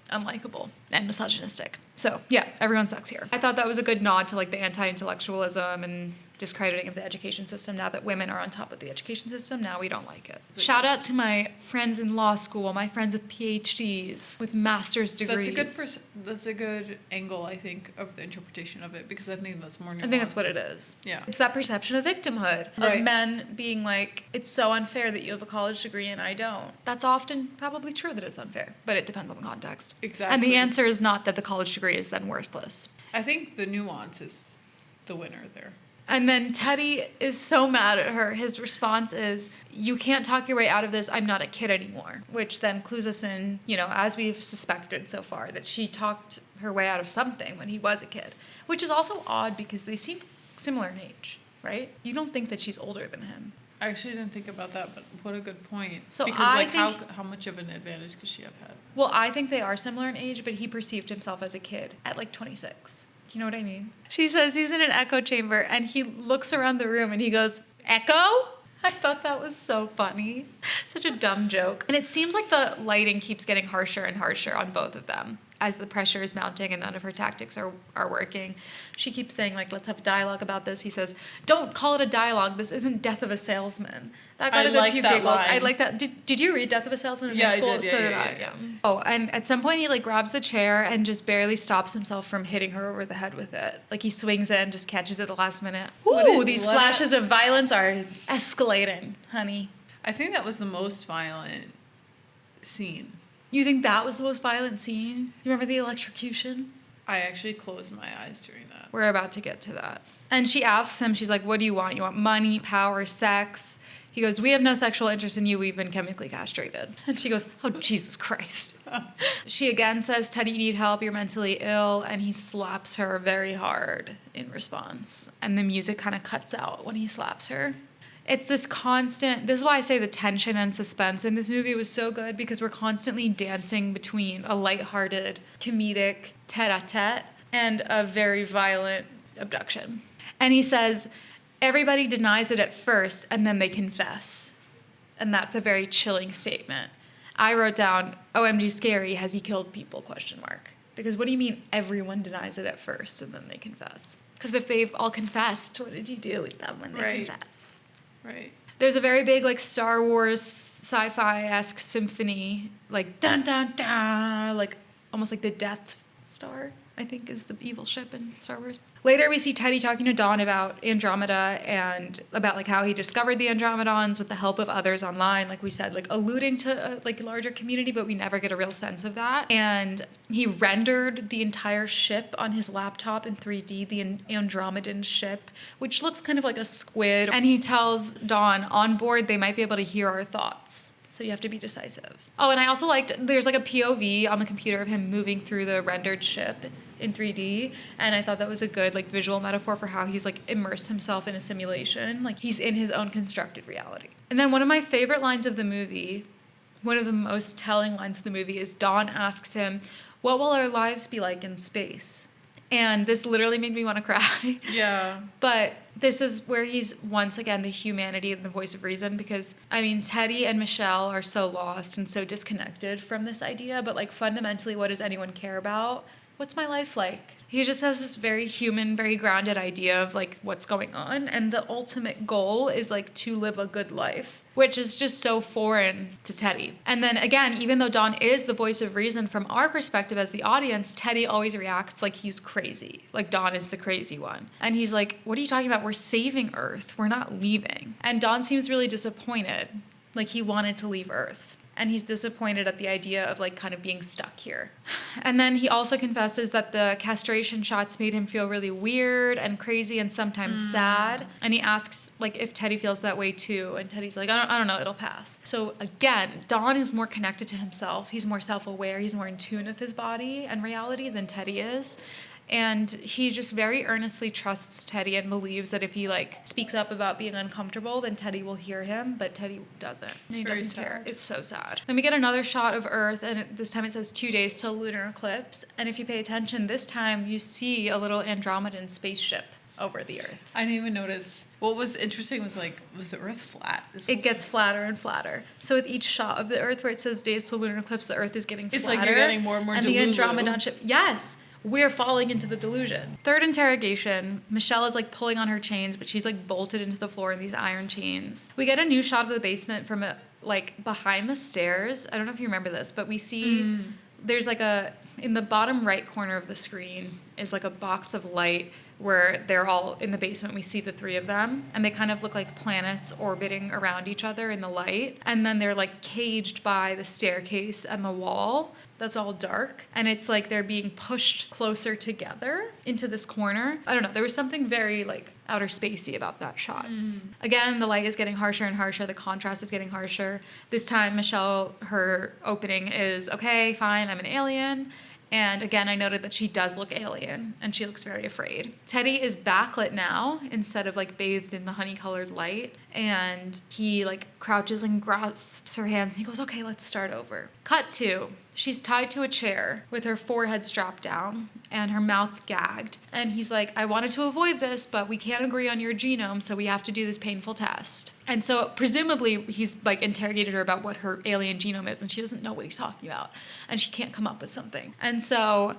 unlikable and misogynistic. So yeah, everyone sucks here. I thought that was a good nod to like the anti-intellectualism and discrediting of the education system. Now that women are on top of the education system, now we don't like it. Shout out to my friends in law school, my friends with PhDs, with master's degrees. That's a good angle, I think, of the interpretation of it, because I think that's more nuanced. I think that's what it is. Yeah. It's that perception of victimhood, right. of men being like, it's so unfair that you have a college degree and I don't. That's often probably true that it's unfair, but it depends on the context. Exactly. And the answer is not that the college degree is then worthless. I think the nuance is the winner there. And then Teddy is so mad at her. His response is, you can't talk your way out of this. I'm not a kid anymore. Which then clues us in, you know, as we've suspected so far, that she talked her way out of something when he was a kid. Which is also odd because they seem similar in age, right? You don't think that she's older than him. I actually didn't think about that, but what a good point. So because, I like, think, how much of an advantage could she have had? Well, I think they are similar in age, but he perceived himself as a kid at like 26. Do you know what I mean? She says he's in an echo chamber and he looks around the room and he goes, "Echo?" I thought that was so funny. Such a dumb joke. And it seems like the lighting keeps getting harsher and harsher on both of them as the pressure is mounting and none of her tactics are working. She keeps saying, like, let's have a dialogue about this. He says, don't call it a dialogue. This isn't Death of a Salesman. That got a good few giggles. I like that. Did you read Death of a Salesman in high school? I did. So did I. Yeah. Oh, and at some point he like grabs the chair and just barely stops himself from hitting her over the head with it. Like he swings it and just catches it at the last minute. Ooh, these flashes of violence are escalating, honey. I think that was the most violent scene. You think that was the most violent scene? You remember the electrocution? I actually closed my eyes during that. We're about to get to that. And she asks him, she's like, what do you want? You want money, power, sex? He goes, we have no sexual interest in you. We've been chemically castrated. And she goes, oh, Jesus Christ. She again says, Teddy, you need help. You're mentally ill. And he slaps her very hard in response. And the music kind of cuts out when he slaps her. It's this constant, this is why I say the tension and suspense in this movie was so good, because we're constantly dancing between a lighthearted, comedic tete-a-tete and a very violent abduction. And he says, everybody denies it at first and then they confess. And that's a very chilling statement. I wrote down, OMG scary, has he killed people, ? Because what do you mean everyone denies it at first and then they confess? Because if they've all confessed, what did you do with them when they confess? Right. There's a very big, like, Star Wars sci-fi-esque symphony, like, dun, dun, dun, like, almost like the Death Star, I think, is the evil ship in Star Wars. Later, we see Teddy talking to Dawn about Andromeda and about, like, how he discovered the Andromedons with the help of others online, like we said, like, alluding to a, like, larger community, but we never get a real sense of that. And he rendered the entire ship on his laptop in 3D, the Andromedan ship, which looks kind of like a squid. And he tells Dawn, on board, they might be able to hear our thoughts. So you have to be decisive. Oh, and I also liked, there's like a POV on the computer of him moving through the rendered ship in 3D, and I thought that was a good like visual metaphor for how he's like immersed himself in a simulation, like he's in his own constructed reality. And then one of my favorite lines of the movie, one of the most telling lines of the movie, is Dawn asks him, what will our lives be like in space? And this literally made me want to cry. Yeah. But this is where he's, once again, the humanity and the voice of reason, because, I mean, Teddy and Michelle are so lost and so disconnected from this idea, but, like, fundamentally, what does anyone care about? What's my life like? He just has this very human, very grounded idea of, like, what's going on, and the ultimate goal is, like, to live a good life, which is just so foreign to Teddy. And then, again, even though Dawn is the voice of reason from our perspective as the audience, Teddy always reacts like he's crazy, like Dawn is the crazy one. And he's like, what are you talking about? We're saving Earth. We're not leaving. And Dawn seems really disappointed, like he wanted to leave Earth. And he's disappointed at the idea of, like, kind of being stuck here. And then he also confesses that the castration shots made him feel really weird and crazy and sometimes sad. And he asks, like, if Teddy feels that way too. And Teddy's like, I don't know, it'll pass. So again, Dawn is more connected to himself. He's more self-aware. He's more in tune with his body and reality than Teddy is. And he just very earnestly trusts Teddy and believes that if he, like, speaks up about being uncomfortable, then Teddy will hear him, but Teddy doesn't. And he doesn't care. It's so sad. Then we get another shot of Earth, and this time it says 2 days till lunar eclipse. And if you pay attention, this time you see a little Andromedan spaceship over the Earth. I didn't even notice. What was interesting was, like, was the Earth flat? It gets flatter and flatter. So with each shot of the Earth where it says days till lunar eclipse, the Earth is getting flatter. It's like you're getting more and more and Delulu. the Andromedan ship, yes. we're falling into the delusion. Third interrogation, Michelle is like pulling on her chains, but she's like bolted into the floor in these iron chains. We get a new shot of the basement from like behind the stairs. I don't know if you remember this, but we see there's like in the bottom right corner of the screen is like a box of light where they're all in the basement. We see the three of them, and they kind of look like planets orbiting around each other in the light. And then they're like caged by the staircase and the wall. That's all dark. And it's like they're being pushed closer together into this corner. I don't know. There was something very like outer spacey about that shot. Again, the light is getting harsher and harsher. The contrast is getting harsher. This time, Michelle, her opening is, okay, fine, I'm an alien. And again, I noted that she does look alien, and she looks very afraid. Teddy is backlit now instead of like bathed in the honey-colored light, and he like crouches and grasps her hands, and he goes, okay, let's start over. Cut to, she's tied to a chair with her forehead strapped down and her mouth gagged. And he's like, I wanted to avoid this, but we can't agree on your genome, so we have to do this painful test. And so presumably he's like interrogated her about what her alien genome is, and she doesn't know what he's talking about, and she can't come up with something. And so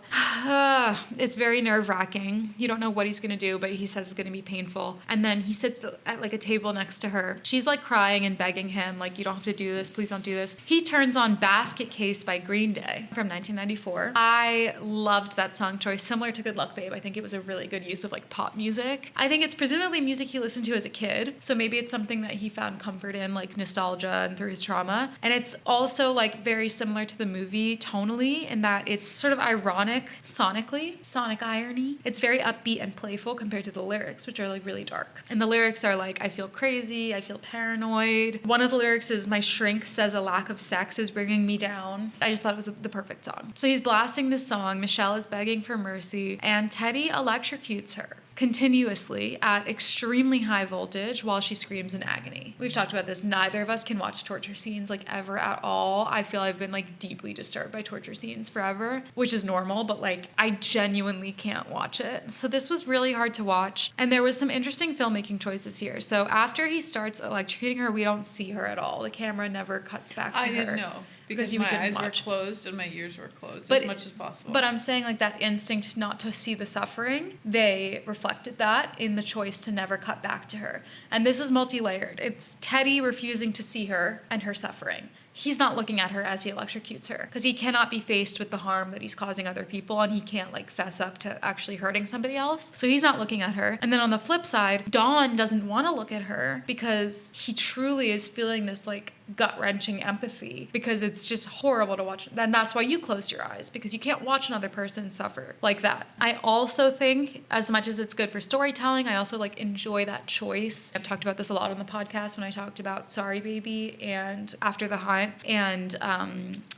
it's very nerve-wracking. You don't know what he's gonna do, but he says it's gonna be painful. And then he sits at like a table next to her. She's like crying and begging him, like, you don't have to do this, please don't do this. He turns on Basket Case by Green Day from 1994. I loved that song choice, similar to Good Luck Babe. I think it was a really good use of like pop music. I think it's presumably music he listened to as a kid, so maybe it's something that he found comfort in, like nostalgia and through his trauma. And it's also like very similar to the movie tonally in that it's sort of ironic sonically, sonic irony. It's very upbeat and playful compared to the lyrics, which are like really dark. And the lyrics are like, I feel crazy, I feel paranoid. One of the lyrics is, my shrink says a lack of sex is bringing me down. I just thought it was the perfect song. So he's blasting this song, Michelle is begging for mercy, and Teddy electrocutes her continuously at extremely high voltage while she screams in agony. We've talked about this. Neither of us can watch torture scenes like ever at all. I feel I've been like deeply disturbed by torture scenes forever, which is normal, but like I genuinely can't watch it. So this was really hard to watch. And there was some interesting filmmaking choices here. So after he starts electrocuting her, we don't see her at all. The camera never cuts back to her. I didn't know. Because my eyes were closed and my ears were closed as much as possible. But I'm saying like that instinct not to see the suffering, they reflected that in the choice to never cut back to her. And this is multi-layered. It's Teddy refusing to see her and her suffering. He's not looking at her as he electrocutes her because he cannot be faced with the harm that he's causing other people, and he can't like fess up to actually hurting somebody else. So he's not looking at her. And then on the flip side, Dawn doesn't want to look at her because he truly is feeling this like gut-wrenching empathy because it's just horrible to watch. And that's why you closed your eyes, because you can't watch another person suffer like that. I also think, as much as it's good for storytelling, I also like enjoy that choice. I've talked about this a lot on the podcast when I talked about Sorry Baby and After the Hunt and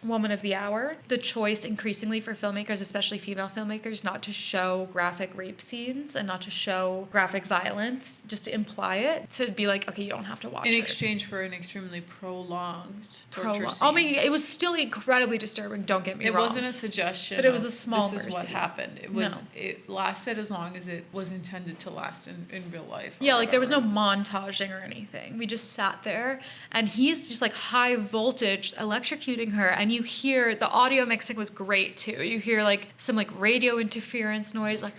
Woman of the Hour. The choice increasingly for filmmakers, especially female filmmakers, not to show graphic rape scenes and not to show graphic violence, just to imply it, to be like, okay, you don't have to watch it. In exchange for an extremely prolonged torture scene. I mean, it was still incredibly disturbing, don't get me wrong. It wasn't a suggestion, but it was a small this is mercy. what happened. It lasted as long as it was intended to last in real life. Yeah, like there was no montaging or anything. We just sat there, and he's just like high voltage electrocuting her, and you hear the audio mixing was great too. You hear like some like radio interference noise, like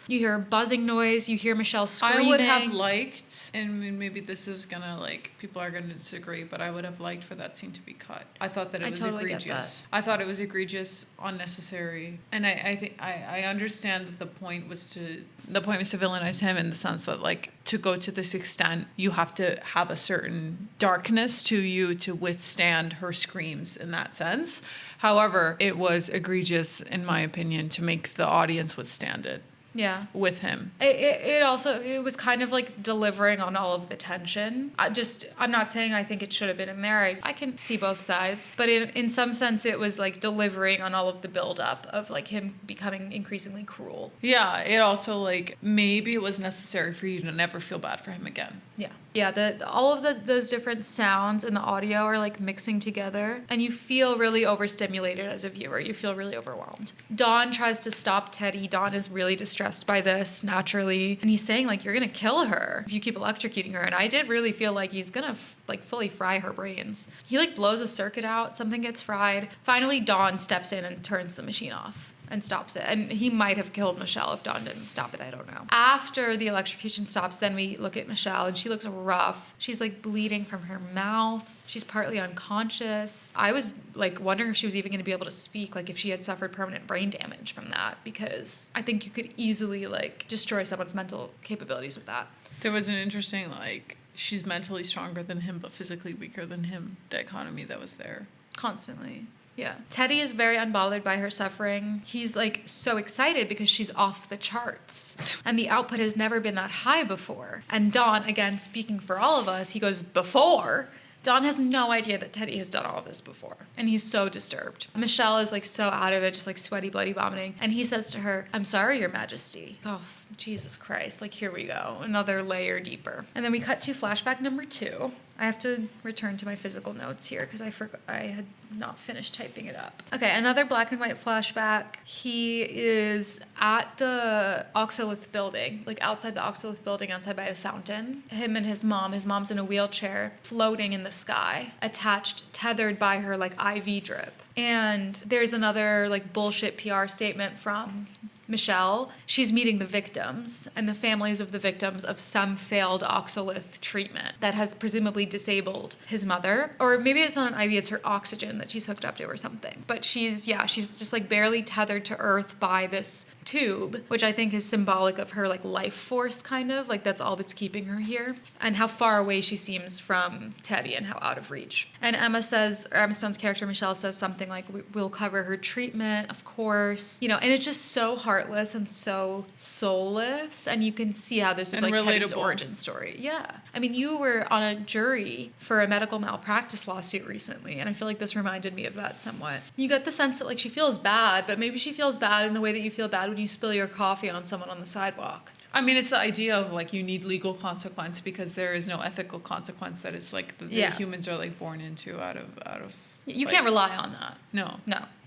you hear a buzzing noise, you hear Michelle screaming. I would have liked, and maybe this is gonna like, people are gonna disagree, but I would have liked for that scene to be cut. I thought that it was totally egregious. get that. I thought it was egregious, unnecessary, and I think I understand that the point was to villainize him in the sense that like, to go to this extent, you have to have a certain darkness to you to withstand her screams in that sense. However, it was egregious, in my opinion, to make the audience withstand it. Yeah. With him. It was kind of like delivering on all of the tension. I'm not saying I think it should have been in there. I can see both sides. But in some sense, it was like delivering on all of the buildup of like him becoming increasingly cruel. Yeah, it also like, maybe it was necessary for you to never feel bad for him again. Yeah. Yeah, all of those different sounds and the audio are like mixing together, and you feel really overstimulated as a viewer. You feel really overwhelmed. Dawn tries to stop Teddy. Dawn is really distressed by this, naturally, and he's saying like, you're gonna kill her if you keep electrocuting her. And I did really feel like he's gonna like fully fry her brains. He like blows a circuit out, something gets fried. Finally, Dawn steps in and turns the machine off. and stops it. And he might have killed Michelle if Dawn didn't stop it. I don't know. After the electrocution stops, then we look at Michelle, and she looks rough. She's like bleeding from her mouth. She's partly unconscious. I was like wondering if she was even going to be able to speak, like if she had suffered permanent brain damage from that, because I think you could easily like destroy someone's mental capabilities with that. There was an interesting, like, she's mentally stronger than him but physically weaker than him dichotomy that was there. Constantly. Yeah. Teddy is very unbothered by her suffering. He's like so excited because she's off the charts. And the output has never been that high before. And Dawn, again, speaking for all of us, he goes, before? Dawn has no idea that Teddy has done all of this before. And he's so disturbed. Michelle is like so out of it, just like sweaty, bloody vomiting. And he says to her, I'm sorry, Your Majesty. Oh, Jesus Christ. Like, here we go. Another layer deeper. And then we cut to flashback number 2. I have to return to my physical notes here because I had not finished typing it up. Okay, another black and white flashback. He is at the Oxalith building, like outside the Oxalith building, outside by a fountain. Him and his mom. His mom's in a wheelchair, floating in the sky, attached, tethered by her like IV drip. And there's another like bullshit PR statement from Michelle. She's meeting the victims and the families of the victims of some failed oxalith treatment that has presumably disabled his mother. Or maybe it's not an IV, it's her oxygen that she's hooked up to or something. But she's just like barely tethered to earth by this tube, which I think is symbolic of her like life force, kind of like that's all that's keeping her here, and how far away she seems from Teddy and how out of reach. And Emma Stone's character Michelle says something like, we'll cover her treatment, of course, you know, and it's just so heartless and so soulless, and you can see how this is like relatable. Teddy's origin story. Yeah, I mean, you were on a jury for a medical malpractice lawsuit recently, and I feel like this reminded me of that somewhat. You get the sense that like she feels bad, but maybe she feels bad in the way that you feel bad when you spill your coffee on someone on the sidewalk. I mean, it's the idea of like you need legal consequence because there is no ethical consequence that it's like the humans are like born into out of. You can't rely on that. No.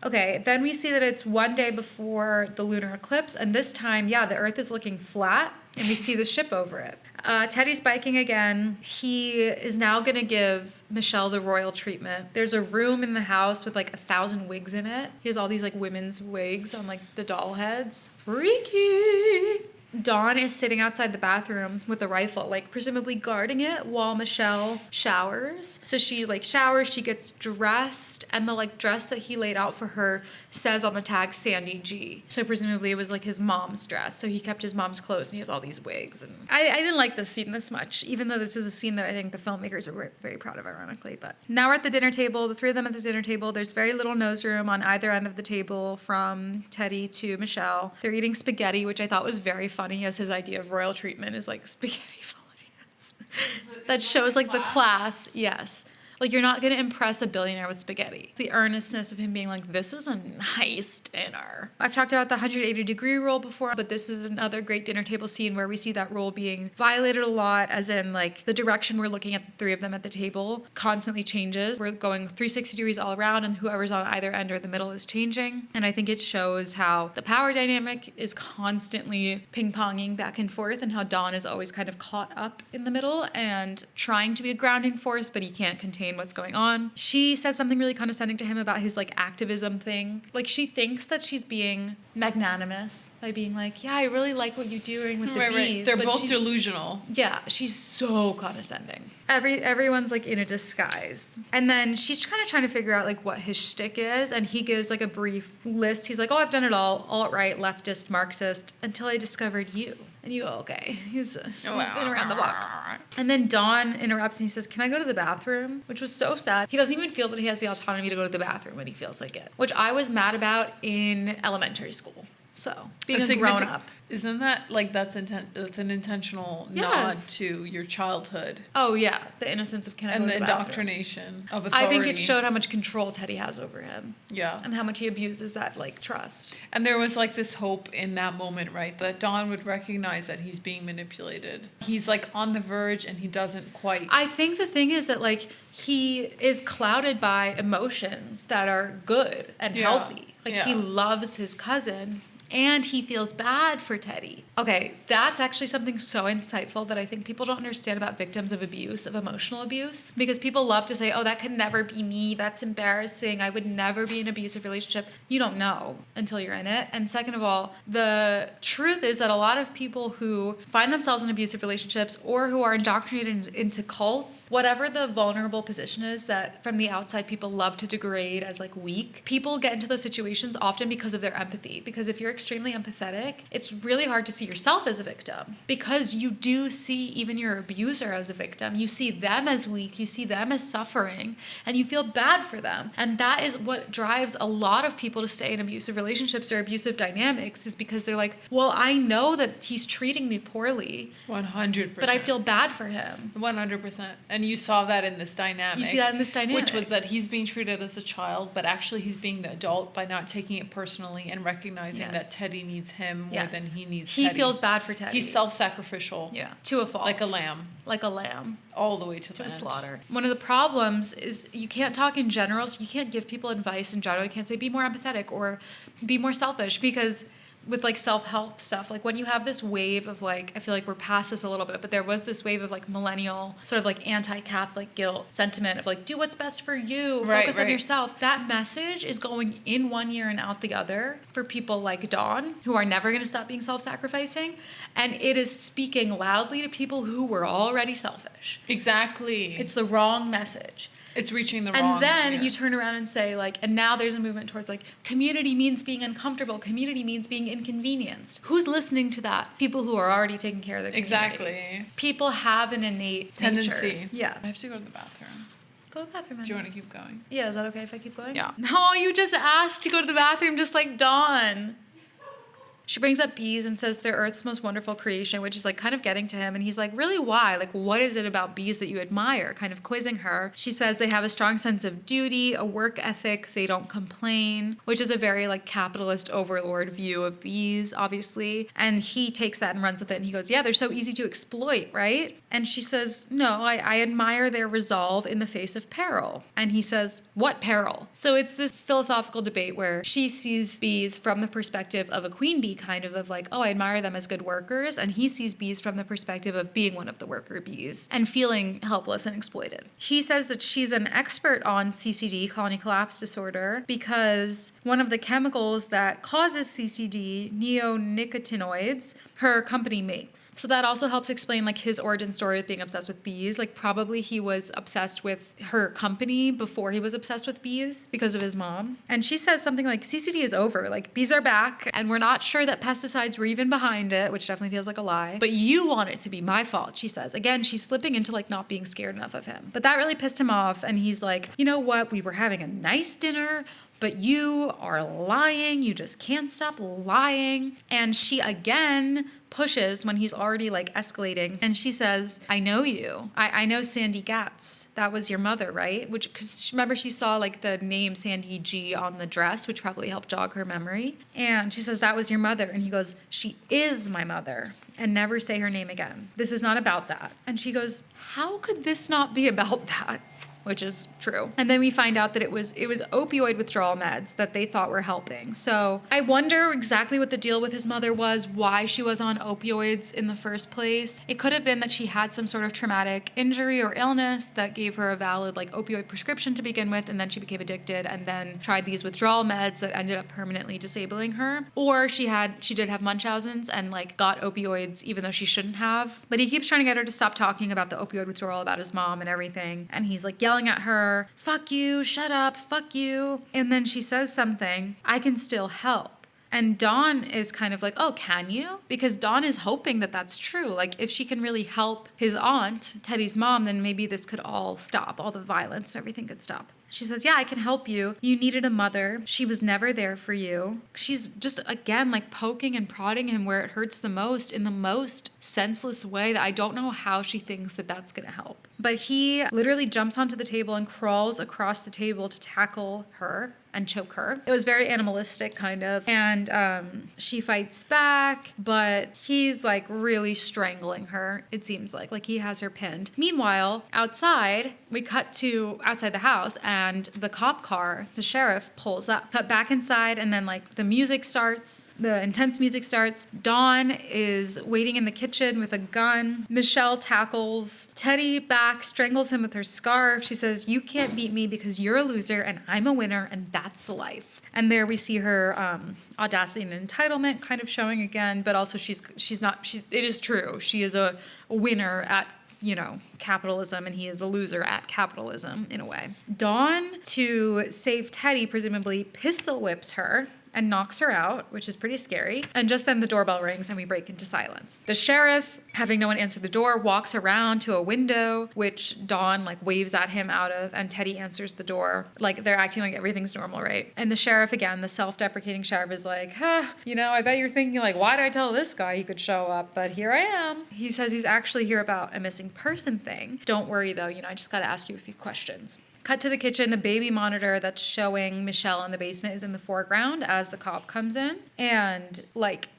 Okay, then we see that it's one day before the lunar eclipse, and this time, the Earth is looking flat, and we see the ship over it. Teddy's biking again. He is now going to give Michelle the royal treatment. There's a room in the house with like 1,000 wigs in it. He has all these like women's wigs on like the doll heads. Freaky! Dawn is sitting outside the bathroom with a rifle, like presumably guarding it while Michelle showers. So she like showers, she gets dressed, and the like dress that he laid out for her says on the tag Sandy G. So presumably it was like his mom's dress. So he kept his mom's clothes and he has all these wigs. And I didn't like this scene this much, even though this is a scene that I think the filmmakers are very proud of, ironically. But now we're at the dinner table, the three of them at the dinner table. There's very little nose room on either end of the table from Teddy to Michelle. They're eating spaghetti, which I thought was very funny, as his idea of royal treatment is like spaghetti bolognese. That shows like the class, yes. Like, you're not going to impress a billionaire with spaghetti. The earnestness of him being like, this is a nice dinner. I've talked about the 180-degree rule before, but this is another great dinner table scene where we see that rule being violated a lot, as in, like, the direction we're looking at the three of them at the table constantly changes. We're going 360 degrees all around, and whoever's on either end or the middle is changing. And I think it shows how the power dynamic is constantly ping-ponging back and forth, and how Dawn is always kind of caught up in the middle and trying to be a grounding force, but he can't contain what's going on. She says something really condescending to him about his like activism thing. Like, she thinks that she's being magnanimous by being like, yeah, I really like what you're doing with the bees. Right. They're both delusional. Yeah, she's so condescending. Everyone's like in a disguise. And then she's kind of trying to figure out like what his shtick is, and he gives like a brief list. He's like, oh, I've done it all, alt-right, leftist, Marxist, until I discovered you. And you go, okay, he's been around the block. And then Dawn interrupts and he says, can I go to the bathroom? Which was so sad. He doesn't even feel that he has the autonomy to go to the bathroom when he feels like it, which I was mad about in elementary school. So, being a grown-up. Isn't that, like, that's an intentional nod to your childhood? Oh, yeah. The innocence of can I go to the bathroom? And the indoctrination of authority. I think it showed how much control Teddy has over him. Yeah. And how much he abuses that, like, trust. And there was, like, this hope in that moment, right? That Dawn would recognize that he's being manipulated. He's, like, on the verge and he doesn't quite. I think the thing is that, like, he is clouded by emotions that are good and healthy. Like, he loves his cousin. and he feels bad for Teddy. Okay, that's actually something so insightful that I think people don't understand about victims of abuse, of emotional abuse, because people love to say, oh, that could never be me. That's embarrassing. I would never be in an abusive relationship. You don't know until you're in it. And second of all, the truth is that a lot of people who find themselves in abusive relationships or who are indoctrinated into cults, whatever the vulnerable position is that from the outside people love to degrade as like weak, people get into those situations often because of their empathy. Because if you're extremely empathetic, it's really hard to see yourself as a victim because you do see even your abuser as a victim. You see them as weak, you see them as suffering, and you feel bad for them. And that is what drives a lot of people to stay in abusive relationships or abusive dynamics, is because they're like, well, I know that he's treating me poorly. 100%. But I feel bad for him. 100%. And you saw that in this dynamic. You see that in this dynamic. Which was that he's being treated as a child, but actually he's being the adult by not taking it personally and recognizing that Teddy needs him more than he needs Teddy. He feels bad for Teddy. He's self-sacrificial. Yeah. To a fault. Like a lamb. Like a lamb. All the way to the a end. slaughter. One of the problems is you can't talk in general, so you can't give people advice in general. You can't say be more empathetic or be more selfish, because with like self-help stuff, like when you have this wave of like, I feel like we're past this a little bit, but there was this wave of like millennial sort of like anti-Catholic guilt sentiment of like, do what's best for you, focus on yourself. That message is going in one ear and out the other for people like Dawn, who are never going to stop being self-sacrificing. And it is speaking loudly to people who were already selfish. Exactly. It's the wrong message. It's reaching the wrong. And then you turn around and say like, and now there's a movement towards like, community means being uncomfortable. Community means being inconvenienced. Who's listening to that? People who are already taking care of their community. Exactly. People have an innate tendency. Nature. Yeah. I have to go to the bathroom. Go to the bathroom. Do you want to keep going? Yeah, is that okay if I keep going? Yeah. No, you just asked to go to the bathroom just like Dawn. She brings up bees and says they're Earth's most wonderful creation, which is like kind of getting to him. And he's like, really, why? Like, what is it about bees that you admire? Kind of quizzing her. She says they have a strong sense of duty, a work ethic, they don't complain, which is a very like capitalist overlord view of bees, obviously. And he takes that and runs with it. And he goes, yeah, they're so easy to exploit, right? And she says, no, I admire their resolve in the face of peril. And he says, what peril? So it's this philosophical debate where she sees bees from the perspective of a queen bee, kind of like, oh, I admire them as good workers. And he sees bees from the perspective of being one of the worker bees and feeling helpless and exploited. He says that she's an expert on CCD, colony collapse disorder, because one of the chemicals that causes CCD, neonicotinoids, her company makes. So that also helps explain like his origin story with being obsessed with bees. Like probably he was obsessed with her company before he was obsessed with bees because of his mom. And she says something like, CCD is over, like bees are back and we're not sure that pesticides were even behind it, which definitely feels like a lie. But you want it to be my fault, she says. Again, she's slipping into like not being scared enough of him. But that really pissed him off. And he's like, you know what? We were having a nice dinner, but you are lying. You just can't stop lying. And she again pushes when he's already like escalating. And she says, I know you. I know Sandy Gatz. That was your mother, right? Which, because remember she saw like the name Sandy G on the dress, which probably helped jog her memory. And she says, that was your mother. And he goes, she is my mother. And never say her name again. This is not about that. And she goes, how could this not be about that? Which is true. And then we find out that it was opioid withdrawal meds that they thought were helping. So I wonder exactly what the deal with his mother was, why she was on opioids in the first place. It could have been that she had some sort of traumatic injury or illness that gave her a valid like opioid prescription to begin with, and then she became addicted and then tried these withdrawal meds that ended up permanently disabling her. Or she did have Munchausen's and like got opioids even though she shouldn't have. But he keeps trying to get her to stop talking about the opioid withdrawal, about his mom and everything. And he's like yelling at her, fuck you, shut up, fuck you. And then she says something, I can still help. And Dawn is kind of like, oh, can you? Because Dawn is hoping that that's true. Like if she can really help his aunt, Teddy's mom, then maybe this could all stop. All the violence and everything could stop. She says, yeah, I can help you. You needed a mother. She was never there for you. She's just, again, like poking and prodding him where it hurts the most in the most senseless way that I don't know how she thinks that that's going to help. But he literally jumps onto the table and crawls across the table to tackle her and choke her. It was very animalistic, kind of. And she fights back, but he's like really strangling her, it seems like. Like he has her pinned. Meanwhile, outside, we cut to outside the house and the cop car, the sheriff, pulls up. Cut back inside and then like the music starts. The intense music starts. Dawn is waiting in the kitchen with a gun. Michelle tackles Teddy back, strangles him with her scarf. She says, "You can't beat me because you're a loser and I'm a winner, and that's life." And there we see her audacity and entitlement kind of showing again, but also it is true. She is a winner at capitalism, and he is a loser at capitalism in a way. Dawn, to save Teddy, presumably pistol whips her and knocks her out, which is pretty scary. And just then the doorbell rings and we break into silence. The sheriff, having no one answer the door, walks around to a window, which Dawn waves at him out of, and Teddy answers the door. They're acting like everything's normal, right? And the sheriff, again, the self-deprecating sheriff, is like, I bet you're thinking why did I tell this guy he could show up? But here I am. He says he's actually here about a missing person thing. Don't worry though, I just gotta ask you a few questions. Cut to the kitchen. The baby monitor that's showing Michelle in the basement is in the foreground as the cop comes in. And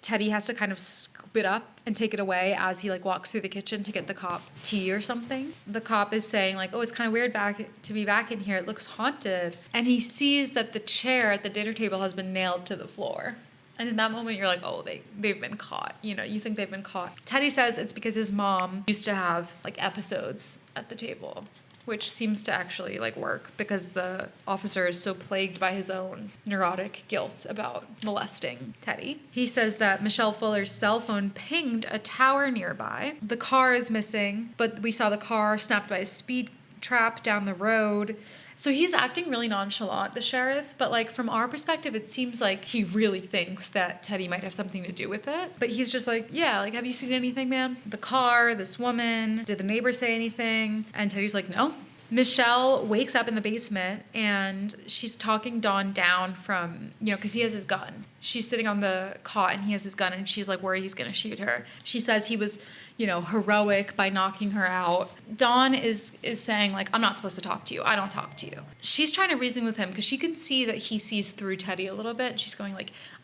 Teddy has to kind of scoop it up and take it away as he walks through the kitchen to get the cop tea or something. The cop is saying oh, it's kind of weird to be back in here. It looks haunted. And he sees that the chair at the dinner table has been nailed to the floor. And in that moment, you're like, oh, they've been caught. You think they've been caught. Teddy says it's because his mom used to have episodes at the table, which seems to actually work because the officer is so plagued by his own neurotic guilt about molesting Teddy. He says that Michelle Fuller's cell phone pinged a tower nearby. The car is missing, but we saw the car snapped by a speed trap down the road. So he's acting really nonchalant, the sheriff, but from our perspective, it seems like he really thinks that Teddy might have something to do with it. But he's just have you seen anything, man? The car, this woman, did the neighbor say anything? And Teddy's like, no. Michelle wakes up in the basement and she's talking Dawn down from, because he has his gun. She's sitting on the cot and he has his gun and she's worried he's going to shoot her. She says he was, heroic by knocking her out. Dawn is saying I'm not supposed to talk to you. I don't talk to you. She's trying to reason with him because she can see that he sees through Teddy a little bit. She's going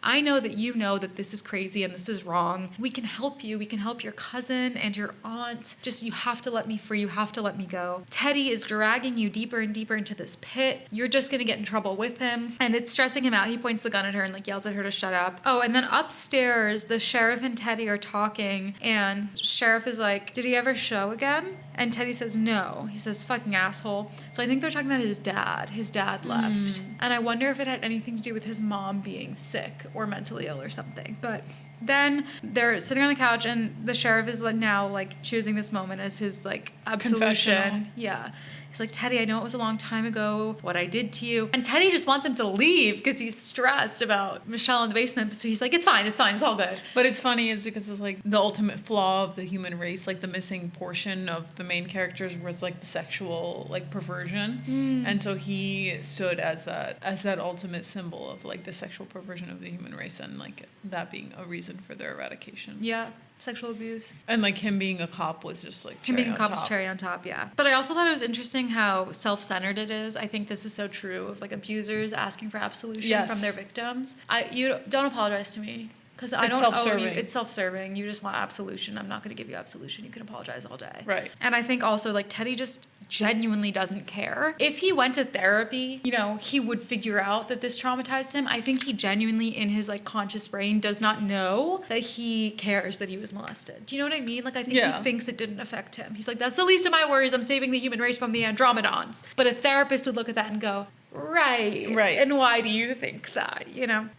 I know that you know that this is crazy and this is wrong. We can help you. We can help your cousin and your aunt. Just you have to let me free. You have to let me go. Teddy is dragging you deeper and deeper into this pit. You're just going to get in trouble with him. And it's stressing him out. He points the gun at her and yells at her to shut up. Oh, and then upstairs, the sheriff and Teddy are talking and sheriff is did he ever show again? And Teddy says no. He says, fucking asshole. So I think they're talking about his dad. His dad left. And I wonder if it had anything to do with his mom being sick or mentally ill or something. But then they're sitting on the couch and the sheriff is now choosing this moment as his absolution. Yeah. He's like, Teddy, I know it was a long time ago, what I did to you. And Teddy just wants him to leave because he's stressed about Michelle in the basement. So he's like, it's fine, it's all good. But it's funny is because it's the ultimate flaw of the human race, the missing portion of the main characters was the sexual perversion. And so he stood as that ultimate symbol of the sexual perversion of the human race and that being a reason for their eradication. Yeah. Sexual abuse. And him being a cop was just him being a cop was cherry on top, yeah. But I also thought it was interesting how self-centered it is. I think this is so true of abusers asking for absolution from their victims. You don't apologize to me. Because I don't owe you. It's self-serving. You just want absolution. I'm not going to give you absolution. You can apologize all day. Right. And I think also Teddy just genuinely doesn't care. If he went to therapy, he would figure out that this traumatized him. I think he genuinely in his conscious brain does not know that he cares that he was molested. Do you know what I mean? I think he thinks it didn't affect him. He's that's the least of my worries. I'm saving the human race from the Andromedons. But a therapist would look at that and go, Right. And why do you think that,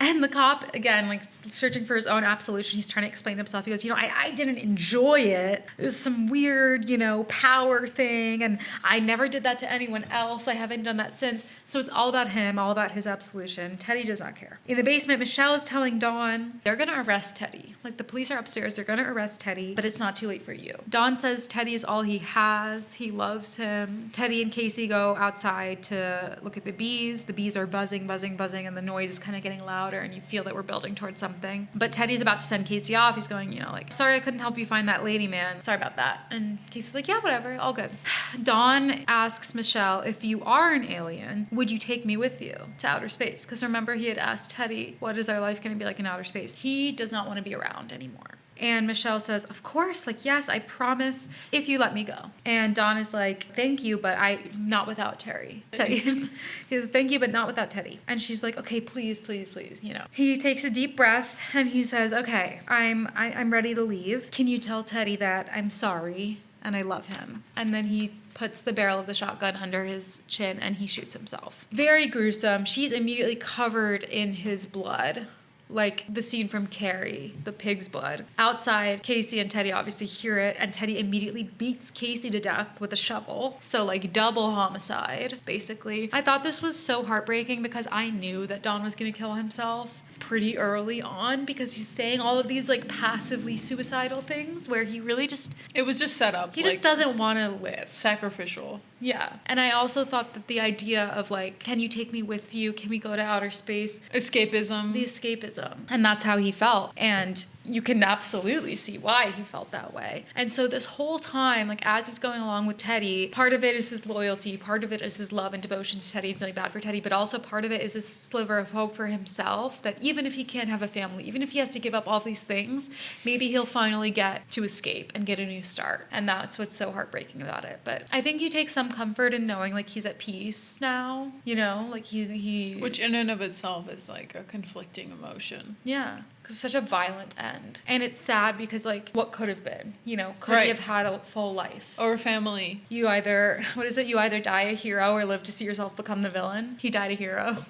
And the cop, again, searching for his own absolution, he's trying to explain to himself. He goes, I didn't enjoy it. It was some weird, power thing. And I never did that to anyone else. I haven't done that since. So it's all about him, all about his absolution. Teddy does not care. In the basement, Michelle is telling Dawn, they're going to arrest Teddy. The police are upstairs. They're going to arrest Teddy, but it's not too late for you. Dawn says Teddy is all he has. He loves him. Teddy and Casey go outside to look at the bees. The bees are buzzing, and the noise is kind of getting louder, and you feel that we're building towards something. But Teddy's about to send Casey off. He's going, sorry I couldn't help you find that lady, man. Sorry about that. And Casey's like, yeah, whatever, all good. Dawn asks Michelle, if you are an alien, would you take me with you to outer space? Because remember, he had asked Teddy, what is our life going to be like in outer space? He does not want to be around anymore. And Michelle says, of course, like, yes, I promise, if you let me go. And Dawn is like, thank you, but not without Teddy. He says, thank you, but not without Teddy. And she's like, okay, please, please, please, you know. He takes a deep breath and he says, okay, I'm ready to leave. Can you tell Teddy that I'm sorry and I love him? And then he puts the barrel of the shotgun under his chin and he shoots himself. Very gruesome. She's immediately covered in his blood. Like the scene from Carrie, the pig's blood. Outside, Casey and Teddy obviously hear it, and Teddy immediately beats Casey to death with a shovel. So like double homicide, basically. I thought this was so heartbreaking because I knew that Don was gonna kill himself pretty early on because he's saying all of these like passively suicidal things where he really just... It was just set up. He just doesn't want to live. Sacrificial. Yeah. And I also thought that the idea of like, can you take me with you? Can we go to outer space? Escapism. The escapism. And that's how he felt. And you can absolutely see why he felt that way. And so this whole time, like as he's going along with Teddy, part of it is his loyalty, part of it is his love and devotion to Teddy and feeling bad for Teddy, but also part of it is a sliver of hope for himself that even if he can't have a family, even if he has to give up all these things, maybe he'll finally get to escape and get a new start. And that's what's so heartbreaking about it. But I think you take some comfort in knowing like he's at peace now, you know, like he which in and of itself is like a conflicting emotion. Yeah. Because such a violent end. And it's sad because, like, what could have been? You know, could he have had a full life? Or a family. You either, you either die a hero or live to see yourself become the villain. He died a hero.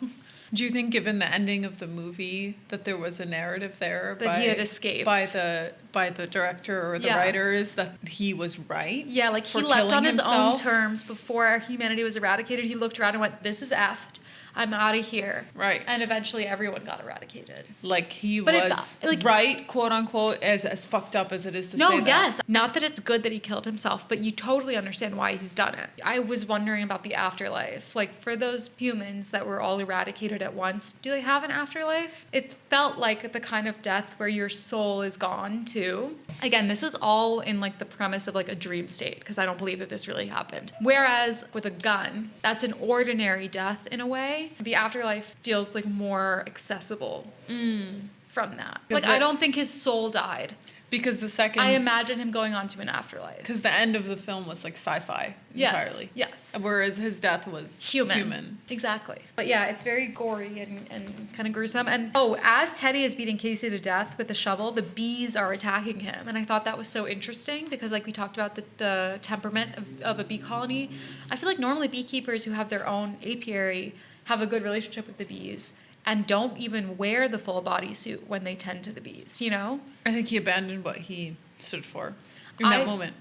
Do you think, given the ending of the movie, that there was a narrative there that he had escaped by the director or the writers that he was right? Yeah, like he left on his own terms before humanity was eradicated. He looked around and went, "This is effed. I'm out of here." Right. And eventually everyone got eradicated. Like he was right, quote unquote, as fucked up as it is to say that. No, yes. Not that it's good that he killed himself, but you totally understand why he's done it. I was wondering about the afterlife. Like for those humans that were all eradicated at once, do they have an afterlife? It felt like the kind of death where your soul is gone too. Again, this is all in like the premise of like a dream state, because I don't believe that this really happened. Whereas with a gun, that's an ordinary death in a way. The afterlife feels like more accessible from that. Like I don't think his soul died. Because the second... I imagine him going on to an afterlife. Because the end of the film was like sci-fi entirely. Yes. Whereas his death was human. Exactly. But yeah, it's very gory and kind of gruesome. And as Teddy is beating Casey to death with the shovel, the bees are attacking him. And I thought that was so interesting because like we talked about the temperament of a bee colony. I feel like normally beekeepers who have their own apiary have a good relationship with the bees and don't even wear the full body suit when they tend to the bees, you know? I think he abandoned what he stood for in that moment.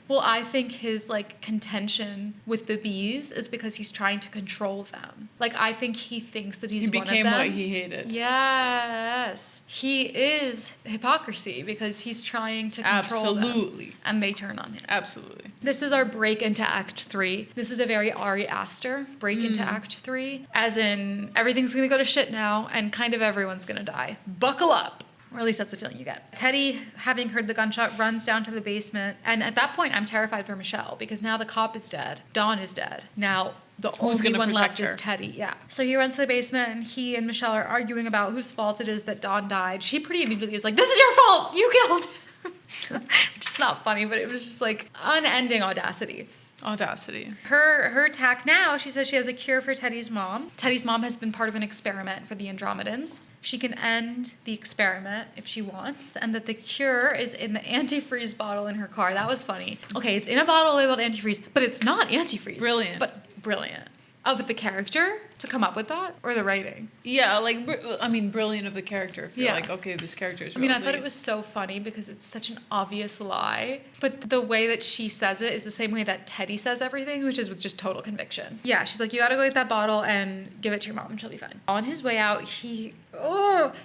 Well, I think his like contention with the bees is because he's trying to control them. Like I think he thinks that he's one of them. He became what he hated. Yes. He is hypocrisy because he's trying to control them. Absolutely. And they turn on him. Absolutely. This is our break into Act 3. This is a very Ari Aster break into Act 3. As in, everything's going to go to shit now and kind of everyone's going to die. Buckle up. Or at least that's the feeling you get. Teddy, having heard the gunshot, runs down to the basement. And at that point, I'm terrified for Michelle because now the cop is dead. Dawn is dead. Now the only one left is Teddy. Yeah. So he runs to the basement and he and Michelle are arguing about whose fault it is that Dawn died. She pretty immediately is like, "This is your fault. You killed him." Which is not funny, but it was just like unending audacity. Her attack now, she says she has a cure for Teddy's mom. Teddy's mom has been part of an experiment for the Andromedans. She can end the experiment if she wants, and that the cure is in the antifreeze bottle in her car. That was funny. Okay, it's in a bottle labeled antifreeze, but it's not antifreeze. Brilliant. But brilliant. Of the character to come up with that, or the writing? Yeah, like, I mean, brilliant of the character. If you're like, okay, this character is I thought it was so funny because it's such an obvious lie, but the way that she says it is the same way that Teddy says everything, which is with just total conviction. Yeah, she's like, "You gotta go get that bottle and give it to your mom and she'll be fine." On his way out, he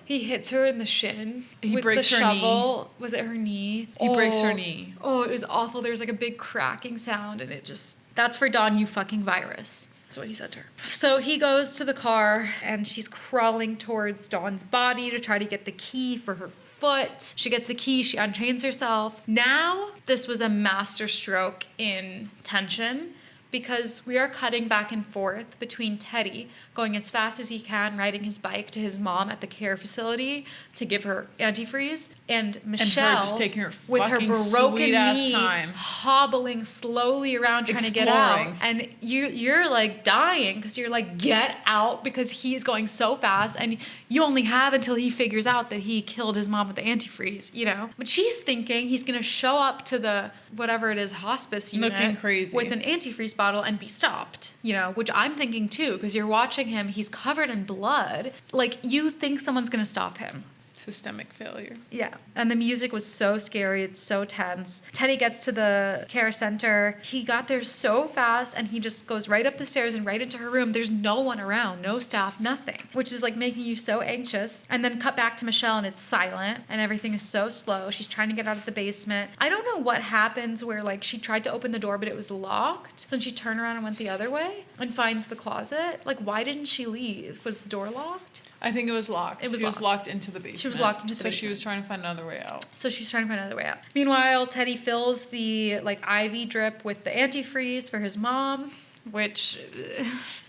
hits her in the shin. He with breaks the her shovel. knee. Was it her knee? He breaks her knee. Oh, it was awful. There was like a big cracking sound and it just, "That's for Dawn, you fucking virus." That's what he said to her. So he goes to the car and she's crawling towards Dawn's body to try to get the key for her foot. She gets the key, she unchains herself. Now, this was a masterstroke in tension because we are cutting back and forth between Teddy going as fast as he can, riding his bike to his mom at the care facility to give her antifreeze, and Michelle just taking her with her fucking broken sweet-ass knee, time. hobbling slowly around trying to get out. Exploring. And you're like dying because you're like, get out, because he's going so fast, and you only have until he figures out that he killed his mom with the antifreeze, you know? But she's thinking he's gonna show up to the whatever it is hospice unit Looking crazy with an antifreeze bottle and be stopped, you know, which I'm thinking too, because you're watching him, he's covered in blood. Like, you think someone's gonna stop him. Systemic failure. Yeah. And the music was so scary. It's so tense. Teddy gets to the care center. He got there so fast, and he just goes right up the stairs and right into her room. There's no one around, no staff, nothing, which is like making you so anxious. And then cut back to Michelle, and it's silent and everything is so slow. She's trying to get out of the basement. I don't know what happens where like she tried to open the door, but it was locked. So then she turned around and went the other way and finds the closet. Like, why didn't she leave? Was the door locked? I think it was locked. It was she locked. was locked into the basement. She was locked into the So she basement. was trying to find another way out. So she's trying to find another way out. Meanwhile, Teddy fills the like IV drip with the antifreeze for his mom, which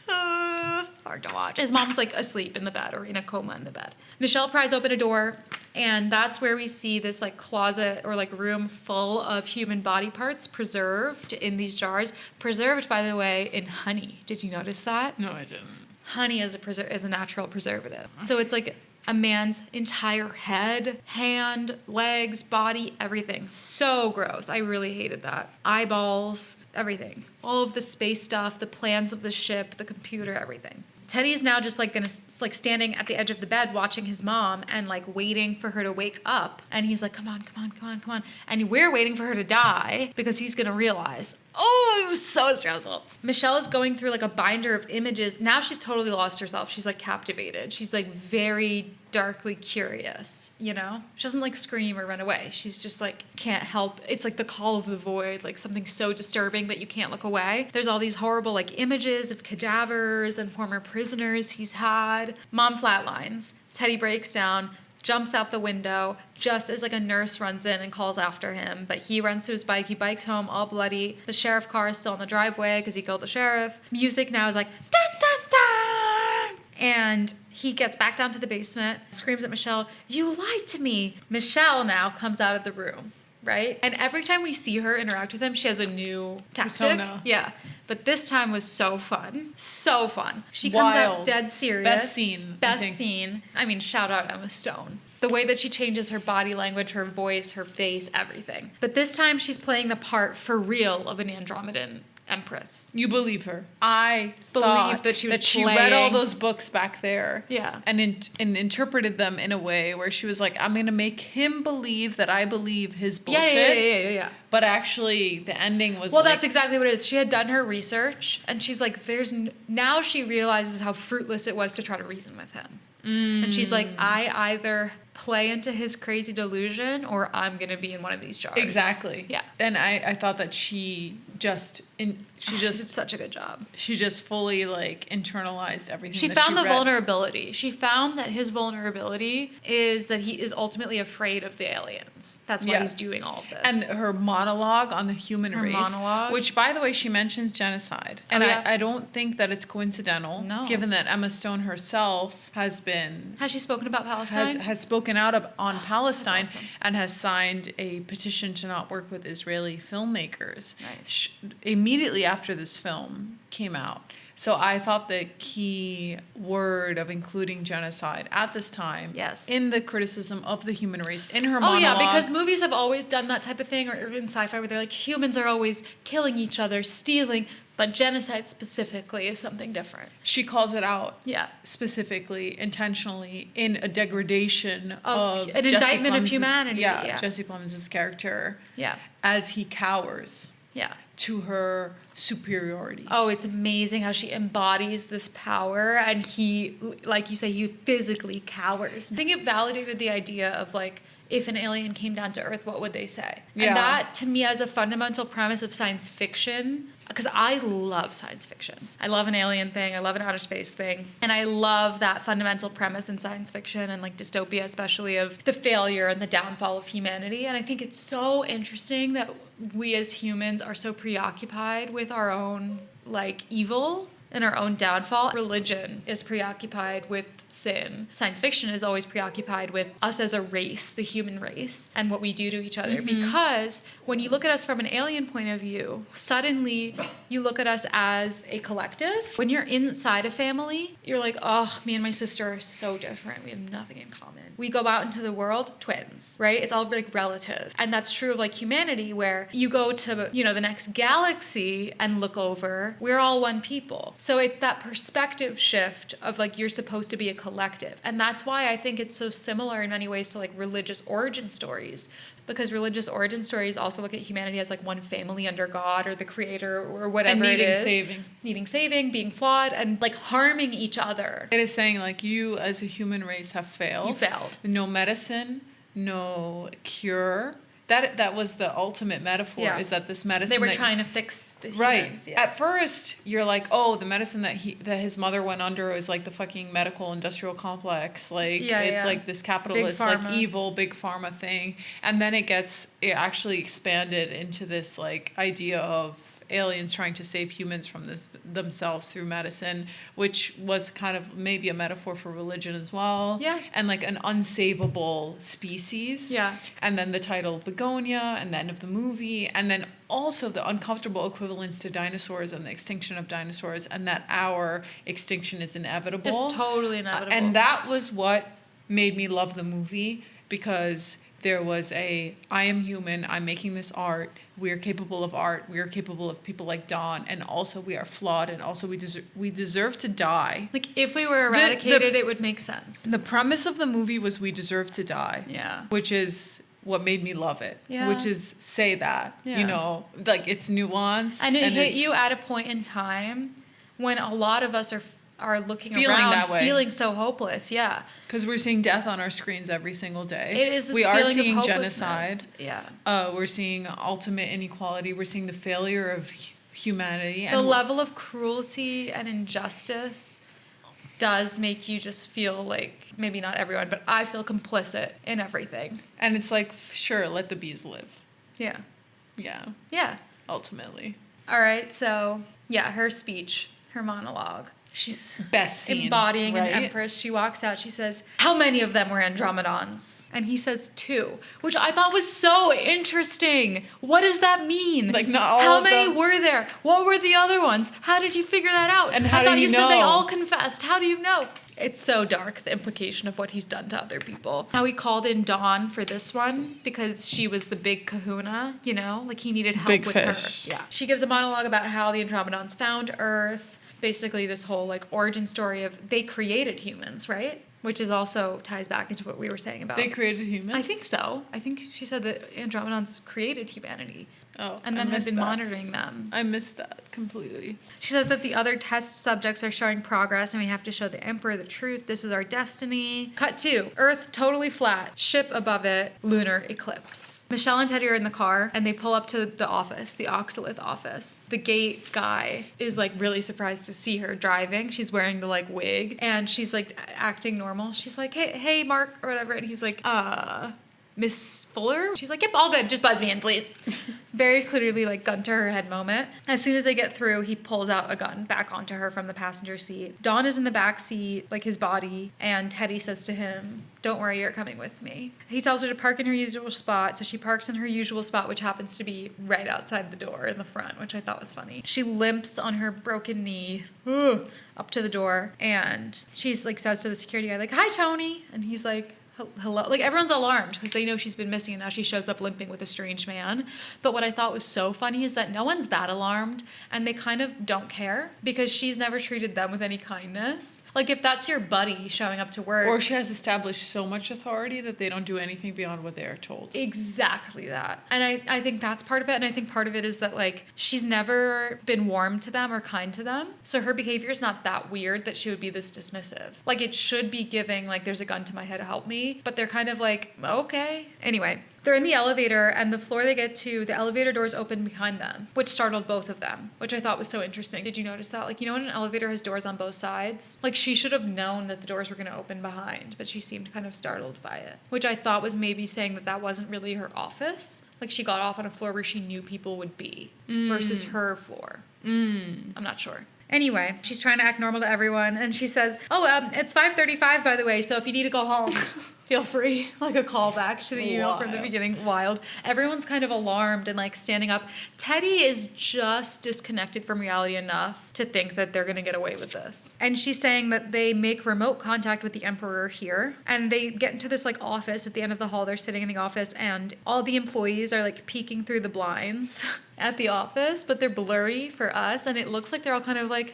hard to watch. His mom's like asleep in the bed or in a coma in the bed. Michelle pries open a door, and that's where we see this like closet or like room full of human body parts preserved in these jars. Preserved, by the way, in honey. Did you notice that? No, I didn't. Honey is a natural preservative. So it's like a man's entire head, hand, legs, body, everything. So gross. I really hated that. Eyeballs, everything. All of the space stuff, the plans of the ship, the computer, everything. Teddy's now just like standing at the edge of the bed watching his mom and like waiting for her to wake up. And he's like, come on, come on, come on, come on. And we're waiting for her to die because he's gonna realize. Oh, it was so stressful. Michelle is going through like a binder of images. Now she's totally lost herself. She's like captivated. She's like very darkly curious, you know? She doesn't like scream or run away. She's just like can't help. It's like the call of the void, like something so disturbing but you can't look away. There's all these horrible like images of cadavers and former prisoners he's had. Mom flatlines. Teddy breaks down, jumps out the window just as like a nurse runs in and calls after him, but he runs to his bike. He bikes home all bloody. The sheriff car is still in the driveway because he killed the sheriff. Music now is like dun dun dun, and he gets back down to the basement, screams at Michelle, "You lied to me." Michelle now comes out of the room, right? And every time we see her interact with him, she has a new tactic. Persona. Yeah. But this time was so fun. So fun. She comes out Wild. dead serious. Best scene, I Best think. scene. I mean, shout out Emma Stone. The way that she changes her body language, her voice, her face, everything. But this time she's playing the part for real of an Andromedan Empress. You believe her. I Believe thought that she was she read all playing. those books back there. Yeah. And interpreted them in a way where she was like, I'm going to make him believe that I believe his bullshit. Yeah. But actually, the ending was Well, like, that's exactly what it is. She had done her research, and she's like, now she realizes how fruitless it was to try to reason with him. And she's like, I either play into his crazy delusion or I'm going to be in one of these jars. Exactly. Yeah. And I thought that she did such a good job. She just fully like internalized everything. She that found she the read. vulnerability. She found that his vulnerability is that he is ultimately afraid of the aliens. That's why Yes. he's doing all of this. And her monologue on the human Her race, monologue. which by the way she mentions genocide, and yeah. I don't think that it's coincidental. No. Given that Emma Stone herself has she spoken about Palestine? has spoken out on Palestine awesome. and has signed a petition to not work with Israeli filmmakers. Nice. Immediately after this film came out. So I thought the key word of including genocide at this time, Yes. in the criticism of the human race, in her Oh monologue. yeah, because movies have always done that type of thing, or in sci-fi where they're like, humans are always killing each other, stealing, but genocide specifically is something different. she calls it out. Yeah. Specifically, intentionally, in a degradation of an Jesse indictment of Plemons' humanity, yeah. Jesse Plemons' character. Yeah. As he cowers Yeah. to her superiority. Oh, it's amazing how she embodies this power, and he, like you say, he physically cowers. I think it validated the idea of like, if an alien came down to Earth, what would they say? Yeah. And that, to me, as a fundamental premise of science fiction, because I love science fiction. I love an alien thing. I love an outer space thing. And I love that fundamental premise in science fiction and like dystopia, especially of the failure and the downfall of humanity. And I think it's so interesting that we as humans are so preoccupied with our own like evil and our own downfall. Religion is preoccupied with sin. Science fiction is always preoccupied with us as a race, the human race, and what we do to each other. Because when you look at us from an alien point of view, suddenly you look at us as a collective. When you're inside a family, you're like, oh, me and my sister are so different. We have nothing in common. We go out into the world, twins, right? It's all like relative. And that's true of like humanity, where you go to, you know, the next galaxy and look over, we're all one people. So it's that perspective shift of like, you're supposed to be a collective. And that's why I think it's so similar in many ways to like religious origin stories, because religious origin stories also look at humanity as like one family under God or the creator or whatever it is. Needing saving, being flawed, and like harming each other. It is saying like, you as a human race have failed. You failed. No medicine, no cure. That was the ultimate metaphor, is that this medicine they were trying to fix the humans. Right. Yeah. At first, you're like, oh, the medicine that his mother went under is like the fucking medical industrial complex. Like, it's like this capitalist, like evil, big pharma thing. And then it actually expanded into this like idea of aliens trying to save humans from themselves through medicine, which was kind of maybe a metaphor for religion as well. Yeah. And like an unsavable species. Yeah. And then the title Bugonia and the end of the movie. And then also the uncomfortable equivalence to dinosaurs and the extinction of dinosaurs, and that our extinction is inevitable. It's totally inevitable. And that was what made me love the movie, because there was I am human, I'm making this art, we're capable of art, we are capable of people like Dawn, and also we are flawed, and also we deserve to die. Like, if we were eradicated, it would make sense. The premise of the movie was we deserve to die. Yeah. Which is what made me love it. Yeah. Which is say that, Yeah. you know, like it's nuanced. And it hit you at a point in time when a lot of us are looking feeling around, that way. Feeling so hopeless. Yeah. Because we're seeing death on our screens every single day. It is this we are feeling seeing of genocide. Yeah. We're seeing ultimate inequality. We're seeing the failure of humanity. The level of cruelty and injustice does make you just feel like, maybe not everyone, but I feel complicit in everything. And it's like, sure, let the bees live. Yeah. Yeah. Yeah. Ultimately. All right. So, yeah, her speech, her monologue. She's best scene, embodying an empress. She walks out. She says, how many of them were Andromedons? And he says 2, which I thought was so interesting. What does that mean? Like, not all How of many them. were there? What were the other ones? How did you figure that out? And how I do thought you said they know? all confessed. How do you know? It's so dark, the implication of what he's done to other people. How he called in Dawn for this one because she was the big kahuna, you know? Like, he needed help Big with fish. her. Yeah. She gives a monologue about how the Andromedons found Earth. Basically, this whole like origin story of they created humans, right? Which is also ties back into what we were saying about. They created humans? I think so. I think she said that Andromedons created humanity. Oh, And then I had missed been that. monitoring them. I missed that completely. She says that the other test subjects are showing progress and we have to show the Emperor the truth. This is our destiny. Cut 2. Earth totally flat. Ship above it. Lunar eclipse. Michelle and Teddy are in the car and they pull up to the office, the Oxalith office. The gate guy is like really surprised to see her driving. She's wearing the like wig and she's like acting normal. She's like, hey, Mark, or whatever. And he's like, Miss Fuller? She's like, yep, all good. Just buzz me in, please. Very clearly, like, gun to her head moment. As soon as they get through, he pulls out a gun back onto her from the passenger seat. Dawn is in the back seat, like his body, and Teddy says to him, don't worry, you're coming with me. He tells her to park in her usual spot, so she parks in her usual spot, which happens to be right outside the door in the front, which I thought was funny. She limps on her broken knee up to the door, and she's like says to the security guy, like, hi, Tony. And he's like, hello. Like, everyone's alarmed because they know she's been missing and now she shows up limping with a strange man. But what I thought was so funny is that no one's that alarmed and they kind of don't care because she's never treated them with any kindness. Like, if that's your buddy showing up to work. Or she has established so much authority that they don't do anything beyond what they are told. Exactly that. And I think that's part of it. And I think part of it is that, like, she's never been warm to them or kind to them. So her behavior is not that weird that she would be this dismissive. Like, it should be giving, like, there's a gun to my head, help me. But they're kind of like, okay. Anyway, they're in the elevator and the floor they get to, the elevator doors open behind them, which startled both of them, which I thought was so interesting. Did you notice that? Like, you know when an elevator has doors on both sides? Like, she should have known that the doors were going to open behind, but she seemed kind of startled by it, which I thought was maybe saying that that wasn't really her office. Like, she got off on a floor where she knew people would be versus her floor. I'm not sure. Anyway, she's trying to act normal to everyone, and she says, it's 5:35, by the way, so if you need to go home, feel free. Like a callback to the email from the beginning. Wild. Everyone's kind of alarmed and like standing up. Teddy is just disconnected from reality enough to think that they're going to get away with this. And she's saying that they make remote contact with the Emperor here, and they get into this like office at the end of the hall. They're sitting in the office, and all the employees are like peeking through the blinds at the office, but they're blurry for us, and it looks like they're all kind of like,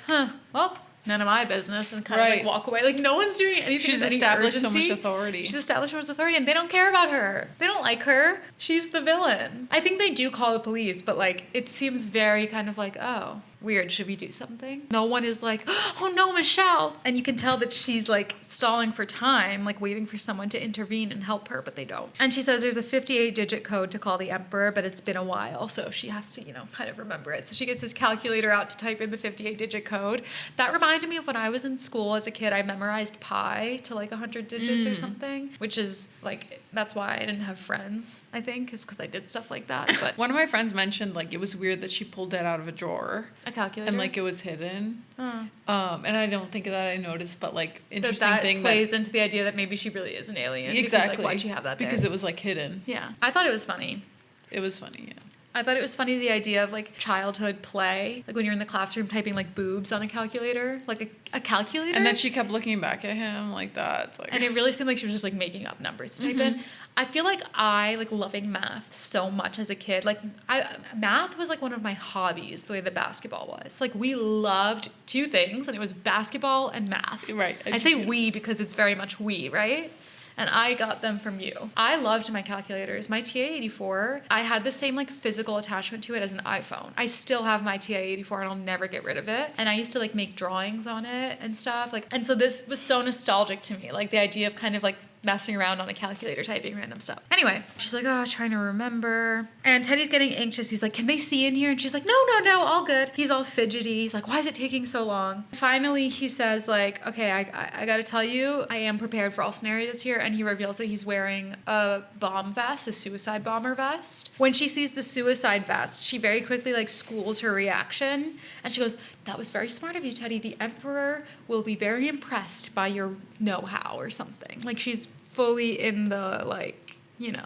well, none of my business, and kind of like walk away. Like no one's doing anything. She's with established any urgency. so much authority. She's established so much authority, and they don't care about her. They don't like her. She's the villain. I think they do call the police, but like it seems very kind of like, oh, weird, should we do something? No one is like, oh no, Michelle. And you can tell that she's like stalling for time, like waiting for someone to intervene and help her, but they don't. And she says there's a 58-digit code to call the Emperor, but it's been a while, so she has to, kind of remember it. So she gets this calculator out to type in the 58-digit code. That reminded me of when I was in school as a kid. I memorized pi to like 100 digits or something, which is like, that's why I didn't have friends, I think, is because I did stuff like that. But one of my friends mentioned like it was weird that she pulled that out of a drawer. A calculator? And like it was hidden. And I don't think that I noticed, but like interesting that thing plays into the idea that maybe she really is an alien. Exactly. Because, like, why'd she have that there? Because it was like hidden. Yeah. I thought it was funny. It was funny, yeah. I thought it was funny, the idea of like childhood play, like when you're in the classroom typing like boobs on a calculator, like a calculator. And then she kept looking back at him like that. It's like, and it really seemed like she was just like making up numbers to type in. I feel like I like loving math so much as a kid. Like math was like one of my hobbies, the way that basketball was. Like we loved two things, and it was basketball and math. Right. I say we because it's very much we, right? And I got them from you. I loved my calculators. My TI-84, I had the same like physical attachment to it as an iPhone. I still have my TI-84 and I'll never get rid of it. And I used to like make drawings on it and stuff. And so this was so nostalgic to me. Like the idea of kind of like messing around on a calculator typing random stuff. Anyway, she's like, trying to remember. And Teddy's getting anxious. He's like, can they see in here? And she's like, no, all good. He's all fidgety. He's like, why is it taking so long? Finally, he says like, okay, I gotta tell you, I am prepared for all scenarios here. And he reveals that he's wearing a bomb vest, a suicide bomber vest. When she sees the suicide vest, she very quickly like schools her reaction. And she goes, that was very smart of you, Teddy. The Emperor will be very impressed by your know-how or something. Like she's fully in the like,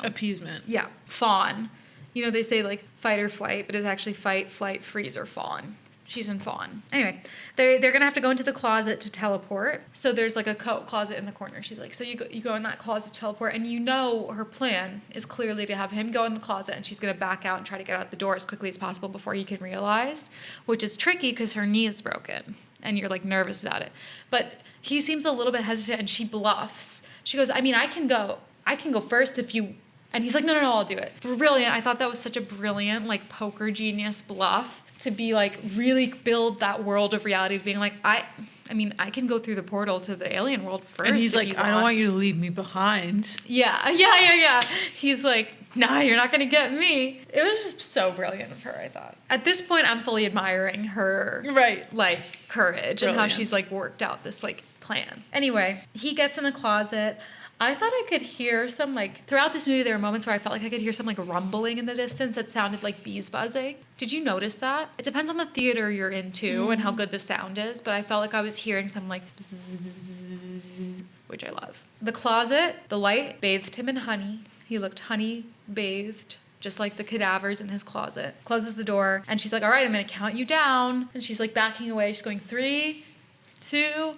appeasement. Yeah. Fawn. They say like fight or flight, but it's actually fight, flight, freeze, or fawn. She's in fawn. Anyway, they're going to have to go into the closet to teleport. So there's like a closet in the corner. She's like, so you go in that closet to teleport. And her plan is clearly to have him go in the closet, and she's going to back out and try to get out the door as quickly as possible before he can realize, which is tricky because her knee is broken and you're like nervous about it. But he seems a little bit hesitant, and she bluffs. She goes, I mean, I can go first if you... And he's like, no, I'll do it. Brilliant. I thought that was such a brilliant like poker genius bluff. To be like really build that world of reality of being like, I mean, I can go through the portal to the alien world first. And he's like, I don't want you to leave me behind. Yeah. He's like, nah, you're not gonna get me. It was just so brilliant of her, I thought. At this point, I'm fully admiring her like courage and how she's like worked out this like plan. Anyway, he gets in the closet. I thought I could hear some, like, throughout this movie, there were moments where I felt like I could hear some, like, rumbling in the distance that sounded like bees buzzing. Did you notice that? It depends on the theater you're into and how good the sound is, but I felt like I was hearing some, like, which I love. The closet, the light bathed him in honey. He looked honey-bathed, just like the cadavers in his closet. Closes the door, and she's like, all right, I'm going to count you down. And she's, like, backing away. She's going 3, 2,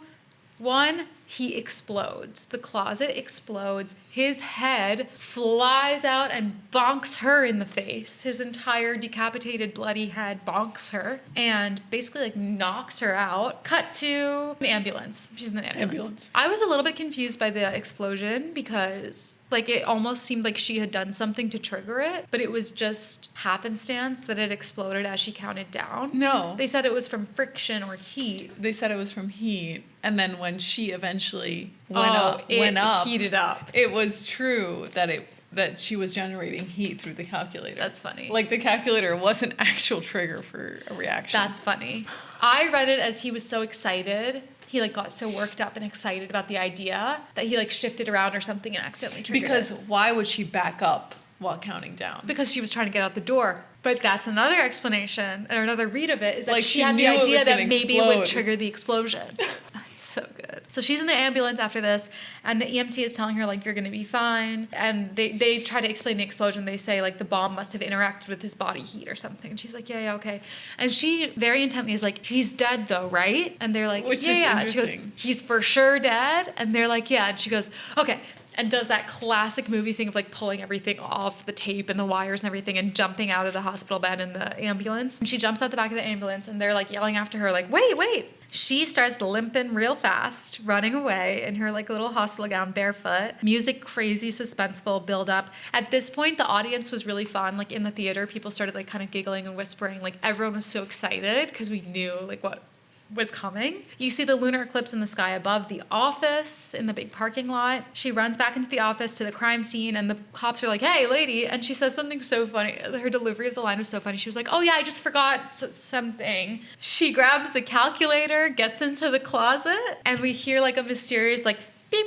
1... He explodes. The closet explodes. His head flies out and bonks her in the face. His entire decapitated, bloody head bonks her and basically like knocks her out. Cut to the ambulance. She's in the ambulance. I was a little bit confused by the explosion because like it almost seemed like she had done something to trigger it, but it was just happenstance that it exploded as she counted down. No. They said it was from friction or heat. They said it was from heat. And then when she eventually went up, heated up. It was true that she was generating heat through the calculator. That's funny. Like the calculator was an actual trigger for a reaction. That's funny. I read it as he was so excited. He like got so worked up and excited about the idea that he like shifted around or something and accidentally triggered Because it. why would she back up while counting down. Because she was trying to get out the door. But that's another explanation, or another read of it, is that Like, she she had the knew it idea was that gonna maybe it would explode. trigger the explosion. That's so good. So she's in the ambulance after this, and the EMT is telling her, like, you're going to be fine. And they try to explain the explosion. They say, like, the bomb must have interacted with his body heat or something. And she's like, yeah, okay. And she very intently is like, he's dead though, right? And they're like, Which yeah, is yeah. And she goes, interesting. he's for sure dead? And they're like, yeah. And she goes, okay. And does that classic movie thing of like pulling everything off the tape and the wires and everything and jumping out of the hospital bed in the ambulance. And she jumps out the back of the ambulance and they're like yelling after her like, wait. She starts limping real fast, running away in her like little hospital gown, barefoot. Music, crazy, suspenseful, build up. At this point, the audience was really fun. Like in the theater, people started like kind of giggling and whispering. Like everyone was so excited because we knew like what was coming. You see the lunar eclipse in the sky above the office in the big parking lot. She runs back into the office to the crime scene and the cops are like, hey, lady. And she says something so funny. Her delivery of the line was so funny. She was like, oh yeah, I just forgot something. She grabs the calculator, gets into the closet, and we hear like a mysterious like beep,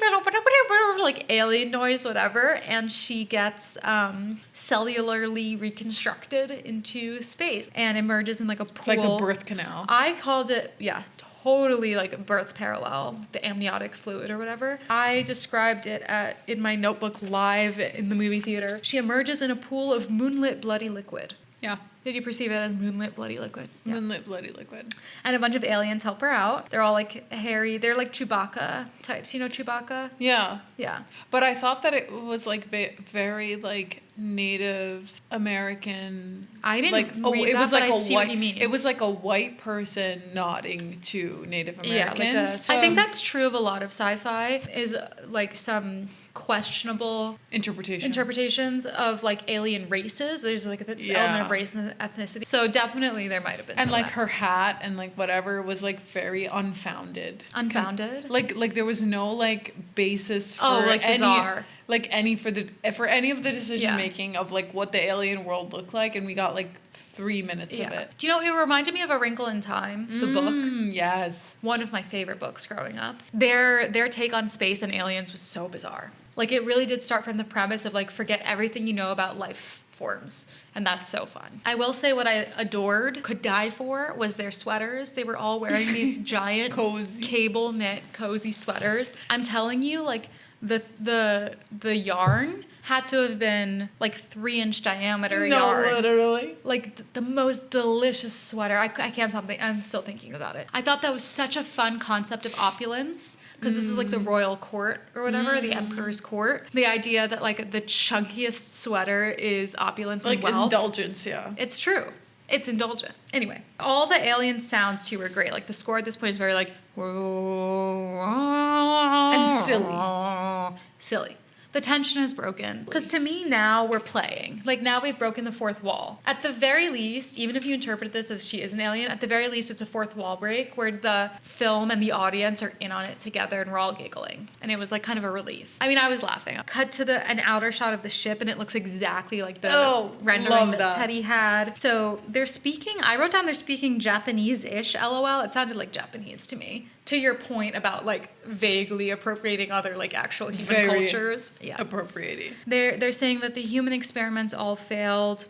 like alien noise, whatever, and she gets cellularly reconstructed into space and emerges in like a pool. It's like a birth canal. I called it, yeah, totally like a birth parallel, the amniotic fluid or whatever. I described it in my notebook live in the movie theater. She emerges in a pool of moonlit bloody liquid. Yeah. Did you perceive it as moonlit bloody liquid? Yeah. Moonlit bloody liquid. And a bunch of aliens help her out. They're all like hairy. They're like Chewbacca types. You know Chewbacca? Yeah. Yeah. But I thought that it was like very like Native American. I didn't like read it that, was but like I a see white, what you mean. It was like a white person nodding to Native Yeah, Americans. I think that's true of a lot of sci-fi. Is like some questionable interpretations of like alien races. There's like this element of race and ethnicity. So definitely there might have been. And some like of that. her hat and like whatever was like very unfounded. Unfounded? Like there was no like basis for like any bizarre. like any for any of the decision making of like what the alien world looked like, and we got like 3 minutes of it. Do you know, it reminded me of A Wrinkle in Time, the book. Yes. One of my favorite books growing up. Their take on space and aliens was so bizarre. Like it really did start from the premise of like forget everything you know about life forms. And that's so fun. I will say what I adored, could die for, was their sweaters. They were all wearing these giant Cozy. cable knit cozy sweaters. I'm telling you, like the yarn had to have been like 3-inch diameter yarn. No, literally. Like the most delicious sweater. I can't stop thinking. I'm still thinking about it. I thought that was such a fun concept of opulence. Because this is like the royal court or whatever, the emperor's court. The idea that like the chunkiest sweater is opulence Like and wealth. indulgence, yeah. It's true. It's indulgent. Anyway, all the alien sounds too were great. Like the score at this point is very like And silly. Silly. The tension is broken. Because to me now we're playing. Like now we've broken the fourth wall. At the very least, even if you interpret this as she is an alien, at the very least it's a fourth wall break where the film and the audience are in on it together and we're all giggling. And it was like kind of a relief. I mean, I was laughing. Cut to an outer shot of the ship and it looks exactly like the rendering that Teddy had. So they're speaking, I wrote down they're speaking Japanese-ish, LOL. It sounded like Japanese to me. To your point about like vaguely appropriating other like actual human cultures. Yeah. Appropriating. They're saying that the human experiments all failed.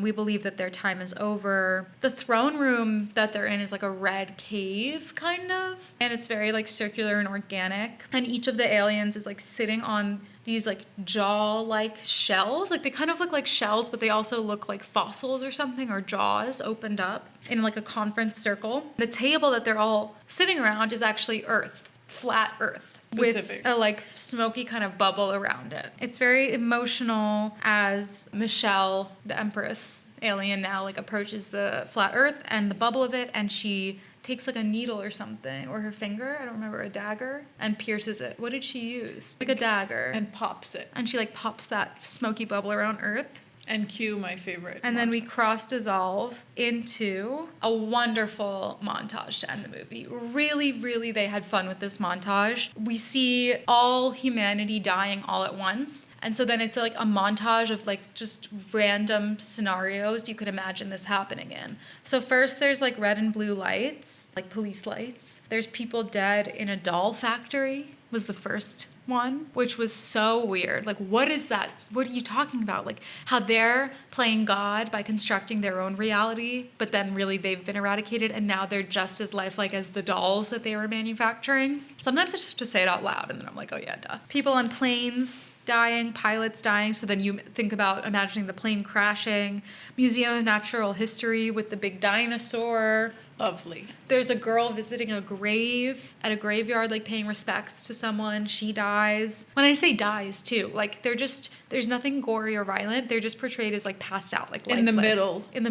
We believe that their time is over. The throne room that they're in is like a red cave kind of. And it's very like circular and organic. And each of the aliens is like sitting on these like jaw-like shells. Like they kind of look like shells, but they also look like fossils or something, or jaws opened up in like a conference circle. The table that they're all sitting around is actually Earth, flat Earth. Specific. With a like smoky kind of bubble around it. It's very emotional as Michelle, the Empress alien now, like approaches the flat Earth and the bubble of it, and she takes like a needle or something, or her finger, I don't remember, a dagger, and pierces it. What did she use? Like a dagger. And pops it. And she like pops that smoky bubble around Earth. And cue my favorite. And then we cross-dissolve into a wonderful montage to end the movie. Really, really, they had fun with this montage. We see all humanity dying all at once. And so then it's like a montage of like just random scenarios you could imagine this happening in. So first there's like red and blue lights, like police lights. There's people dead in a doll factory was the first one, which was so weird. Like, what is that? What are you talking about? Like, how they're playing God by constructing their own reality, but then really they've been eradicated and now they're just as lifelike as the dolls that they were manufacturing. Sometimes I just have to say it out loud and then I'm like, oh yeah, duh. People on planes dying, pilots dying. So then you think about imagining the plane crashing, Museum of Natural History with the big dinosaur. Lovely. There's a girl visiting a grave at a graveyard, like paying respects to someone. She dies. When I say dies too, like there's nothing gory or violent. They're just portrayed as like passed out, like lifeless. In the middle. In the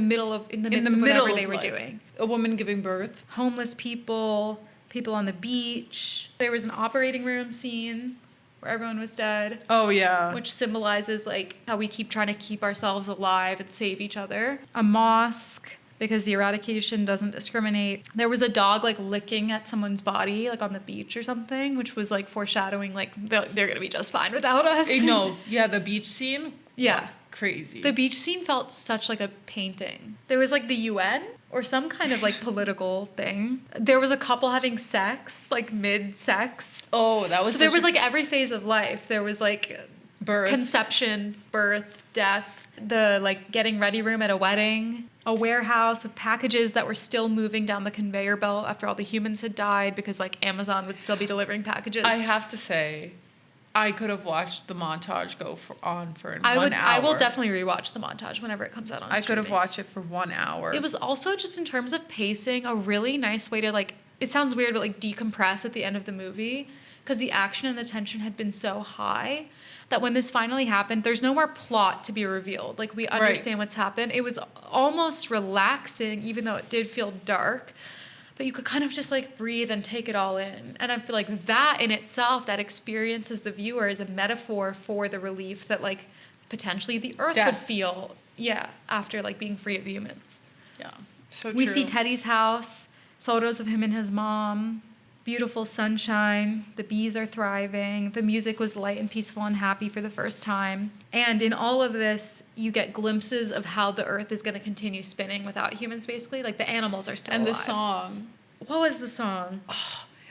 midst of whatever they were doing. A woman giving birth. Homeless people on the beach. There was an operating room scene where everyone was dead. Oh, yeah. Which symbolizes like how we keep trying to keep ourselves alive and save each other. A mosque, because the eradication doesn't discriminate. There was a dog like licking at someone's body, like on the beach or something, which was like foreshadowing like they're gonna be just fine without us. No, yeah, the beach scene. Yeah. Crazy. The beach scene felt such like a painting. There was like the UN or some kind of like political thing. There was a couple having sex, like mid-sex. Oh, that was so there was like every phase of life. There was like birth, conception, birth, death, the like getting ready room at a wedding, a warehouse with packages that were still moving down the conveyor belt after all the humans had died because like Amazon would still be delivering packages. I have to say, I could have watched the montage go on for 1 hour. I will definitely rewatch the montage whenever it comes out on I could have streaming. watched it for 1 hour. It was also just in terms of pacing, a really nice way to like, it sounds weird, but like decompress at the end of the movie because the action and the tension had been so high that when this finally happened, there's no more plot to be revealed. Like we understand what's happened. It was almost relaxing, even though it did feel dark. But you could kind of just like breathe and take it all in. And I feel like that in itself, that experience as the viewer is a metaphor for the relief that like potentially the earth would feel, after like being free of the humans. Yeah, so We true. see Teddy's house, photos of him and his mom, beautiful sunshine, the bees are thriving, the music was light and peaceful and happy for the first time. And in all of this, you get glimpses of how the earth is going to continue spinning without humans, basically. Like the animals are still alive. And the song. What was the song?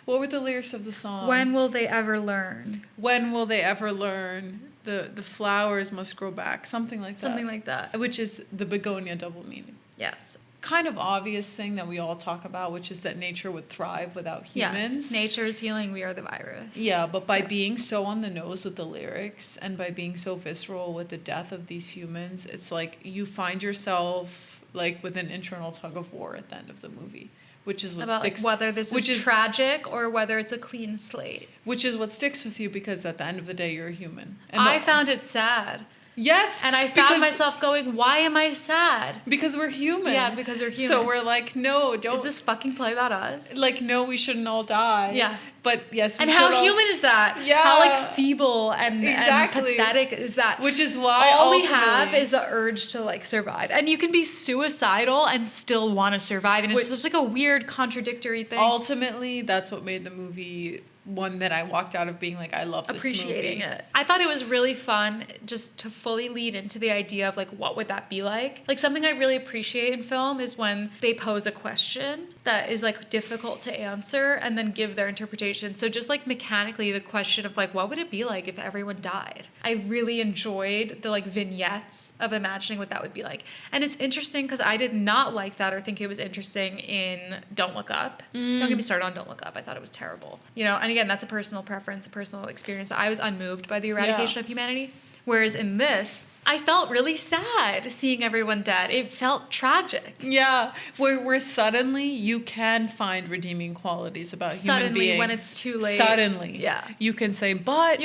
What were the lyrics of the song? When will they ever learn? When will they ever learn? The flowers must grow back. Something like that. Something like that. Which is the Bugonia double meaning. Yes. Kind of obvious thing that we all talk about, which is that nature would thrive without humans. Yes, nature is healing, we are the virus. Yeah, but by being so on the nose with the lyrics and by being so visceral with the death of these humans, it's like you find yourself like with an internal tug of war at the end of the movie, which is what about sticks. Like whether this is tragic or whether it's a clean slate. Which is what sticks with you because at the end of the day, you're a human. And I found it sad. Yes. And I found myself going, why am I sad? Because we're human. Yeah, because we're human. So we're like, no, don't. Is this fucking play about us? Like, no, we shouldn't all die. Yeah. But yes, we and should how all... human is that? Yeah. How like feeble and Exactly. pathetic is that? Which is why all we have is the urge to like survive. And you can be suicidal and still want to survive. And it's just like a weird contradictory thing. Ultimately, that's what made the movie one that I walked out of being like, I love this appreciating movie. it. I thought it was really fun just to fully lead into the idea of like, what would that be like? Like something I really appreciate in film is when they pose a question that is like difficult to answer and then give their interpretation. So just like mechanically the question of like, what would it be like if everyone died? I really enjoyed the like vignettes of imagining what that would be like. And it's interesting because I did not like that or think it was interesting in Don't Look Up. Don't get me started on Don't Look Up. I thought it was terrible. You know, and again, that's a personal preference, a personal experience, but I was unmoved by the eradication of humanity. Whereas in this, I felt really sad seeing everyone dead. It felt tragic. Yeah, where suddenly you can find redeeming qualities about human beings. When it's too late. Suddenly. Yeah. You can say, but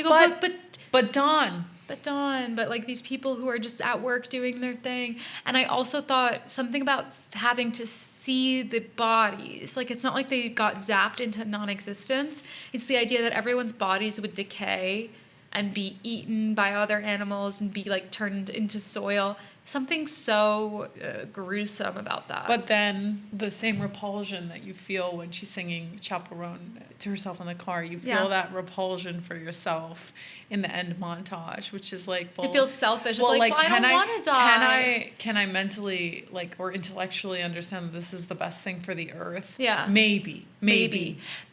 Dawn. But Dawn, but like these people who are just at work doing their thing. And I also thought something about having to see the bodies. Like it's not like they got zapped into non-existence. It's the idea that everyone's bodies would decay and be eaten by other animals and be like turned into soil something so gruesome about that. But then the same repulsion that you feel when she's singing Chaperone to herself in the car, you feel that repulsion for yourself in the end montage, which is like, well, it feels selfish. Well, It's like, well, I don't want to die. Can I mentally, like, or intellectually understand that this is the best thing for the earth? Yeah. Maybe.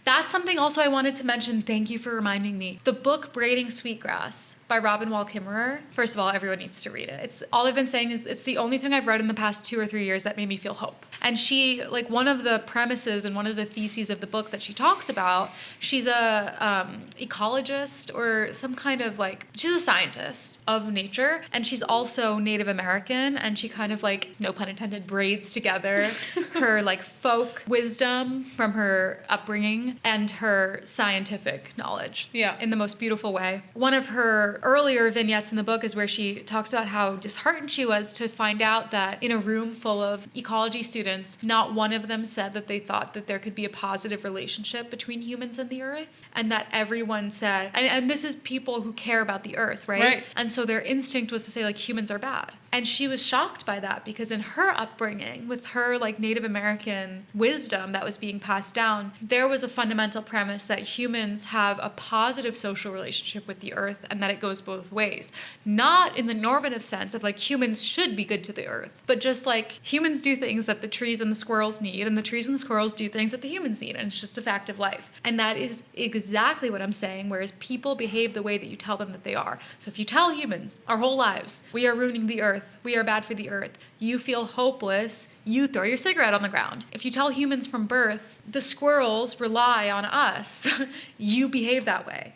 That's something also I wanted to mention. Thank you for reminding me. The book Braiding Sweetgrass by Robin Wall Kimmerer. First of all, everyone needs to read it. It's all I've been saying is it's the only thing I've read in the past 2 or 3 years that made me feel hope. And she, like, one of the premises and one of the theses of the book that she talks about, she's a ecologist or some kind of, like, she's a scientist of nature, and she's also Native American, and she kind of, like, no pun intended, braids together her, like, folk wisdom from her upbringing and her scientific knowledge in the most beautiful way. One of her earlier vignettes in the book is where she talks about how disheartened she was to find out that in a room full of ecology students, not one of them said that they thought that there could be a positive relationship between humans and the earth, and that everyone said, and this is people who care about the earth, right? And so their instinct was to say, like, humans are bad. And she was shocked by that because in her upbringing, with her, like, Native American wisdom that was being passed down, there was a fundamental premise that humans have a positive social relationship with the earth and that it goes both ways. Not in the normative sense of, like, humans should be good to the earth, but just, like, humans do things that the trees and the squirrels need, and the trees and the squirrels do things that the humans need, and it's just a fact of life. And that is exactly what I'm saying, whereas people behave the way that you tell them that they are. So if you tell humans our whole lives, we are ruining the earth, we are bad for the earth, you feel hopeless, you throw your cigarette on the ground. If you tell humans from birth, the squirrels rely on us, you behave that way.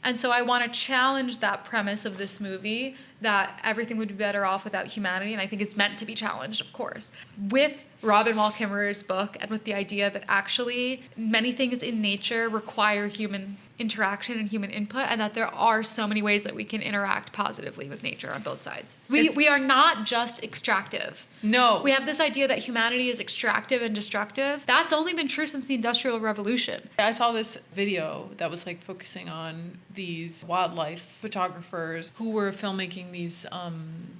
And so I want to challenge that premise of this movie, that everything would be better off without humanity, and I think it's meant to be challenged, of course, with Robin Wall Kimmerer's book and with the idea that actually many things in nature require human interaction and human input, and that there are so many ways that we can interact positively with nature on both sides. We are not just extractive. No. We have this idea that humanity is extractive and destructive. That's only been true since the Industrial Revolution. I saw this video that was, like, focusing on these wildlife photographers who were filmmaking these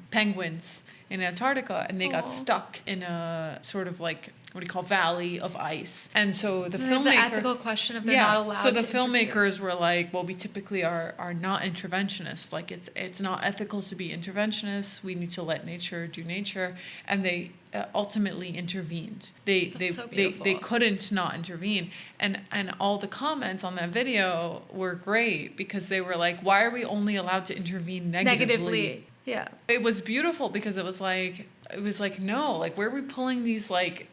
penguins in Antarctica, and they got stuck in a sort of, like, what do you call, valley of ice. And so the filmmaker... The ethical question of they're not allowed to So the interfere. filmmakers were like, well, we typically are not interventionists. Like, it's not ethical to be interventionists. We need to let nature do nature. And they ultimately intervened. They couldn't not intervene. And all the comments on that video were great because they were like, why are we only allowed to intervene negatively? Yeah. It was beautiful because it was like, no, like, where are we pulling these, like,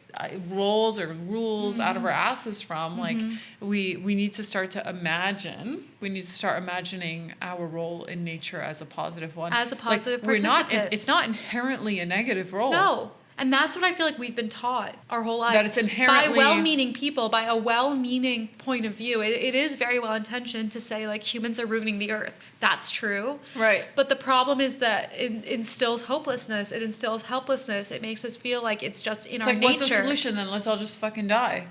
roles or rules out of our asses from? Like, we need to start to imagine. We need to start imagining our role in nature as a positive one. As a positive like, participant. It's not inherently a negative role. No. And that's what I feel like we've been taught our whole lives. That it's inherently... By well-meaning people, by a well-meaning point of view. It is very well-intentioned to say, like, humans are ruining the earth. That's true. Right. But the problem is that it instills hopelessness. It instills helplessness. It makes us feel like it's just in our nature. What's the solution then? Let's all just fucking die.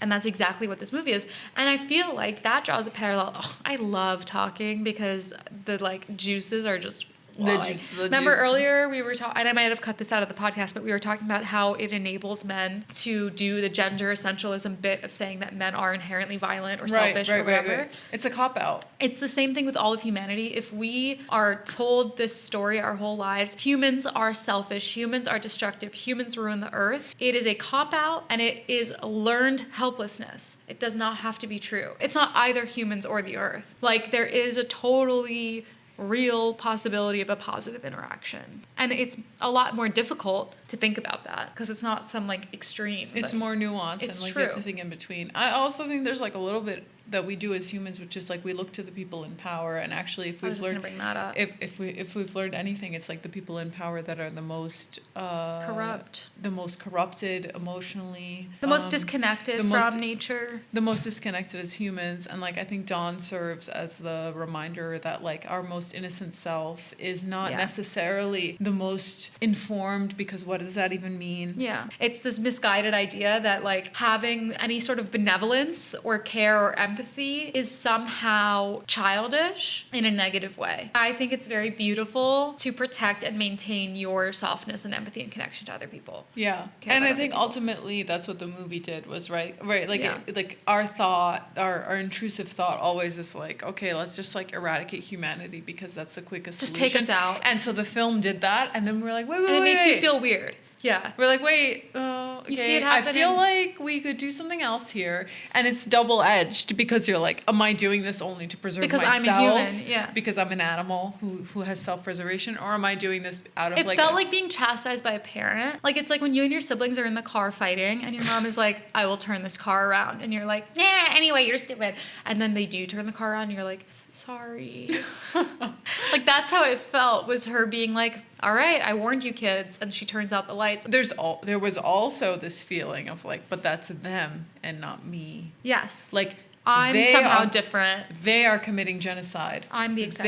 And that's exactly what this movie is. And I feel like that draws a parallel. Oh, I love talking because the, like, juices are just... Remember earlier we were talking, and I might have cut this out of the podcast, but we were talking about how it enables men to do the gender essentialism bit of saying that men are inherently violent or selfish or whatever. Right. It's a cop-out. It's the same thing with all of humanity. If we are told this story our whole lives, humans are selfish, humans are destructive, humans ruin the earth, it is a cop-out and it is learned helplessness. It does not have to be true. It's not either humans or the earth. Like, there is a totally real possibility of a positive interaction. And it's a lot more difficult to think about that because it's not some, like, extreme. It's more nuanced and, like, you have to think in between. I also think there's, like, a little bit that we do as humans, which is, like, we look to the people in power, and actually if we've learned, bring that up. if we've learned anything, it's, like, the people in power that are the most corrupt, the most corrupted emotionally, the most disconnected from nature, the most disconnected as humans. And, like, I think Dawn serves as the reminder that, like, our most innocent self is not necessarily the most informed, because what does that even mean? Yeah, it's this misguided idea that, like, having any sort of benevolence or care or empathy empathy is somehow childish in a negative way. I think it's very beautiful to protect and maintain your softness and empathy and connection to other people. Yeah. Care And about I other think people. ultimately that's what the movie did was right. Like, Yeah. like our thought, our intrusive thought always is like, okay, let's just like eradicate humanity because that's the quickest Just solution. take us out. And so the film did that. And then we're like, wait, And it makes you feel weird. Yeah. We're like, wait, okay, You see it I happen feel in- like we could do something else here. And it's double-edged because you're like, am I doing this only to preserve Because myself? I'm a human, yeah. Because I'm an animal who has self-preservation? Or am I doing this out of It felt like being chastised by a parent. Like, it's like when you and your siblings are in the car fighting and your mom is like, I will turn this car around. And you're like, nah, anyway, you're stupid. And then they do turn the car around and you're like, sorry. Like, that's how it felt, was her being like, all right, I warned you kids. And she turns out the lights. There was also this feeling of like, but that's them and not me. Yes. Like, I'm they somehow are- different. They are committing genocide. I'm the exception.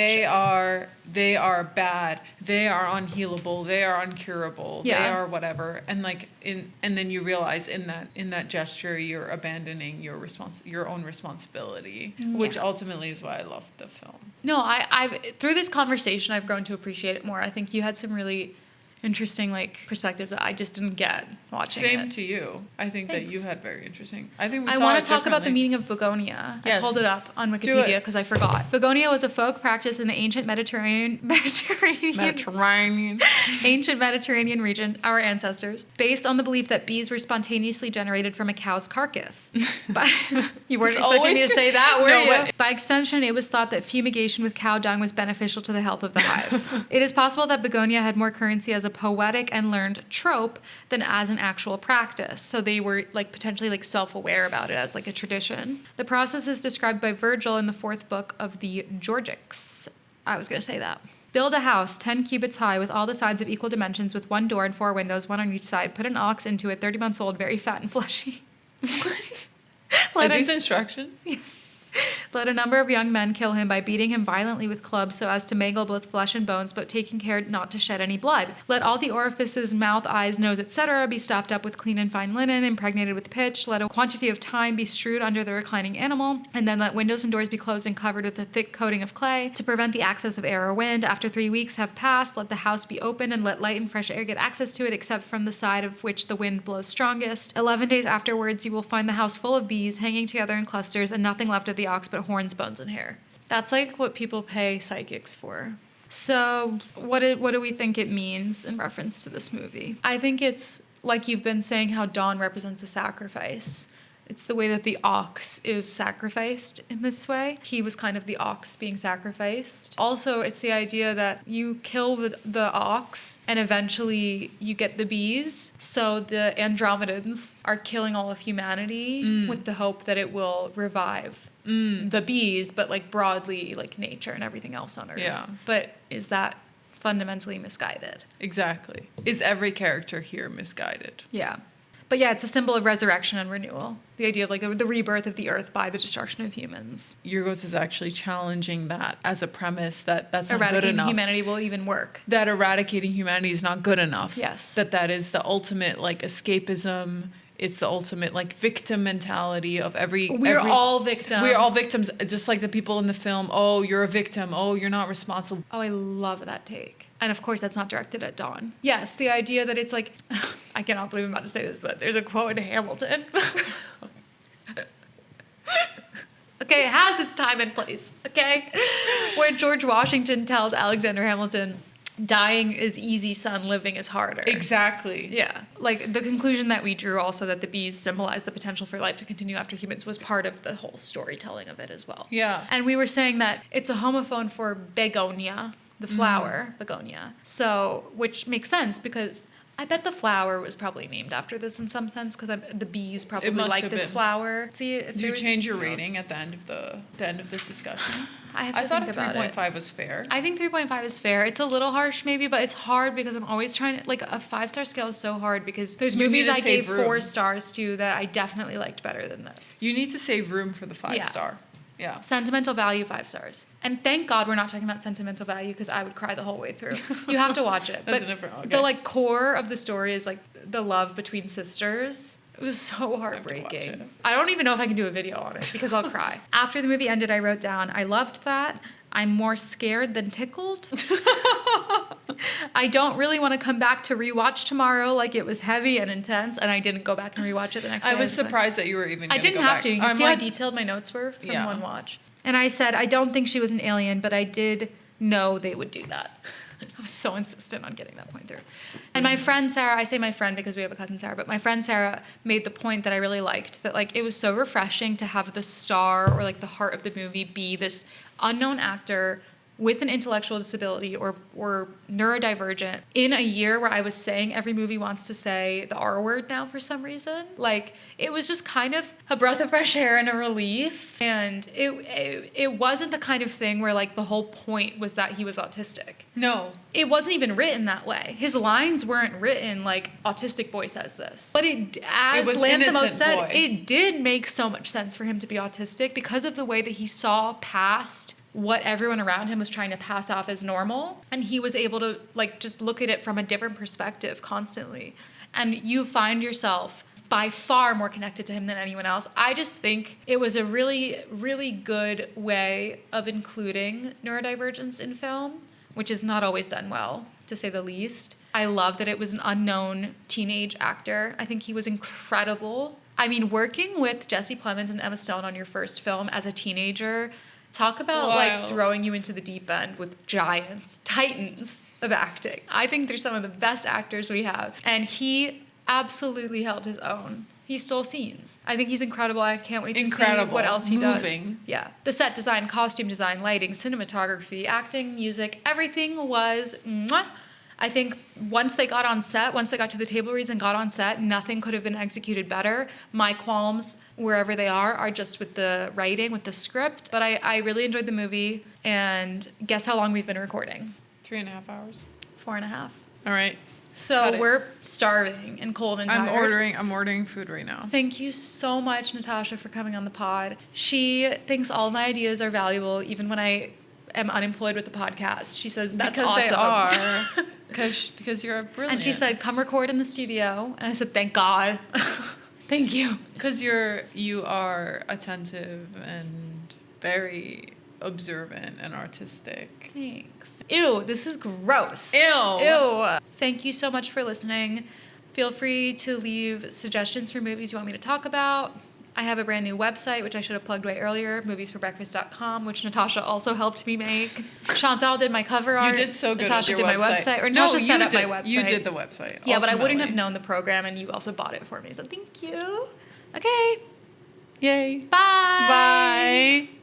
They are bad. They are unhealable. They are uncurable. Yeah. They are whatever. And like and then you realize in that gesture you're abandoning your own responsibility, which ultimately is why I loved the film. No, I've through this conversation, I've grown to appreciate it more. I think you had some really interesting like perspectives that I just didn't get watching Same it. to you. I think that you Thanks. had very interesting. I think we I saw want it to talk about the differently. meaning of Bugonia. I Yes. pulled it up on Do Wikipedia it. because I forgot. Bugonia was a folk practice in the ancient Mediterranean ancient Mediterranean region, our ancestors, based on the belief that bees were spontaneously generated from a cow's carcass. But you weren't It's expecting me always- to say that, were No, you? but- By extension, it was thought that fumigation with cow dung was beneficial to the health of the hive. It is possible that Bugonia had more currency as a poetic and learned trope than as an actual practice. So they were like potentially like self-aware about it as like a tradition. The process is described by Virgil in the 4th book of the Georgics. I was going to say that. Build a house 10 cubits high with all the sides of equal dimensions with 1 door and 4 windows, 1 on each side. Put an ox into it, 30 months old, very fat and fleshy. Are these instructions? Yes. Let a number of young men kill him by beating him violently with clubs so as to mangle both flesh and bones, but taking care not to shed any blood. Let all the orifices, mouth, eyes, nose, etc. be stopped up with clean and fine linen, impregnated with pitch. Let a quantity of thyme be strewed under the reclining animal, and then let windows and doors be closed and covered with a thick coating of clay to prevent the access of air or wind. After 3 weeks have passed, let the house be opened and let light and fresh air get access to it, except from the side of which the wind blows strongest. 11 days afterwards, you will find the house full of bees, hanging together in clusters, and nothing left of the ox but horns, bones, and hair. That's like what people pay psychics for. So what do we think it means in reference to this movie? I think it's like you've been saying how Dawn represents a sacrifice. It's the way that the ox is sacrificed in this way. He was kind of the ox being sacrificed. Also, it's the idea that you kill the ox and eventually you get the bees. So the Andromedans are killing all of humanity with the hope that it will revive the bees, but like broadly like nature and everything else on Earth. Yeah. But is that fundamentally misguided? Exactly. Is every character here misguided? Yeah. But yeah, it's a symbol of resurrection and renewal. The idea of like the rebirth of the earth by the destruction of humans. Yorgos is actually challenging that as a premise that's not good Eradicating enough. humanity will even work. That eradicating humanity is not good enough. Yes. That is the ultimate like escapism. It's the ultimate like victim mentality of every. We're all victims. We're all victims, just like the people in the film. Oh, you're a victim. Oh, you're not responsible. Oh, I love that take. And of course, that's not directed at Dawn. Yes, the idea that it's like, I cannot believe I'm about to say this, but there's a quote in Hamilton. Okay, it has its time and place, okay? Where George Washington tells Alexander Hamilton, dying is easy, son, living is harder. Exactly. Yeah. Like the conclusion that we drew also that the bees symbolize the potential for life to continue after humans was part of the whole storytelling of it as well. Yeah. And we were saying that it's a homophone for begonia, the flower, begonia. So, which makes sense because I bet the flower was probably named after this in some sense because the bees probably must like have this been. flower. See, if Do there you was change your anything rating else. at the end of this discussion? I have to I thought a think about it. 3.5 was fair. I think 3.5 is fair. It's a little harsh maybe, but it's hard because I'm always trying to, like a 5-star scale is so hard because there's You movies need to I gave save room. 4 stars to that I definitely liked better than this. You need to save room for the 5-star. Yeah. Sentimental value, 5 stars. And thank God we're not talking about sentimental value because I would cry the whole way through. You have to watch it. That's But different. Okay. the like core of the story is like the love between sisters, It was so watch heartbreaking. it. I don't even know if I can do a video on it because I'll cry. After the movie ended, I wrote down, I loved that. I'm more scared than tickled. I don't really want to come back to rewatch tomorrow. Like, it was heavy and intense, and I didn't go back and rewatch it the next day. I was surprised that you were even I gonna didn't go have back. to. You I'm see how like, detailed my notes were from Yeah. one watch. And I said, I don't think she was an alien, but I did know they would do that. I was so insistent on getting that point through. And my friend Sarah, I say my friend because we have a cousin Sarah, but my friend Sarah made the point that I really liked, that like it was so refreshing to have the star or like the heart of the movie be this unknown actor with an intellectual disability or neurodivergent in a year where I was saying every movie wants to say the R word now for some reason. Like, it was just kind of a breath of fresh air and a relief. And it wasn't the kind of thing where like the whole point was that he was autistic. No. It wasn't even written that way. His lines weren't written like autistic boy says this. But as was Lanthimos innocent said, boy. it did make so much sense for him to be autistic because of the way that he saw past what everyone around him was trying to pass off as normal. And he was able to like just look at it from a different perspective constantly. And you find yourself by far more connected to him than anyone else. I just think it was a really, really good way of including neurodivergence in film, which is not always done well, to say the least. I love that it was an unknown teenage actor. I think he was incredible. I mean, working with Jesse Plemons and Emma Stone on your first film as a teenager, talk about like throwing you into the deep end with giants, titans of acting. I think they're some of the best actors we have. And he absolutely held his own. He stole scenes. I think he's incredible. I can't wait to see what else he Moving. does. Yeah. The set design, costume design, lighting, cinematography, acting, music, everything was mwah. I think once they got on set, once they got to the table reads and got on set, nothing could have been executed better. My qualms, wherever they are just with the writing, with the script. But I really enjoyed the movie. And guess how long we've been recording? 3.5 hours. 4.5. All right. So we're starving and cold and tired. I'm ordering food right now. Thank you so much, Natasha, for coming on the pod. She thinks all my ideas are valuable, even when I am unemployed with the podcast. She says that's because awesome. They are. Because you're brilliant. And she said, come record in the studio. And I said, thank God. Thank you. Because you are attentive and very observant and artistic. Thanks. Ew, this is gross. Ew. Thank you so much for listening. Feel free to leave suggestions for movies you want me to talk about. I have a brand new website, which I should have plugged way earlier, moviesforbreakfast.com, which Natasha also helped me make. Chantal did my cover art. You did so good. Natasha with your did my website. Or No, Natasha set up my did. website. You did the website. Yeah, but I wouldn't ultimately. have known the program, and you also bought it for me. So thank you. Okay. Yay. Bye. Bye.